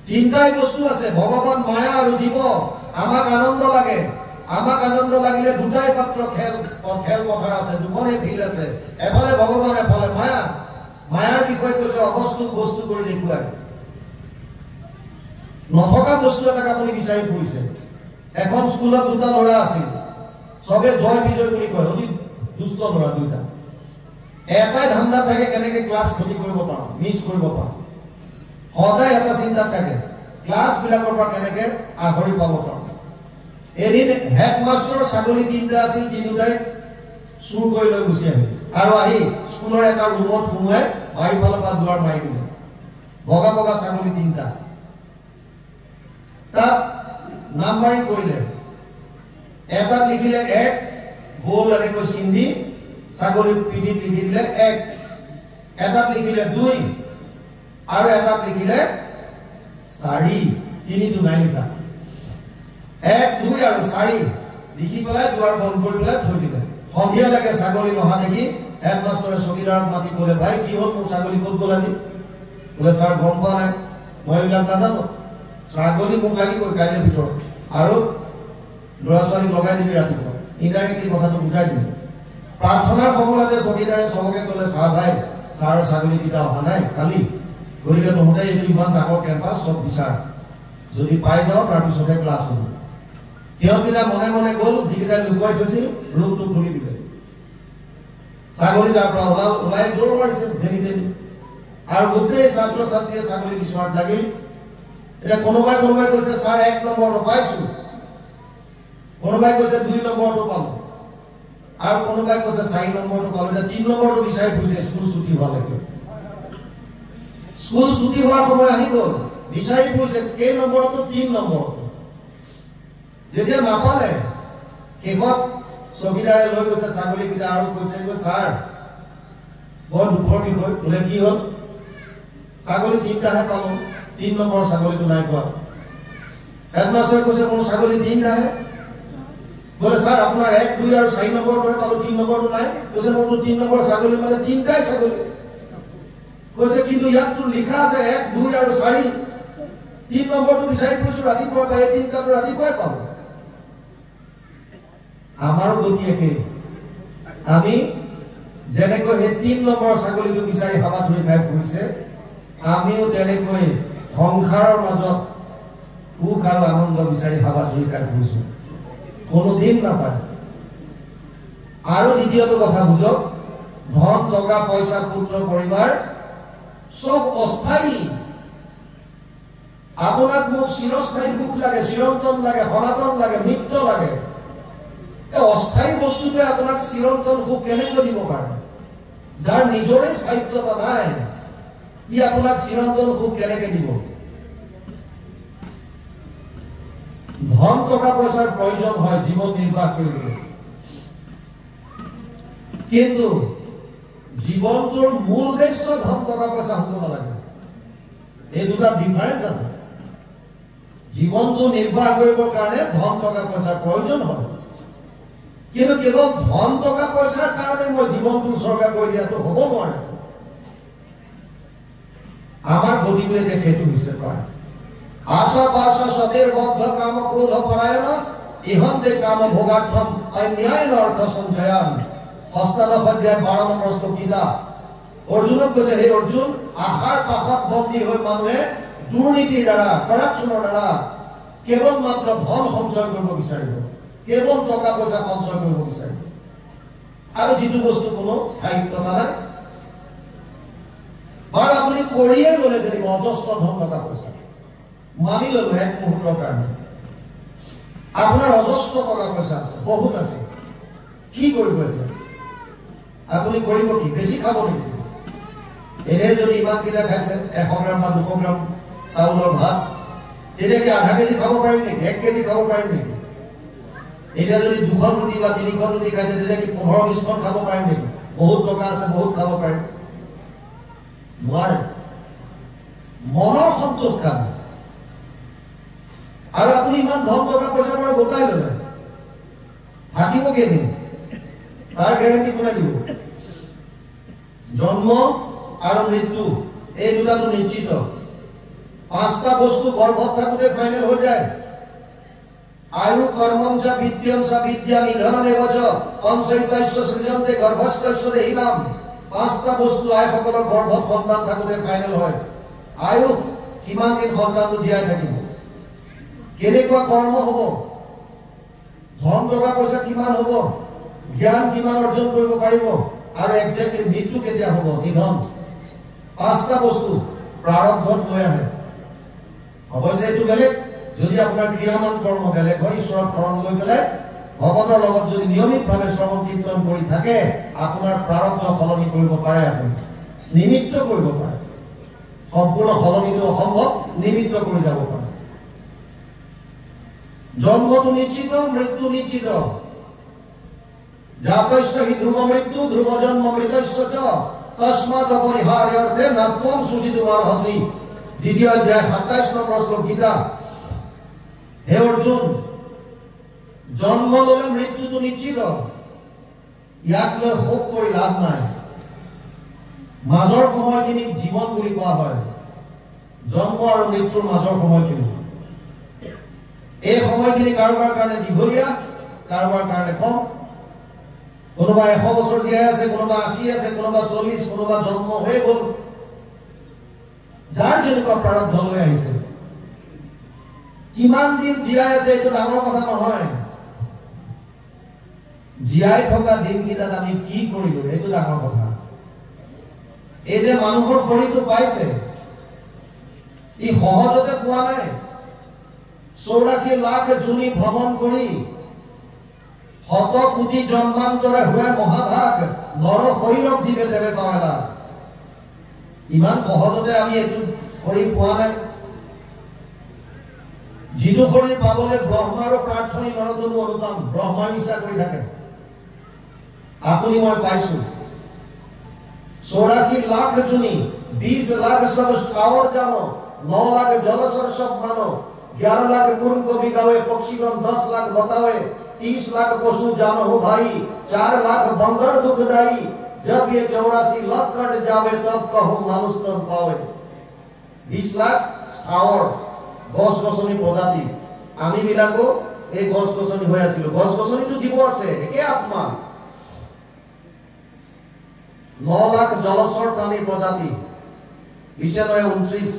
তিনিটাই বস্তু আছে, ভগৱান, মায়া আৰু জীৱ। আমাক আনন্দ লাগে, আমাক আনন্দ লাগিলে দুটাই মাত্ৰ খেল পথাৰ আছে, দুখনে ফিল্ড আছে, এফালে ভগৱান এফালে মায়া। মায়াৰ বিষয়ে কৈছে অবস্তুক বস্তু কৰি দেখুৱাই। নথকা বস্তু এটাক আপুনি বিচাৰি ফুৰিছে। এখন স্কুলত দুটা ল'ৰা আছিল, চবে জয় বিজয় বুলি কয়, অতি দুষ্ট ল'ৰা দুটা। এটাই ধান্দা থাকে কেনেকে ক্লাছ ক্ষতি কৰিব পাৰোঁ, মিছ কৰিব পাৰোঁ। সদায় এটা চিন্তাত থাকে ক্লাছবিলাকৰ পৰা কেনেকে আহৰি পাব পাৰোঁ। এদিন হেডমাষ্টৰৰ ছাগলী তিনিটা আছিল, তিনিওটাই চুৰ কৰি লৈ গুচি আহিল আৰু আহি স্কুলৰ এটা ৰুমত সোমোৱাই বাৰীফালৰ পৰা দুৱাৰ মাৰি দিলে। বগা বগা ছাগলী তিনিটা। তাত নাম্বাৰিং কৰিলে। এটাত লিখিলে 1, গোল এনেকৈ চিন্ধি ছাগলীৰ পিঠিত লিখি দিলে 1। এটাত লিখিলে 2 আৰু এটাত লিখিলে 4। 3টো নাই লিখা। 1, 2 আৰু 4 লিখি পেলাই দুৱাৰ বন্ধ কৰি পেলাই থৈ দিলে। সন্ধিয়ালৈকে ছাগলী নহা দেখি হেডমাষ্টৰে চকীদাৰক মাতি ক'লে, ভাই কি হ'ল, মোৰ ছাগলী ক'ত গ'ল আজি? বোলে ছাৰ গম পোৱা নাই, মই এইবিলাক নাজানো। ছাগলী মোক লাগিবই কাইলৈ ভিতৰত, আৰু ল'ৰা ছোৱালীক লগাই দিবি ৰাতিপুৱা। ইনডাইৰেক্টলি কথাটো বুজাই দিবি। প্ৰাৰ্থনাৰ সময়তে চকীদাৰে চবকে ক'লে, ছাৰ ভাই ছাৰৰ ছাগলীকেইটা অহা নাই কালি, গতিকে তহঁতে এইটো ইমান ডাঙৰ কেম্পাছ চব বিচাৰ, যদি পাই যাওঁ তাৰপিছতহে ক্লাছ হ'ব। সিহঁতকেইটা মনে মনে গ'ল, যিকেইটাই লুকুৱাই থৈছিল ৰুমটো খুলি দিলে। ছাগলী তাৰ পৰা ওলাই দৌৰ মাৰিছে ঠেলি ঠেলি, আৰু গোটেই ছাত্ৰ ছাত্ৰীয়ে ছাগলী বিচৰাত লাগিল। এতিয়া কোনোবাই কৈছে ছাৰ 1 নম্বৰটো পাইছো, কোনোবাই কৈছে 2 নম্বৰটো পালো, আৰু কোনোবাই কৈছে 4 নম্বৰটো পালো। এতিয়া 3 নম্বৰটো বিচাৰি ফুৰিছে স্কুল ছুটি হোৱালৈকে। স্কুল ছুটি হোৱাৰ সময় আহি গ'ল, বিচাৰি ফুৰিছে কেই নম্বৰটো, 3 নম্বৰটো। যেতিয়া নাপালে শেষত চকীদাৰে লৈ গৈছে ছাগলীকেইটা আৰু কৈছে, ছাৰ বৰ দুখৰ বিষয়। বোলে কি হ'ল? ছাগলী 3টাহে পালো, 3 নম্বৰৰ ছাগলীটো নাই পোৱা। হেডমাষ্টৰে কৈছে মোৰ ছাগলী 3টাহে। বোলে ছাৰ আপোনাৰ 1, 2 আৰু 4 নম্বৰটোহে পালো, 3 নম্বৰটো নাই। কৈছে মোৰতো 3 নম্বৰ ছাগলী মানে 3টাই ছাগলী। কৈছে কিন্তু ইয়াততো লিখা আছে 1, 2 আৰু 4। 3 নম্বৰটো বিচাৰি ফুৰিছো ৰাতিপুৱাৰ পৰা, এই 3টাটো ৰাতিপুৱাই পালো। আমাৰো গতি একেই। আমি যেনেকৈ সেই 3 নম্বৰ ছাগলীটো বিচাৰি হাবাথুৰি খাই ফুৰিছে, আমিও তেনেকৈ সংসাৰৰ মাজত সুখ আৰু আনন্দ বিচাৰি হাবাথুৰি খাই ফুৰিছো, কোনোদিন নাপায়। আৰু দ্বিতীয়টো কথা বুঝক, ধন টকা পইচা পুত্ৰ পৰিবাৰ সব অস্থায়ী। আপোনাক মোক চিৰস্থায়ী সুখ লাগে, চিৰন্তন লাগে, সনাতন লাগে, নিত্য লাগে। এই অস্থায়ী বস্তুটোৱে আপোনাক চিৰন্তন সুখ কেনেকৈ দিব পাৰে? যাৰ নিজৰে স্থায়িত্বতা নাই, ই আপোনাক চিৰন্তন সুখ কেনেকৈ দিব? ধন টকা পইচাৰ প্ৰয়োজন হয় জীৱন নিৰ্বাহ কৰিবলৈ, কিন্তু জীৱনটোৰ মূল উদ্দেশ্য ধন টকা পইচা হ'ব নালাগে। এই দুটা ডিফাৰেন্স আছে। জীৱনটো নিৰ্বাহ কৰিবৰ কাৰণে ধন টকা পইচাৰ প্ৰয়োজন হয়, কিন্তু কেৱল ধন টকা পইচাৰ কাৰণে মই জীৱনটো উৎসৰ্গা কৰি দিয়াটো হ'ব নোৱাৰে। আমাৰ গতিটো এতিয়া সেইটো হৈছে প্ৰায় আশা পাশা সতেৰ বদ্ধ কাম ক্ৰোধ পৰায়ণ ইহন্তে কাম ভোগাৰ্থম অন্যায় অৰ্থ সঞ্চয়ান। হস্তাদশ অধ্যায় 12 নম্বৰ শ্লোকিতা অৰ্জুনক কৈছে, হে অৰ্জুন, আশাৰ পাশত বন্দী হৈ মানুহে দুৰ্নীতিৰ দ্বাৰা, কৰাপশ্যনৰ দ্বাৰা কেৱল মাত্ৰ ধন সঞ্চয় কৰিব বিচাৰিব, কেৱল টকা পইচা সঞ্চয় কৰিব বিচাৰিব, আৰু যিটো বস্তু কোনো স্থায়িত্বতা নাই। বাৰু আপুনি কৰিয়ে গ'লে ধৰিব অজস্ৰ ধন টকা পইচা, মানি ললো এক মুহূৰ্তৰ কাৰণে আপোনাৰ অজস্ৰ টকা পইচা আছে, বহুত আছে, কি কৰিব এতিয়া? আপুনি কৰিব কি? বেছি খাব নেকি? এনে যদি ইমানকেইটা খাইছে 100 গ্ৰাম বা 200 গ্ৰাম চাউলৰ ভাত, তেতিয়া কি আধা কেজি খাব পাৰিম নেকি? 1 কেজি খাব পাৰিম নেকি? এতিয়া যদি 2খন ৰুটি বা 3খন ৰুটি খাইছে, তেতিয়া কি 15-20খন খাব পাৰিম নেকি? বহুত টকা আছে, বহুত খাব পাৰিম? নোৱাৰে। মনৰ সন্তোষ খাব। আৰু আপুনি ইমান ধন টকা পইচা পৰা গোটাই ল'লে, থাকিব কেইদিন? তাৰ গেৰেণ্টি কোনে দিব? জন্ম আৰু মৃত্যু এই দুটাটো নিশ্চিত। 5টা বস্তু গৰ্ভত থাকোঁতে ফাইনেল হৈ যায়। आयु कर्मं च विद्यं च विद्या निधनमेव च पंचैतस्य सृजन्ते गर्भस्थस्य देहिनाम। पांचटा बस्तु आयসকলৰ গৰ্ভত সন্তান থাকোতে ফাইনেল হয়। आयु কিমান দিন সন্তানটো জীয়াই থাকিব, কেনেকুৱা কৰ্ম হ'ব, ধন টকা পইচা কিমান হ'ব, জ্ঞান কিমান অৰ্জন কৰিব পাৰিব, আৰু একজেক্টলি মৃত্যু কেতিয়া হ'ব, নিধন। পাঁচটা বস্তু প্ৰাৰব্ধত লৈ আহে। অৱশ্যে এইটো বেলেগ যদি আপোনাৰ ক্ৰিয়ামান কৰ্ম বেলেগ হয়, ঈশ্বৰৰ শৰণ লৈ পেলাই ভগতৰ লগত যদি নিয়মিতভাৱে শ্ৰৱণ কীৰ্তন কৰি থাকে, আপোনাৰ প্ৰাৰব্ধ সলনি কৰিব পাৰে, আপুনি নিমিত্ত কৰিব পাৰে। সম্পূৰ্ণ সলনিটো অসম্ভৱ, নিমিত্ত কৰি যাব পাৰে। জন্মটো নিশ্চিত, মৃত্যু নিশ্চিত। জাতস্য হি ধ্ৰুৱ মৃত্যু ধ্ৰুৱ জন্ম মৃতস্য চ তস্মাৎ অপরিহার্যর্থে নাত্বম শুচিতুমার্হসি। দ্বিতীয় অধ্যায় 27 নম্বর শ্লোক গীতা। হে অর্জুন, জন্ম ললে মৃত্যুটো নিশ্চিত, ইয়াক লৈ শোক কৰি লাভ নাই। মাজৰ সময়খিনিক জীৱন বুলি কোৱা হয়। জন্ম আৰু মৃত্যুৰ মাজৰ সময়খিনি, এই সময়খিনি কাৰোবাৰ কাৰণে দীঘলীয়া, কাৰোবাৰ কাৰণে কম। কোনোবা 100 বছৰ জীয়াই আছে, কোনোবা 80 আছে, কোনোবা 40, কোনোবা জন্ম হৈ গ'ল। যাৰ যেনেকুৱা প্ৰাৰব্ধ লৈ আহিছে। কিমান দিন জীয়াই আছে এইটো ডাঙৰ কথা নহয়, জীয়াই থকা দিনকেইটাত আমি কি কৰিলো এইটো ডাঙৰ কথা। এই যে মানুহৰ শৰীৰটো পাইছে, ই সহজতে পোৱা নাই। 84 লাখ জুনি ভ্ৰমণ কৰি শত কোটি জন্মান্তৰে হুয়ে মহাভাগ নৰ শৰীৰক জীৱে দেৱে পাৱেলা। ইমান সহজতে আমি এইটো শৰীৰ পোৱা নাই। যিটো শৰীৰ পাবলৈ ব্ৰহ্মাৰো প্ৰাৰ্থনী নৰতনু অনুপম, ব্ৰহ্মা ইচ্ছা কৰি থাকে। আপুনি মই পাইছো 84 লাখ জুনি, 20 লাখ সব স্থাৱৰ জানো, 9 লাখ জলচৰ সব মানো, 11 লাখ কুৰুম কবি গাৱে, পক্ষীগণ 10 লাখ बतावे, 30 लाख पशु जानो हो भाई, 4 लाख बंदर दुखदाई। जब ये 84 लाख कट जावे तब कहो मानुष तन पावे। 20 लाख स्থাৱৰ গছ গছনি প্ৰজাতি, আমি বিলাকো এই গছ গছনি হৈ আছিলো। গছ গছনিটো জীৱ আছে, একে আত্মা। 9 লাখ জলচৰ প্ৰাণী প্ৰজাতি, 29,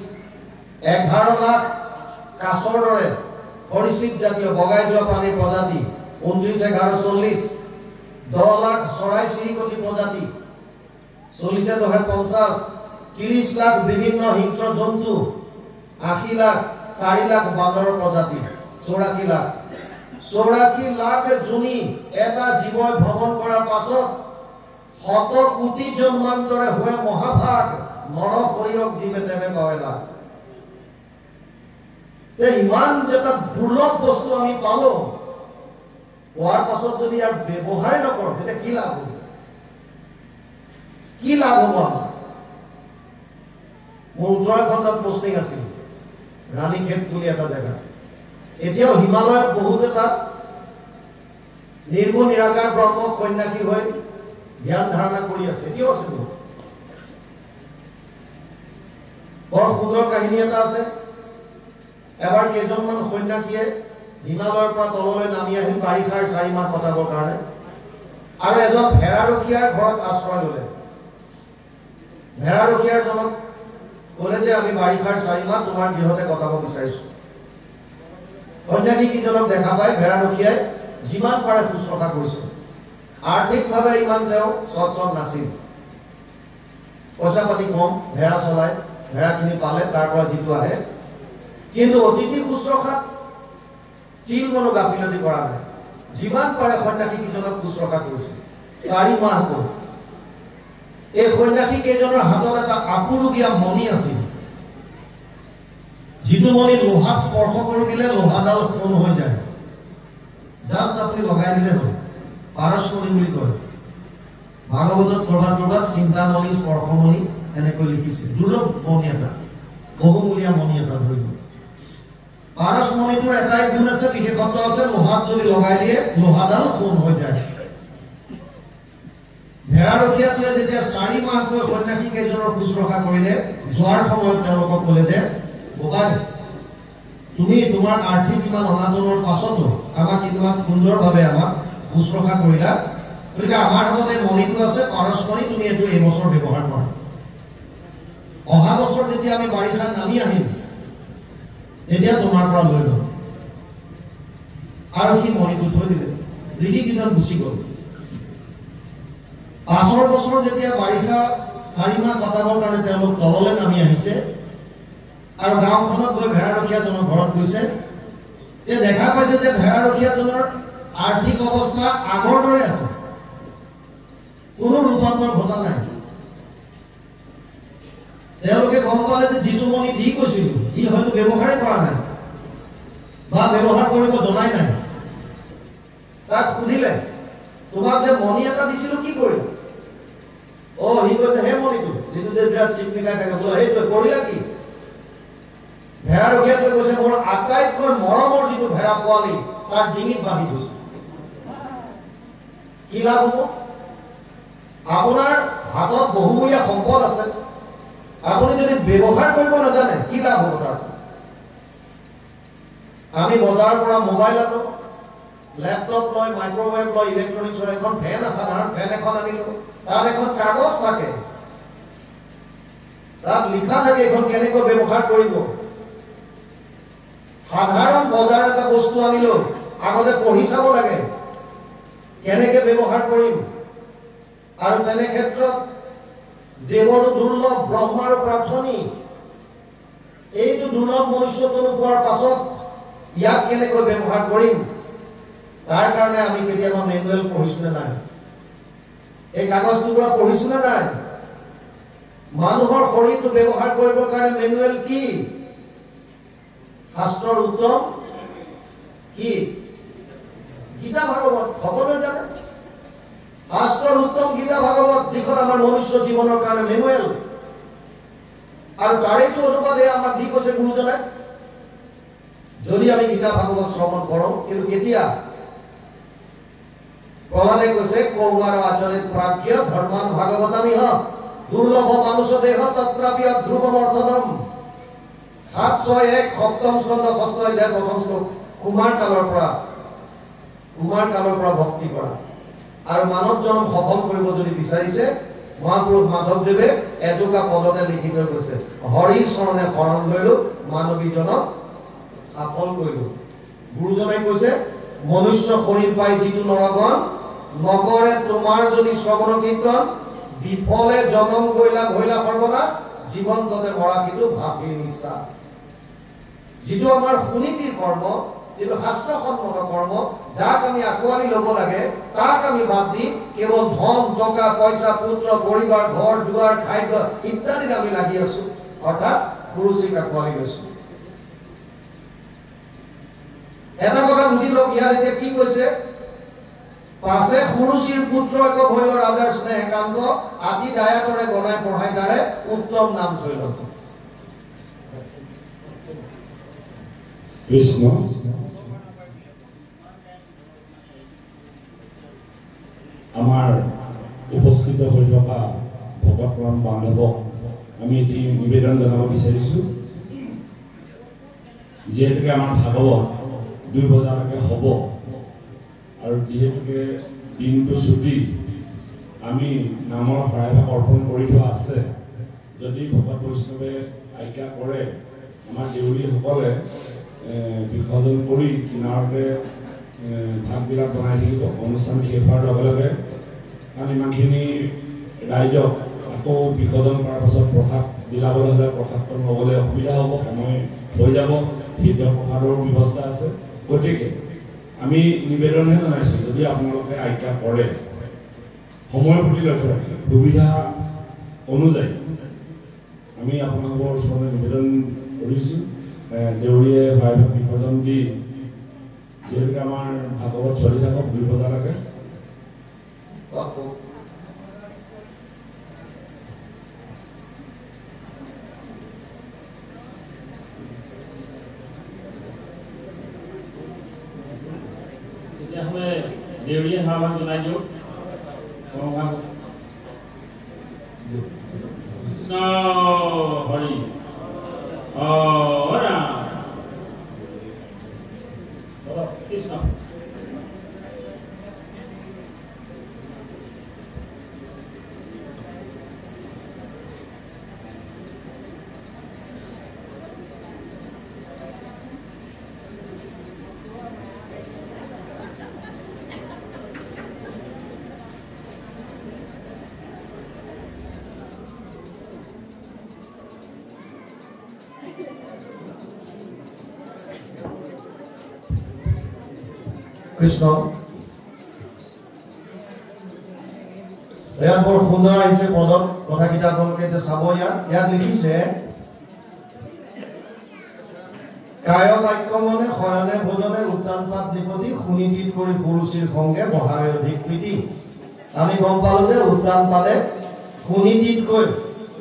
11 লাখ কাছৰ দৰে সৰীসৃপ জাতীয় বগাই যোৱা প্ৰাণীৰ প্ৰজাতি, 29, 11, 40, 10 লাখ চৰাই চিৰিকটি প্ৰজাতি, 40, 10, 50, 30 লাখ বিভিন্ন হিংস্ৰ জন্তু, 80 লাখ, 4 লাখ বান্দৰৰ প্ৰজাতি, 84 লাখ। 84 লাখ জুনি এটা জীৱই ভ্ৰমণ কৰাৰ পাছত শত কোটি জন্মান্তৰে হৈ মহাভাগ নৰ শৰীৰক জীৱে দেৱে পাৱেলা। ইমান এটা দুৰ্লভ বস্তু আমি পালো, পোৱাৰ পাছত যদি ইয়াৰ ব্যৱহাৰ নকৰো তেতিয়া কি লাভ হ'ব? কি লাভ হ'ব? মোৰ উত্তৰাখণ্ডত পোষ্টিং আছিল, ৰাণীক্ষেত বুলি এটা জেগা। এতিয়াও হিমালয়ত বহুতে তাত নিৰ্গুণ নিৰাকাৰ ব্ৰহ্ম সন্ন্যাসী হৈ ধ্যান ধাৰণা কৰি আছে, এতিয়াও আছে। বৰ সুন্দৰ কাহিনী এটা আছে। এবাৰ কেইজনমান সন্ন্যাসীয়ে হিমালয়ৰ পৰা তললৈ নামি আহিল বাৰিষাৰ 4 মাহ কটাবৰ কাৰণে, আৰু এজন ভেড়াৰখীয়াৰ ঘৰত আশ্ৰয় ললে। ভেড়াৰখীয়াৰজনক ক'লে যে আমি বাৰিষাৰ 4 মাহ তোমাৰ গৃহতে কটাব বিচাৰিছো। সন্ন্যাসী কিজনক দেখা পাই ভেড়াৰখীয়াই যিমান পাৰে শুশ্ৰূষা কৰিছে। আৰ্থিকভাৱে ইমান তেওঁ সচ্ছল নাছিল, পইচা পাতি কম, ভেড়া চলাই, ভেড়াখিনি পালে তাৰ পৰা যিটো আহে। কিন্তু অতিথি শুশ্ৰূষাত তিল মনো গাফিলতি কৰা নাই। যিমান পাৰে সন্ন্যাসী কিজনক শুশ্ৰূষা কৰিছে 4 মাহ হ'ল। এই সন্ন্যাসী কেইজনৰ হাতত এটা আপুৰুগীয়া মণি আছিল, যিটো মণি লোহাত স্পৰ্শ কৰি দিলে লোহাডাল কোন হৈ যায়। জাষ্ট আপুনি লগাই দিলে হ'ল। পাৰসমণি বুলি কয়। ভাগৱতত কৰবাত চিন্তামণি স্পৰ্শমণি এনেকৈ লিখিছে। দুৰ্লভ মণি এটা, বহুমূলীয়া মণি এটা ধৰিব। পাৰসমণিটোৰ এটাই গুণ আছে, বিশেষত্ব আছে, লোহাত যদি লগাই দিয়ে লোহাডাল সোণ হৈ যায়। ভেড়াৰখীয়াটোৱে যেতিয়া 4 মাহকৈ সন্ন্যাসী কেইজনৰ শুশ্ৰূষা কৰিলে, যোৱাৰ সময়ত তেওঁলোকক ক'লে যে, বাবা তুমি তোমাৰ আৰ্থিক ইমান অনাটনৰ পাছতো আমাক ইমান সুন্দৰভাৱে আমাক শুশ্ৰূষা কৰিলা। গতিকে আমাৰ হাতত এই মণিটো আছে, পাৰস্পৰিক তুমি এইটো এই বছৰ ব্যৱহাৰ কৰা। অহা বছৰ যেতিয়া আমি বাৰিষাত নামি আহিম তেতিয়া তোমাৰ পৰা লৈ ল'ম। আৰু সি মণিটো থৈ দিলে, ঋষিকেইজন গুচি গ'ল। পাছৰ বছৰ যেতিয়া বাৰিষা 4 মাহ কটাবৰ কাৰণে তেওঁলোক তললৈ নামি আহিছে আৰু গাঁওখনত গৈ ভেড়াৰখীয়াজনৰ ঘৰত গৈছে, তেতিয়া দেখা পাইছে যে ভেড়াৰখীয়াজনৰ আৰ্থিক অৱস্থা আগৰ দৰে আছে, কোনো ৰূপান্তৰ ঘটা নাই। তেওঁলোকে গম পালে যে যিটো মণি দি গৈছিল সি হয়তো ব্যৱহাৰেই কৰা নাই বা ব্যৱহাৰ কৰিব জনাই নাই। তাক সুধিলে, তোমাক যে মণি এটা দিছিলো কি কৰিলা? সি কৈছে, সেই মণিটো যিটো যে বিৰাট চিকমিকাই থাকে, বোলে সেইটো কৰিলা কি? ভেড়াৰখীয়াটোৱে কৈছে, মোৰ আটাইতকৈ মৰমৰ যিটো ভেড়া পোৱালি তাৰ ডিঙিত বান্ধি থৈছো। কি লাভ হ'ব? আপোনাৰ হাতত বহুমূলীয়া সম্পদ আছে, আপুনি যদি ব্যৱহাৰ কৰিব নাজানে কি লাভ হ'ব তাৰ? আমি বজাৰৰ পৰা মোবাইল আনো, লেপটপ লয়, মাইক্ৰৱেভ লয়, ইলেক্ট্ৰনিক্সৰ এখন ফেন, সাধাৰণ ফেন এখন আনিলো, তাত এখন কাগজ থাকে, তাত লিখা থাকে এখন কেনেকৈ ব্যৱহাৰ কৰিব। সাধাৰণ বজাৰ এটা বস্তু আনিলো, আগতে পঢ়ি চাব লাগে কেনেকৈ ব্যৱহাৰ কৰিম। আৰু তেনে ক্ষেত্ৰত দেৱৰো দুৰ্লভ, ব্ৰহ্মাৰো প্ৰাৰ্থনী, এইটো দুৰ্লভ মনুষ্যতনো পোৱাৰ পাছত ইয়াক কেনেকৈ ব্যৱহাৰ কৰিম, তাৰ কাৰণে আমি কেতিয়াবা মেনুৱেল পঢ়িছো নে নাই? এই কাগজ টুকুৰা পঢ়িছো নে নাই? মানুহৰ শৰীৰটো ব্যৱহাৰ কৰিবৰ কাৰণে মেনুৱেল কি? শাস্ত্ৰৰ উত্তম কি? গীতা ভাগৱত। সকলোৱে জানে শাস্ত্ৰৰ উত্তম গীতা ভাগৱত, যিখন আমাৰ মনুষ্য জীৱনৰ কাৰণে মেনুৱেল। আৰু তাৰেইটো অনুবাদে আমাক দি কৈছে গুৰুজনে, যদি আমি গীতা ভাগৱত শ্ৰৱণ কৰোঁ। কিন্তু কেতিয়া? প্ৰহ্লাদে কৈছে, কৌমাৰ আচৰিত প্ৰাজ্ঞ ধৰ্মান ভাগৱতানিহ দুৰ্লভ মানুষ দেহ তত্ৰাপি ধ্ৰুৱম অৰ্থদম। 7:6-1 সপ্তম স্কন্ধ 6ষ্ঠ অধ্যায় 1ম শ্লোক। কুমাৰ কালৰ পৰা ভক্তি কৰা আৰু মানৱ জনম সফল কৰিব যদি বিচাৰিছে, মহাপুৰুষ মাধৱদেৱে এজোকা পদতে লিখি থৈ গৈছে, হৰি চৰণে শৰণ লৈলো, মানৱী জনক সফল কৰিলো। গুৰুজনাই কৈছে, মনুষ্য শৰীৰ পাই যিটো নৰগণ নগৰে তোমাৰ যদি শ্ৰৱণ কীৰ্তন, বিফলে জনম গৈলা ভৈলা সৰ্বনাশ, জীৱন্ততে মৰা কিন্তু ভাতৃৰ নিষ্ঠা। যিটো আমাৰ সুনীতিৰ কৰ্ম, যিটো শাস্ত্ৰসন্মত কৰ্ম, যাক আমি আঁকোৱালি ল'ব লাগে, তাক আমি বাদ দি কেৱল ধন, টকা, পইচা, পুত্ৰ, পৰিবাৰ, ঘৰ দুৱাৰ, খাদ্য ইত্যাদিত আমি লাগি আছো, অৰ্থাৎ সুৰুচিক আঁকোৱালি লৈছো। এটা কথা বুজি লওক, ইয়াত এতিয়া কি কৈছে? পাছে সুৰুচিৰ পুত্ৰ এক ভৈল ৰাজাৰ স্নেহ একান্ত, আতি দায়াতৰে গণাই পঢ়াই তাৰে উত্তম নাম থৈ লওক। কৃষ্ণ আমাৰ উপস্থিত হৈ থকা ভকতপ্ৰাণ বান্ধৱক আমি এটি নিবেদন জনাব বিচাৰিছোঁ। যিহেতুকে আমাৰ ভাগৱত 2 বজালৈকে হ'ব আৰু যিহেতুকে দিনটো ছুটি, আমি নামৰ শৰাইভাগ অৰ্পণ কৰি থোৱা আছে। যদি ভকত বৈষ্ণৱে আজ্ঞা কৰে, আমাৰ দেউৰীসকলে বিসৰ্জন কৰি কিনাৰতে ভাগবিলাক বনাই থাকিব অনুষ্ঠান শেষ হোৱাৰ লগে লগে। কাৰণ ইমানখিনি ৰাইজক আকৌ বিসৰ্জন কৰাৰ পাছত প্ৰসাদ বিলাবলৈ হ'লে প্ৰসাদখন ল'বলৈ অসুবিধা হ'ব, সময় হৈ যাব, সিদ্ধ প্ৰসাদৰ ব্যৱস্থা আছে। গতিকে আমি নিবেদনহে জনাইছোঁ, যদি আপোনালোকে আজ্ঞা কৰে, সময়ৰ প্ৰতি লক্ষ্য ৰাখি সুবিধা অনুযায়ী আমি আপোনালোকৰ ওচৰলৈ নিবেদন কৰিছোঁ, দেউৰীয়ে শৰাইভাগ বিসৰ্জন দি যিহেতুকে আমাৰ ভাগৱত চলি থাকক 2 বজালৈকে। তেতিয়াহ'লে দেউৰীয়ে শৰাইভাগ জনাই দিয়ক। হৰি কৃষ্ণ কৃষ্ণ ইয়াত বৰ সুন্দৰ আহিছে পদত কথাকেইটা আপোনালোকে এতিয়া চাব ইয়াত লিখিছে কায় বাক্য মনে শয়নে ভোজনে উত্তান পাত নিপতি শুনিটিত কৰি সুৰুচিৰ সংগে বহাৱে অধিক প্ৰীতি আমি গম পালো যে উত্তান পালে শুনিটিতকৈ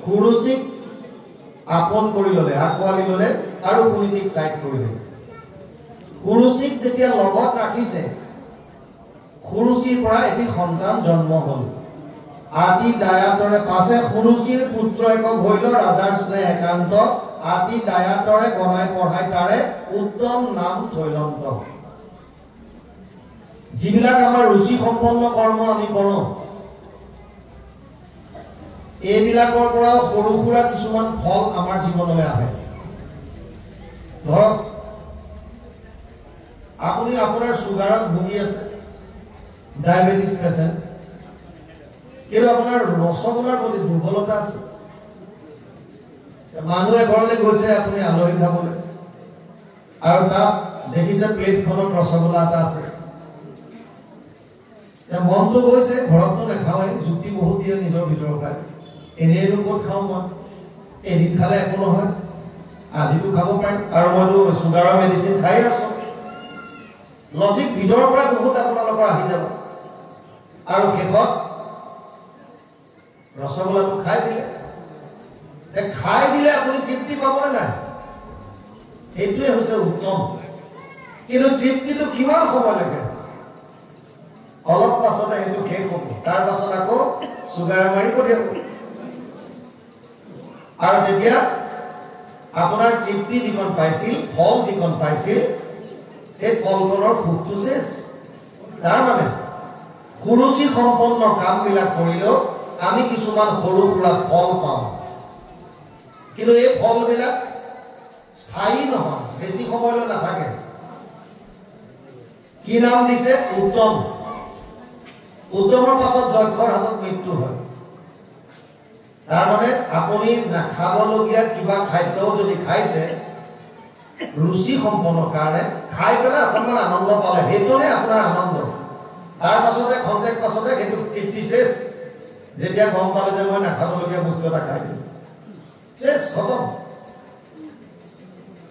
সুৰুচিক আপন কৰি ল'লে আকোৱালি ল'লে আৰু শুনিটিক চাইড কৰিলে সুৰুচিক যেতিয়া লগত ৰাখিছে সুৰুচিৰ পৰা এটি সন্তান জন্ম হ'ল আতি দায়াতৰে পাছে সুৰুচিৰ পুত্ৰ এক ভৈল ৰাজাৰ স্নেহ একান্ত আতি দায়াতৰে গণাই পঢ়াই তাৰে উত্তম নাম থৈলন্ত যিবিলাক আমাৰ ৰুচি সম্পন্ন কৰ্ম আমি কৰোঁ এইবিলাকৰ পৰাও সৰু সুৰা কিছুমান ফল আমাৰ জীৱনলৈ আহে ধৰক আপুনি আপোনাৰ সুগাৰত ভুগি আছে ডায়াবেটিস পেশেন্ট কিন্তু আপোনাৰ ৰসগোল্লাৰ প্ৰতি দুৰ্বলতা আছে মানুহে ঘৰলৈ গৈছে আপুনি আলহী খাবলৈ আৰু তাত দেখিছে প্লেটখনত ৰসগোল্লা এটা আছে মনটো গৈছে ঘৰততো নাখাওঁৱে যুক্তি বহুত দিয়ে নিজৰ ভিতৰৰ খায় এনেইনো ক'ত খাওঁ মই এদিন খালে একো নহয় আজিতো খাব পাৰিম আৰু মইতো সুগাৰৰ মেডিচিন খাই আছো লজিক ভিতৰৰ পৰা বহুত আপোনালোকৰ আহি যাব আৰু শেষত ৰসগোল্লাটো খাই দিলে আপুনি তৃপ্তি পাবনে নাই এইটোৱে হৈছে উত্তম কিন্তু তৃপ্তিটো কিমান সময় লাগে অলপ পাছতে সেইটো শেষ হ'ব তাৰ পাছত আকৌ সুগাৰ মাৰি পঠিয়াব আৰু তেতিয়া আপোনাৰ তৃপ্তি যিকণ পাইছিল ফল যিকণ পাইছিল এই ফলকৰৰ সুখটো শেষ তাৰ মানে সুৰুচি সম্পন্ন কামবিলাক কৰিলেও আমি কিছুমান সৰু সুৰা ফল পাওঁ কিন্তু এই ফলবিলাক স্থায়ী নহয় বেছি সময়লৈ নাথাকে কি নাম দিছে উত্তম উত্তমৰ পাছত যক্ষৰ হাতত মৃত্যু হয় তাৰ মানে আপুনি নাখাবলগীয়া কিবা খাদ্যও যদি খাইছে ৰুচি সম্পন্নৰ কাৰণে খাই পেলাই অকণমান আনন্দ পালে সেইটোৰে আপোনাৰ আনন্দ তাৰ পাছতে খন্তেক পাছতে সেইটো তৃপ্তি শেষ যেতিয়া গম পালে যে মই নাখাবলগীয়া বস্তু এটা খাই দিলোঁ শেষ খতম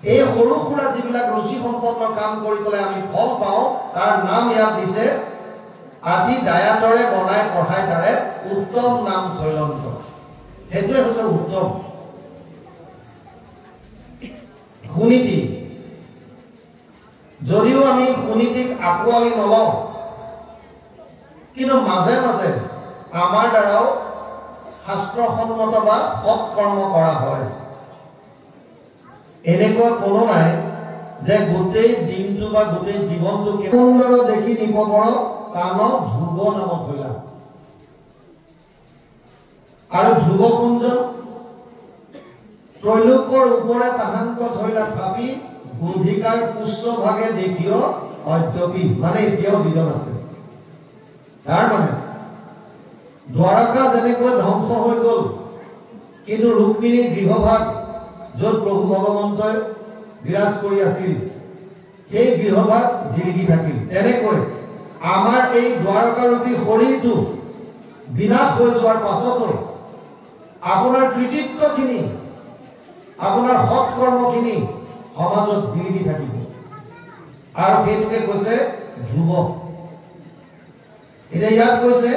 এই সৰু সুৰা যিবিলাক ৰুচি সম্পন্ন কাম কৰি পেলাই আমি ফল পাওঁ তাৰ নাম ইয়াত দিছে আদি দায়াতৰে বনাই পঢ়াই তাৰে উত্তম নাম থৈলন্ত সেইটোৱে হৈছে উত্তম শুনিতি যদিও আমি শুনিতিক আকোৱালি নলওঁ কিন্তু মাজে মাজে আমাৰ দ্বাৰাও শাস্ত্ৰসন্মত বা সৎ কৰ্ম কৰা হয় এনেকুৱা কোনো নাই যে গোটেই দিনটো বা গোটেই জীৱনটো সুন্দৰ দেখি নিপবৰ কাম ধ্ৰুৱ নাম থৈলা আৰু ধ্ৰুৱকুঞ্জ ত্ৰৈলোকৰ ওপৰে তাহান্ত থৈলা থাপি বুদ্ধিকাৰ পুষ্পভাগে দেখিও অদ্যপি মানে এতিয়াও যিজন আছে তাৰ মানে দ্বাৰকা যেনেকৈ ধ্বংস হৈ গ'ল কিন্তু ৰুক্মিণীৰ গৃহভাগ য'ত প্ৰভু ভগৱন্তই বিৰাজ কৰি আছিল সেই গৃহভাগ জিলিকি থাকিল তেনেকৈ আমাৰ এই দ্বাৰকাৰূপী শৰীৰটো বিনাশ হৈ যোৱাৰ পাছতো আপোনাৰ কৃতিত্বখিনি আপোনাৰ সৎকৰ্মখিনি সমাজত জিলিকি থাকিব আৰু সেইটোকে কৈছে ধ্ৰুৱ এতিয়া ইয়াত কৈছে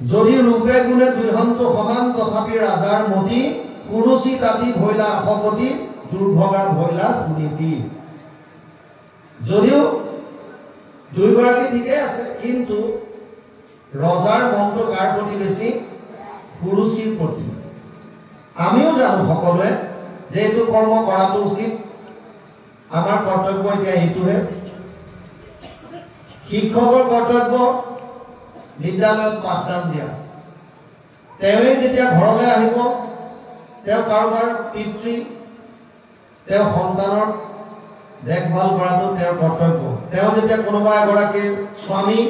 যদি ৰূপে গুণে দুইহন্ত সমান তথাপি ৰাজাৰ মতি সুৰুচি তাতি ভৈলা আশকতি দুৰ্ভগা ভৈলা সুনীতি যদিও দুইগৰাকী ঠিকে আছে কিন্তু ৰজাৰ মনটো কাৰ প্ৰতি বেছি সুৰুচিৰ প্ৰতি আমিও জানো সকলোৱে যে এইটো কৰ্ম কৰাটো উচিত আমাৰ কৰ্তব্য এতিয়া এইটোহে শিক্ষকৰ কৰ্তব্য বিদ্যালয়ত পাঠদান দিয়া। তেওঁৱে যেতিয়া ঘৰলৈ আহিব, তেওঁ কাৰোবাৰ পিতৃ, তেওঁ সন্তানৰ দেখভাল কৰাটো তেওঁৰ কৰ্তব্য। তেওঁ যেতিয়া কোনোবা এগৰাকীৰ স্বামী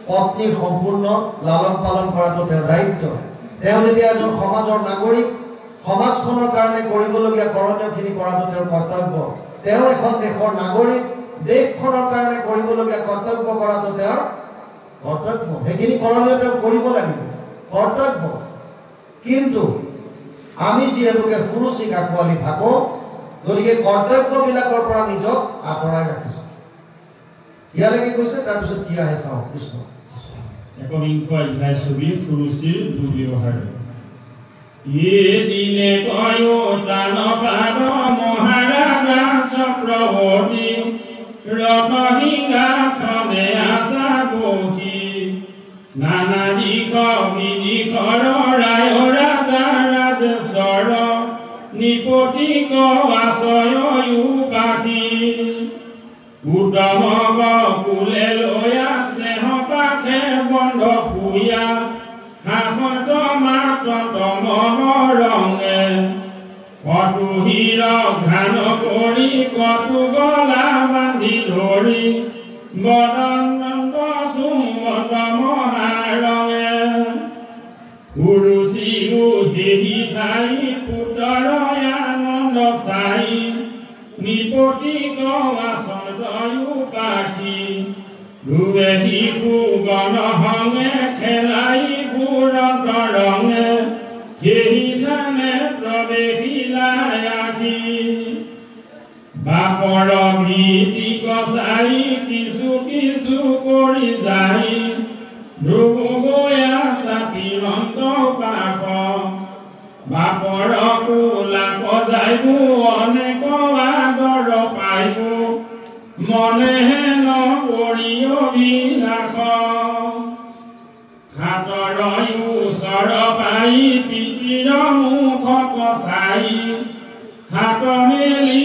পত্নীৰ সম্পূৰ্ণ লালন পালন কৰাটো তেওঁৰ দায়িত্ব। তেওঁ যেতিয়া এজন সমাজৰ নাগৰিক, সমাজখনৰ কাৰণে কৰিবলগীয়া কৰণীয়খিনি কৰাটো তেওঁৰ কৰ্তব্য। তেওঁ এখন দেশৰ নাগৰিক, দেশখনৰ কাৰণে কৰিবলগীয়া কৰ্তব্য কৰাটো তেওঁৰ কৰ্তব্য। সেইখিনি কৰণীয় তেওঁ কৰিব লাগিব, কৰ্তব্য। কিন্তু আমি যিহেতুকে সুৰুচিক আঁকোৱালি থাকোঁ, গতিকে কৰ্তব্যবিলাকৰ পৰা নিজক আঁতৰাই ৰাখিছোঁ। ইয়ালৈকে কৈছে, তাৰপিছত কি আহে চাওঁ। কৃষ্ণ একবিংশ অধ্যায় ছবি সুৰুচিৰ দুৰ্ব্যৱহাৰ। এদিনে কয়ো তানপাদ মহাৰাজা চক্ৰৱৰ্তী ৰত্নসিংহাসনে আছা বহি নানা দিশ বিদিশৰ ৰায় ৰাজা ৰাজেশ্বৰ নিপতিক আশ্ৰয়ো পাখি উত্তম কুলে লয়া স্নেহ পাখে বন্ধ ফুয়া হাঁহত মাতত মৰঙে কটু হীৰক ঘান কৰি কটু গলা বান্ধি ধৰি বদনন্দ সুমত মহাৰঙে উৰুচিও হেহি ঠাই পুতৰ আনন্দ চাই নিপতিক আচন জয়ো পাখি ধুৱে শিশু গণহঙে খেলাই বুৰত ৰঙে সেই থানে প্ৰৱেশিলাই আখি বাপৰ ভীতিক চাই কিছু কিছু কৰি যাই ধ্ৰুৱ গয়া চাপিৰন্ত পাখ বাপৰ কোলাক যাইব অনেক আদৰ পাইব মনেহে নকৰি অভিলাষ হাতৰ ওচৰ পাই পিতৃৰ মুখক চাই হাত মেলি